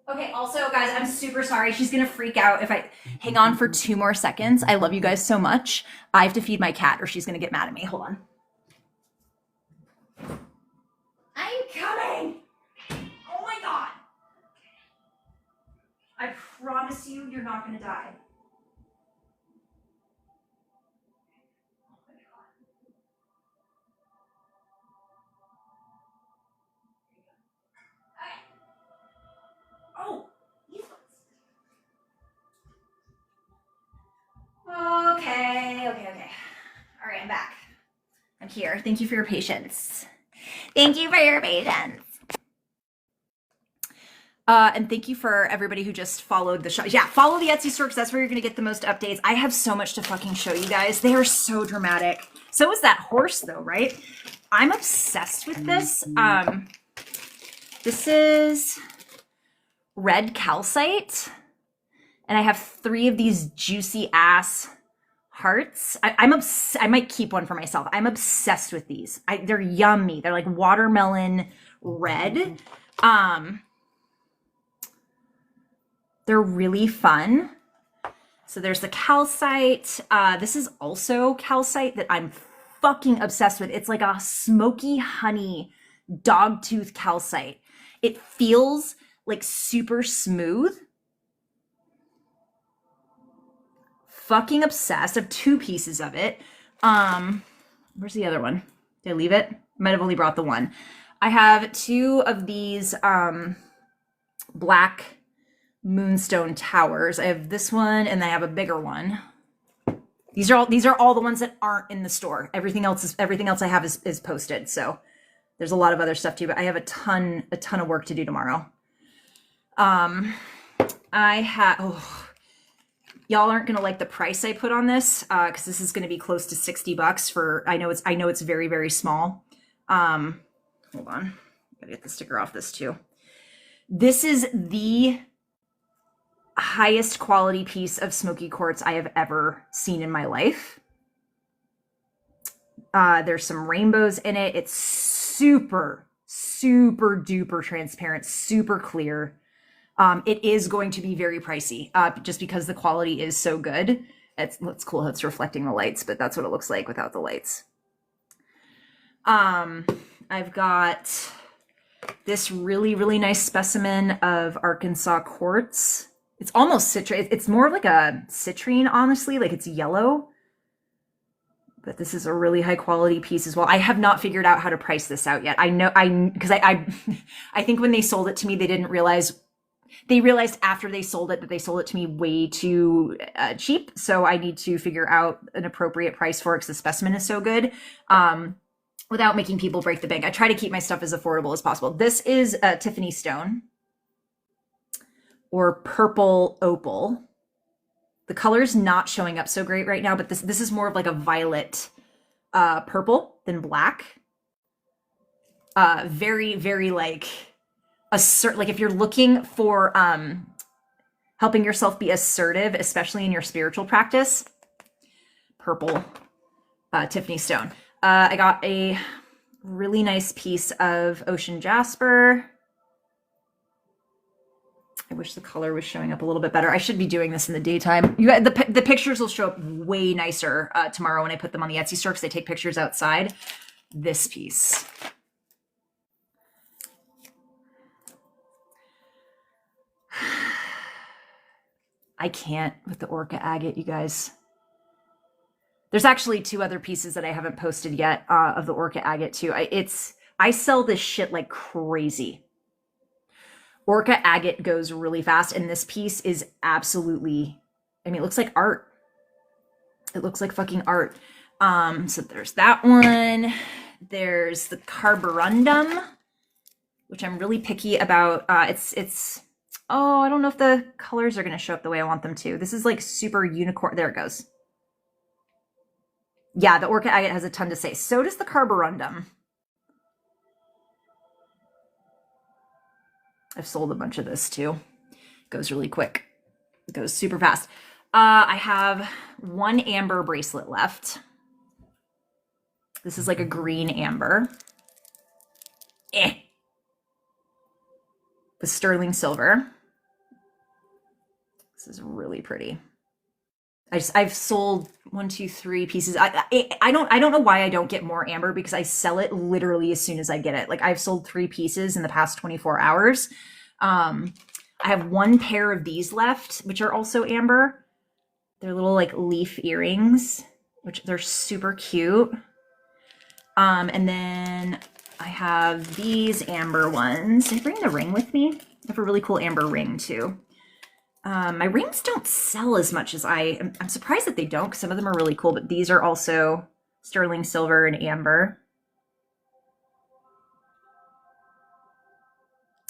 Okay, also, guys, I'm super sorry. She's gonna freak out if I hang on for 2 more seconds. I love you guys so much. I have to feed my cat or she's gonna get mad at me. Hold on. I'm coming! Oh my god. I promise you, you're not gonna die. Oh, these ones. Okay. All right, I'm back. I'm here. Thank you for your patience. Thank you for your patience. And thank you for everybody who just followed the show. Yeah, follow the Etsy store because that's where you're going to get the most updates. I have so much to fucking show you guys. They are so dramatic. So is that horse though, right? I'm obsessed with this. This is red calcite. And I have 3 of these juicy ass hearts. I might keep one for myself. I'm obsessed with these. They're yummy. They're like watermelon red. They're really fun. So there's the calcite. This is also calcite that I'm fucking obsessed with. It's like a smoky honey dogtooth calcite. It feels like super smooth. Fucking obsessed. I have 2 pieces of it. Where's the other one? Did I leave it? Might have only brought the one. I have 2 of these black moonstone towers. I have this one and I have a bigger one. These are all the ones that aren't in the store. Everything else I have is posted. So there's a lot of other stuff too, but I have a ton of work to do tomorrow. Y'all aren't gonna like the price I put on this, because this is gonna be close to $60 for. I know it's very, very small. Hold on, gotta get the sticker off this too. This is the highest quality piece of smoky quartz I have ever seen in my life. There's some rainbows in it. It's super duper transparent, super clear. It is going to be very pricey, just because the quality is so good. It's cool how it's reflecting the lights, but that's what it looks like without the lights. I've got this really, really nice specimen of Arkansas quartz. It's almost citrine. It's more of like a citrine, honestly. Like it's yellow. But this is a really high quality piece as well. I have not figured out how to price this out yet. I know because I think when they sold it to me, they didn't realize. They realized after they sold it that they sold it to me way too cheap. So I need to figure out an appropriate price for it because the specimen is so good, without making people break the bank. I try to keep my stuff as affordable as possible. This is Tiffany stone or purple opal. The color's not showing up so great right now, but this is more of like a violet purple than black. Very, very like like if you're looking for helping yourself be assertive, especially in your spiritual practice, purple Tiffany stone. I got a really nice piece of ocean jasper. I wish the color was showing up a little bit better. I should be doing this in the daytime. You guys, the pictures will show up way nicer tomorrow when I put them on the Etsy store because they take pictures outside. This piece. I can't with the orca agate, you guys. There's actually 2 other pieces that I haven't posted yet of the orca agate too. I sell this shit like crazy. Orca agate goes really fast, and this piece is absolutely, I mean, it looks like art. It looks like fucking art. So there's that one. There's the carborundum, which I'm really picky about. Oh, I don't know if the colors are going to show up the way I want them to. This is like super unicorn. There it goes. Yeah, the orca agate has a ton to say. So does the carborundum. I've sold a bunch of this too. Goes really quick. It goes super fast. I have one amber bracelet left. This is like a green amber. With sterling silver. This is really pretty. I've sold 1, 2, 3 pieces. I don't know why I don't get more amber, because I sell it literally as soon as I get it. Like, I've sold 3 pieces in the past 24 hours. I have one pair of these left, which are also amber. They're little like leaf earrings, which they're super cute. And then I have these amber ones. Did I bring the ring with me? I have a really cool amber ring too. My rings don't sell as much as I'm surprised that they don't, because some of them are really cool, but these are also sterling silver and amber.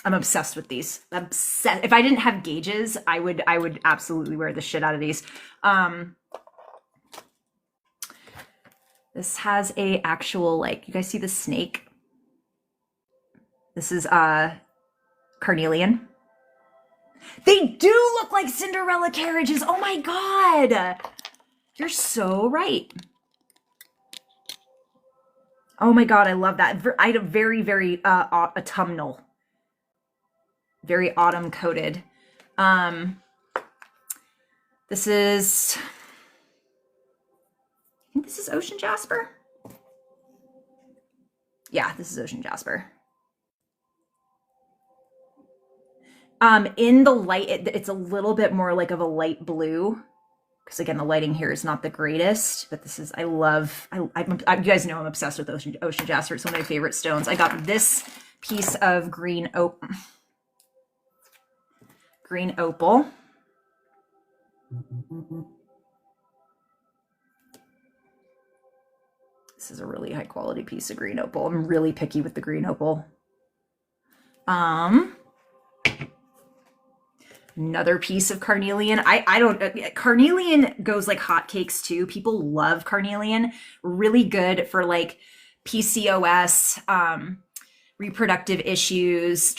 I'm obsessed with these. Obsessed. If I didn't have gauges, I would absolutely wear the shit out of these. This has a actual, like, you guys see the snake? This is carnelian. They do look like Cinderella carriages. Oh my God. You're so right. Oh my God, I love that. I had a very, very autumnal. Very autumn coated. This is, I think this is ocean jasper. Yeah, this is ocean jasper. In the light, it's a little bit more like of a light blue, because again, the lighting here is not the greatest, but this is, you guys know I'm obsessed with ocean jasper. It's one of my favorite stones. I got this piece of green opal. This is a really high quality piece of green opal. I'm really picky with the green opal. Another piece of carnelian. Carnelian goes like hotcakes too. People love carnelian. Really good for like PCOS, reproductive issues,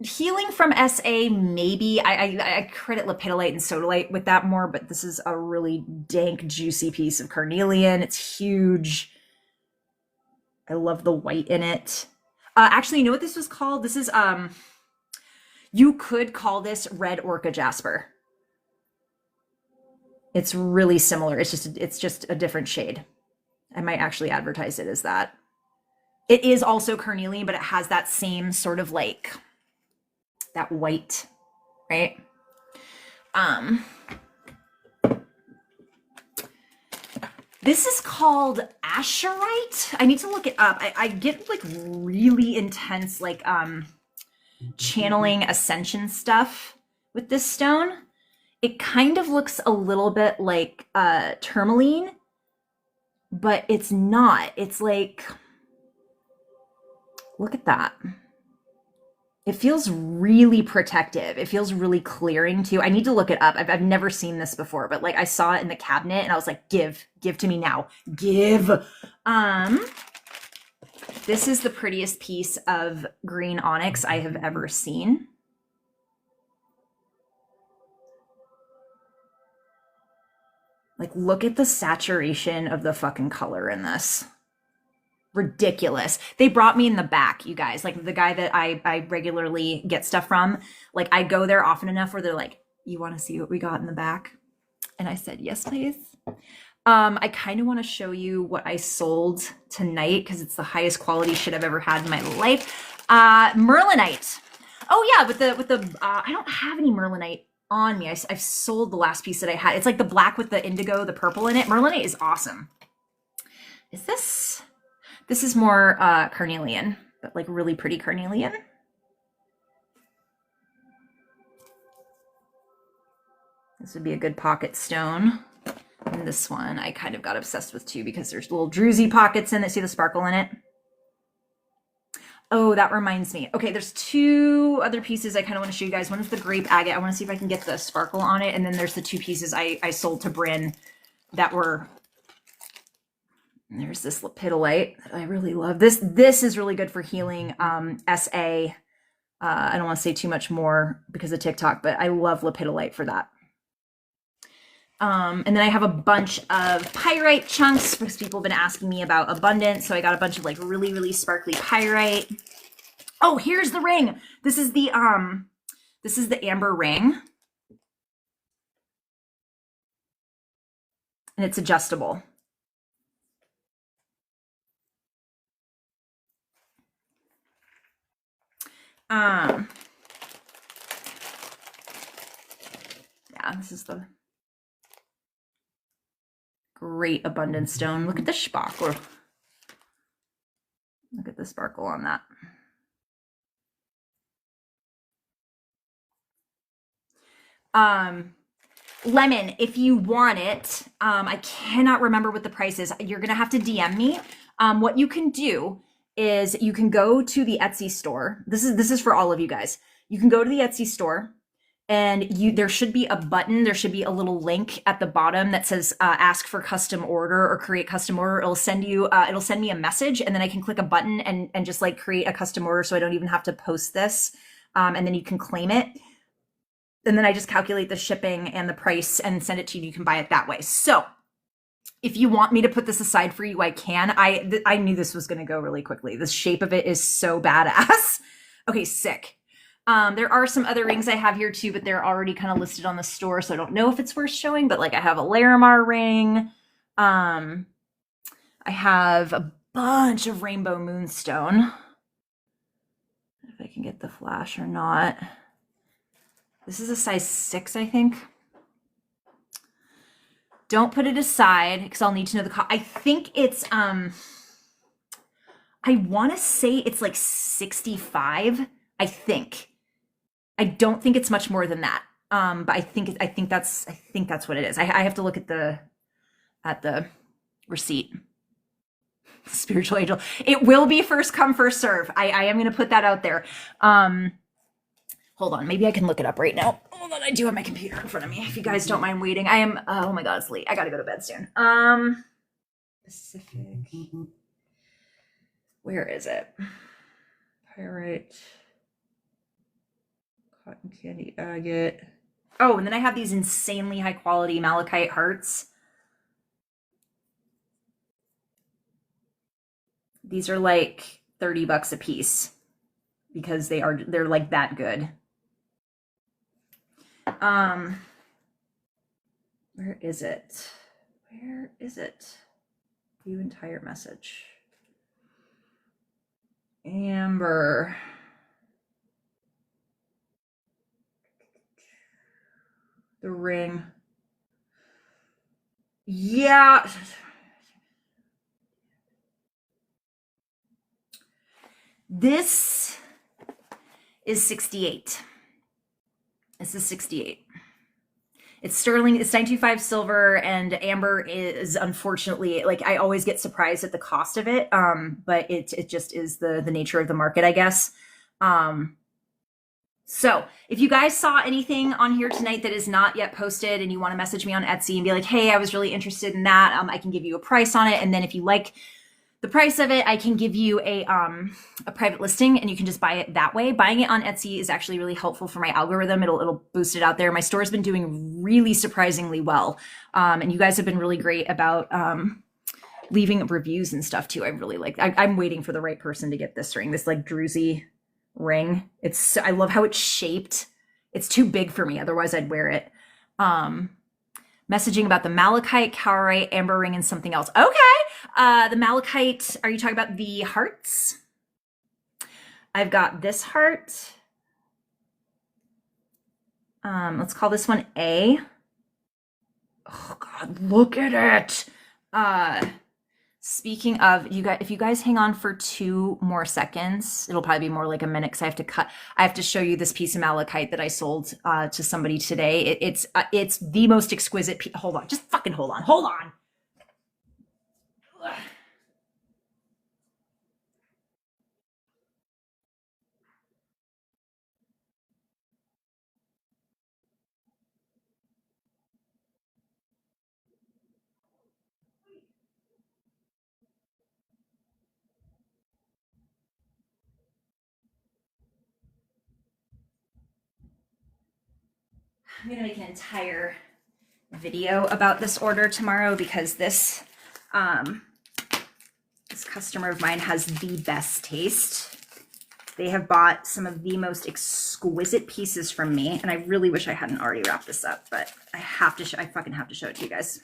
healing from SA, maybe. I credit lepidolite and sodalite with that more, but this is a really dank, juicy piece of carnelian. It's huge. I love the white in it. Actually, you know what this was called? This is, you could call this red orca jasper. It's really similar. It's just a different shade. I might actually advertise it as that. It is also carnelian, but it has that same sort of like that white, right? This is called Asherite. I need to look it up. I get like really intense like channeling ascension stuff with this stone. It kind of looks a little bit like tourmaline, but it's not. It's like, look at that. It feels really protective. It feels really clearing too. I need to look it up. I've never seen this before, but like I saw it in the cabinet and I was like, give to me now. Give. This is the prettiest piece of green onyx I have ever seen. Like, look at the saturation of the fucking color in this. Ridiculous. They brought me in the back, you guys. Like, the guy that I regularly get stuff from, like, I go there often enough where they're like, you want to see what we got in the back? And I said, yes, please. I kind of want to show you what I sold tonight because it's the highest quality shit I've ever had in my life. Merlinite. Oh yeah, with the I don't have any Merlinite on me. I've sold the last piece that I had. It's like the black with the indigo, the purple in it. Merlinite is awesome. Is this? This is more carnelian, but like really pretty carnelian. This would be a good pocket stone. And this one I kind of got obsessed with too because there's little druzy pockets in it. See the sparkle in it? Oh, that reminds me. Okay, there's two other pieces I kind of want to show you guys. One is the grape agate. I want to see if I can get the sparkle on it. And then there's the two pieces I sold to Bryn that were... There's this lepidolite that I really love. This is really good for healing SA I don't want to say too much more because of TikTok, but I love lepidolite for that. And then I have a bunch of pyrite chunks because people have been asking me about abundance. So I got a bunch of like really, really sparkly pyrite. Oh, here's the ring. This is the amber ring. And it's adjustable. Yeah, this is the great abundance stone. Look at the sparkle. Look at the sparkle on that. Lemon, if you want it, I cannot remember what the price is. You're gonna have to DM me. What you can do is you can go to the Etsy store. This is for all of you guys. You can go to the Etsy store, and there should be a button. There should be a little link at the bottom that says ask for custom order or create custom order. It'll send you it'll send me a message, and then I can click a button and just like create a custom order, so I don't even have to post this. And then you can claim it. And then I just calculate the shipping and the price and send it to you. You can buy it that way. So if you want me to put this aside for you, I can. I knew this was going to go really quickly. The shape of it is so badass. Okay, sick. There are some other rings I have here too, but they're already kind of listed on the store, so I don't know if it's worth showing. But like I have a Larimar ring. I have a bunch of rainbow moonstone. If I can get the flash or not. This is a size 6, I think. Don't put it aside because I'll need to know the cost. I think it's I want to say it's like 65, I think. I don't think it's much more than that. But I think that's what it is. I have to look at the receipt. Spiritual angel. It will be first come, first serve. I am going to put that out there. Hold on, maybe I can look it up right now. Hold on, I do have my computer in front of me. If you guys don't mind waiting, I am. Oh my god, it's late. I gotta go to bed soon. Pacific. Where is it? Pyrite. Cotton candy agate. Oh, and then I have these insanely high quality malachite hearts. These are like $30 a piece because they're like that good. Where is it? Where is it? View entire message. Amber. The ring. Yeah. This is 68. This is 68. It's sterling. It's 925 silver, and amber is unfortunately, like, I always get surprised at the cost of it. But it just is the nature of the market, I guess. So if you guys saw anything on here tonight that is not yet posted and you want to message me on Etsy and be like, hey, I was really interested in that, I can give you a price on it. And then if you like the price of it, I can give you a private listing and you can just buy it that way. Buying it on Etsy is actually really helpful for my algorithm. It'll boost it out there. My store's been doing really surprisingly well. And you guys have been really great about leaving reviews and stuff too. I really like, I'm waiting for the right person to get this ring, this like druzy ring. I love how it's shaped. It's too big for me. Otherwise I'd wear it. Messaging about the malachite, cowrite, amber ring, and something else. Okay. The malachite, are you talking about the hearts? I've got this heart. Let's call this one A. Oh God, look at it. Speaking of, you guys, if you guys hang on for 2 more seconds, it'll probably be more like a minute because I have to show you this piece of malachite that I sold to somebody today. It's the most exquisite piece. Hold on, just fucking hold on. Ugh. I'm gonna make an entire video about this order tomorrow because this customer of mine has the best taste. They have bought some of the most exquisite pieces from me, and I really wish I hadn't already wrapped this up, but I have to I fucking have to show it to you guys.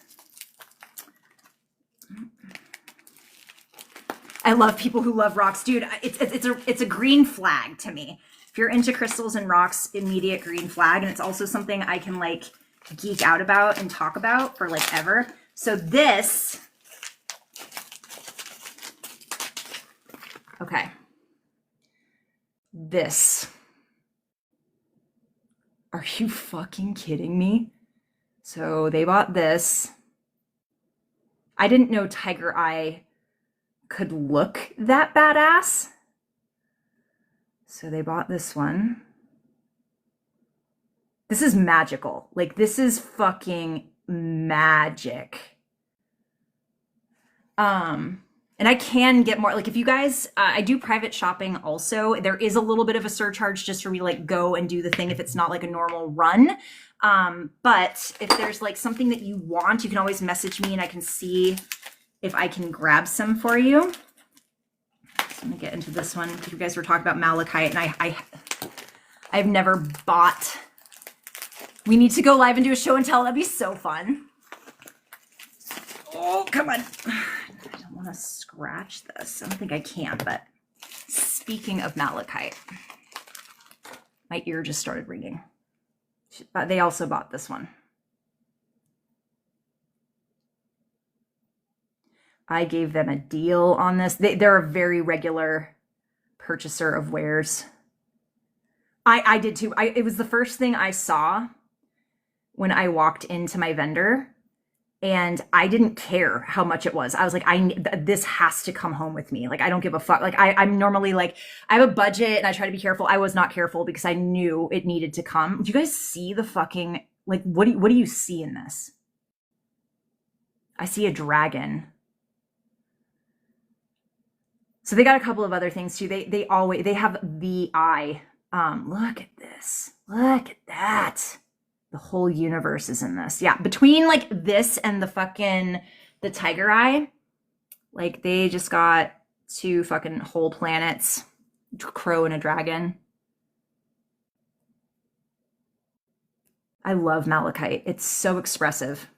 I love people who love rocks. Dude, it's a green flag to me. If you're into crystals and rocks, immediate green flag. And it's also something I can like geek out about and talk about for like ever. So this, okay. This. Are you fucking kidding me? So they bought this. I didn't know Tiger Eye could look that badass. So they bought this one. This is magical. Like, this is fucking magic. And I can get more, like if you guys, I do private shopping also. There is a little bit of a surcharge just for me to like go and do the thing if it's not like a normal run. But if there's like something that you want, you can always message me and I can see if I can grab some for you. So I'm gonna get into this one because you guys were talking about malachite and I've never bought. We need to go live and do a show and tell. That'd be so fun. Oh, come on. I don't want to scratch this. I don't think I can, but speaking of malachite, my ear just started ringing. They also bought this one. I gave them a deal on this. They're a very regular purchaser of wares. I did too. It was the first thing I saw when I walked into my vendor. And I didn't care how much it was. I was like, this has to come home with me. Like, I don't give a fuck. Like, I'm normally like, I have a budget and I try to be careful. I was not careful because I knew it needed to come. Do you guys see the fucking, like, what do you see in this? I see a dragon. So they got a couple of other things too. They have the eye. Look at this. Look at that. The whole universe is in this. Yeah, between like this and the Tiger Eye, like they just got two fucking whole planets, crow and a dragon. I love malachite. It's so expressive.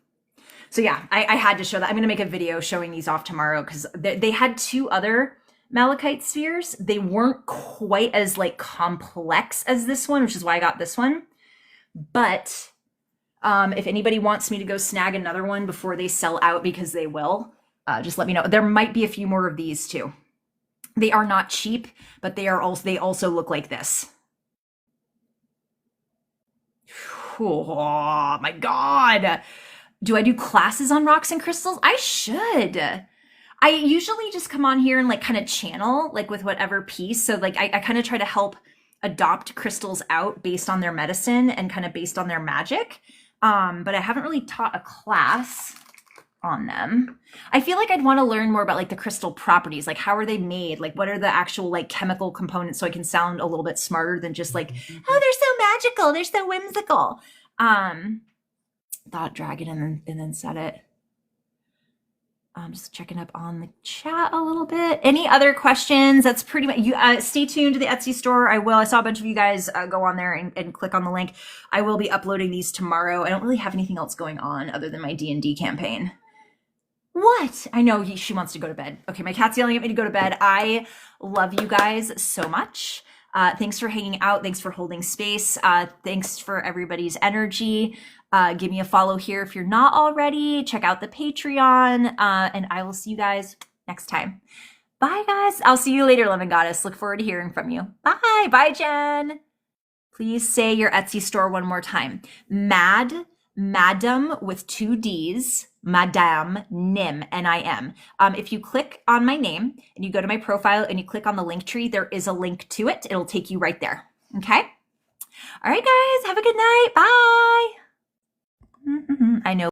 So yeah, I had to show that. I'm going to make a video showing these off tomorrow because they had two other malachite spheres. They weren't quite as like complex as this one, which is why I got this one. But if anybody wants me to go snag another one before they sell out, because they will, just let me know. There might be a few more of these too. They are not cheap, but they also look like this. Oh my God. Do I do classes on rocks and crystals? I should. I usually just come on here and like kind of channel like with whatever piece. So like I kind of try to help adopt crystals out based on their medicine and kind of based on their magic. But I haven't really taught a class on them. I feel like I'd want to learn more about like the crystal properties, like how are they made? Like what are the actual like chemical components so I can sound a little bit smarter than just like, oh, they're so magical, they're so whimsical. Thought dragon and then said it. I'm just checking up on the chat a little bit. Any other questions? That's pretty much you. Stay tuned to the Etsy store. I saw a bunch of you guys go on there and click on the link. I will be uploading these tomorrow. I don't really have anything else going on other than my D&D campaign. What? I know she wants to go to bed. Okay, my cat's yelling at me to go to bed. I love you guys so much. Thanks for hanging out. Thanks for holding space. Thanks for everybody's energy. Give me a follow here if you're not already. Check out the Patreon. And I will see you guys next time. Bye, guys. I'll see you later, Love and Goddess. Look forward to hearing from you. Bye. Bye, Jen. Please say your Etsy store one more time. Madam with 2 D's. Madame Nim, N-I-M. If you click on my name and you go to my profile and you click on the link tree, there is a link to it. It'll take you right there. Okay? All right, guys. Have a good night. Bye. I know.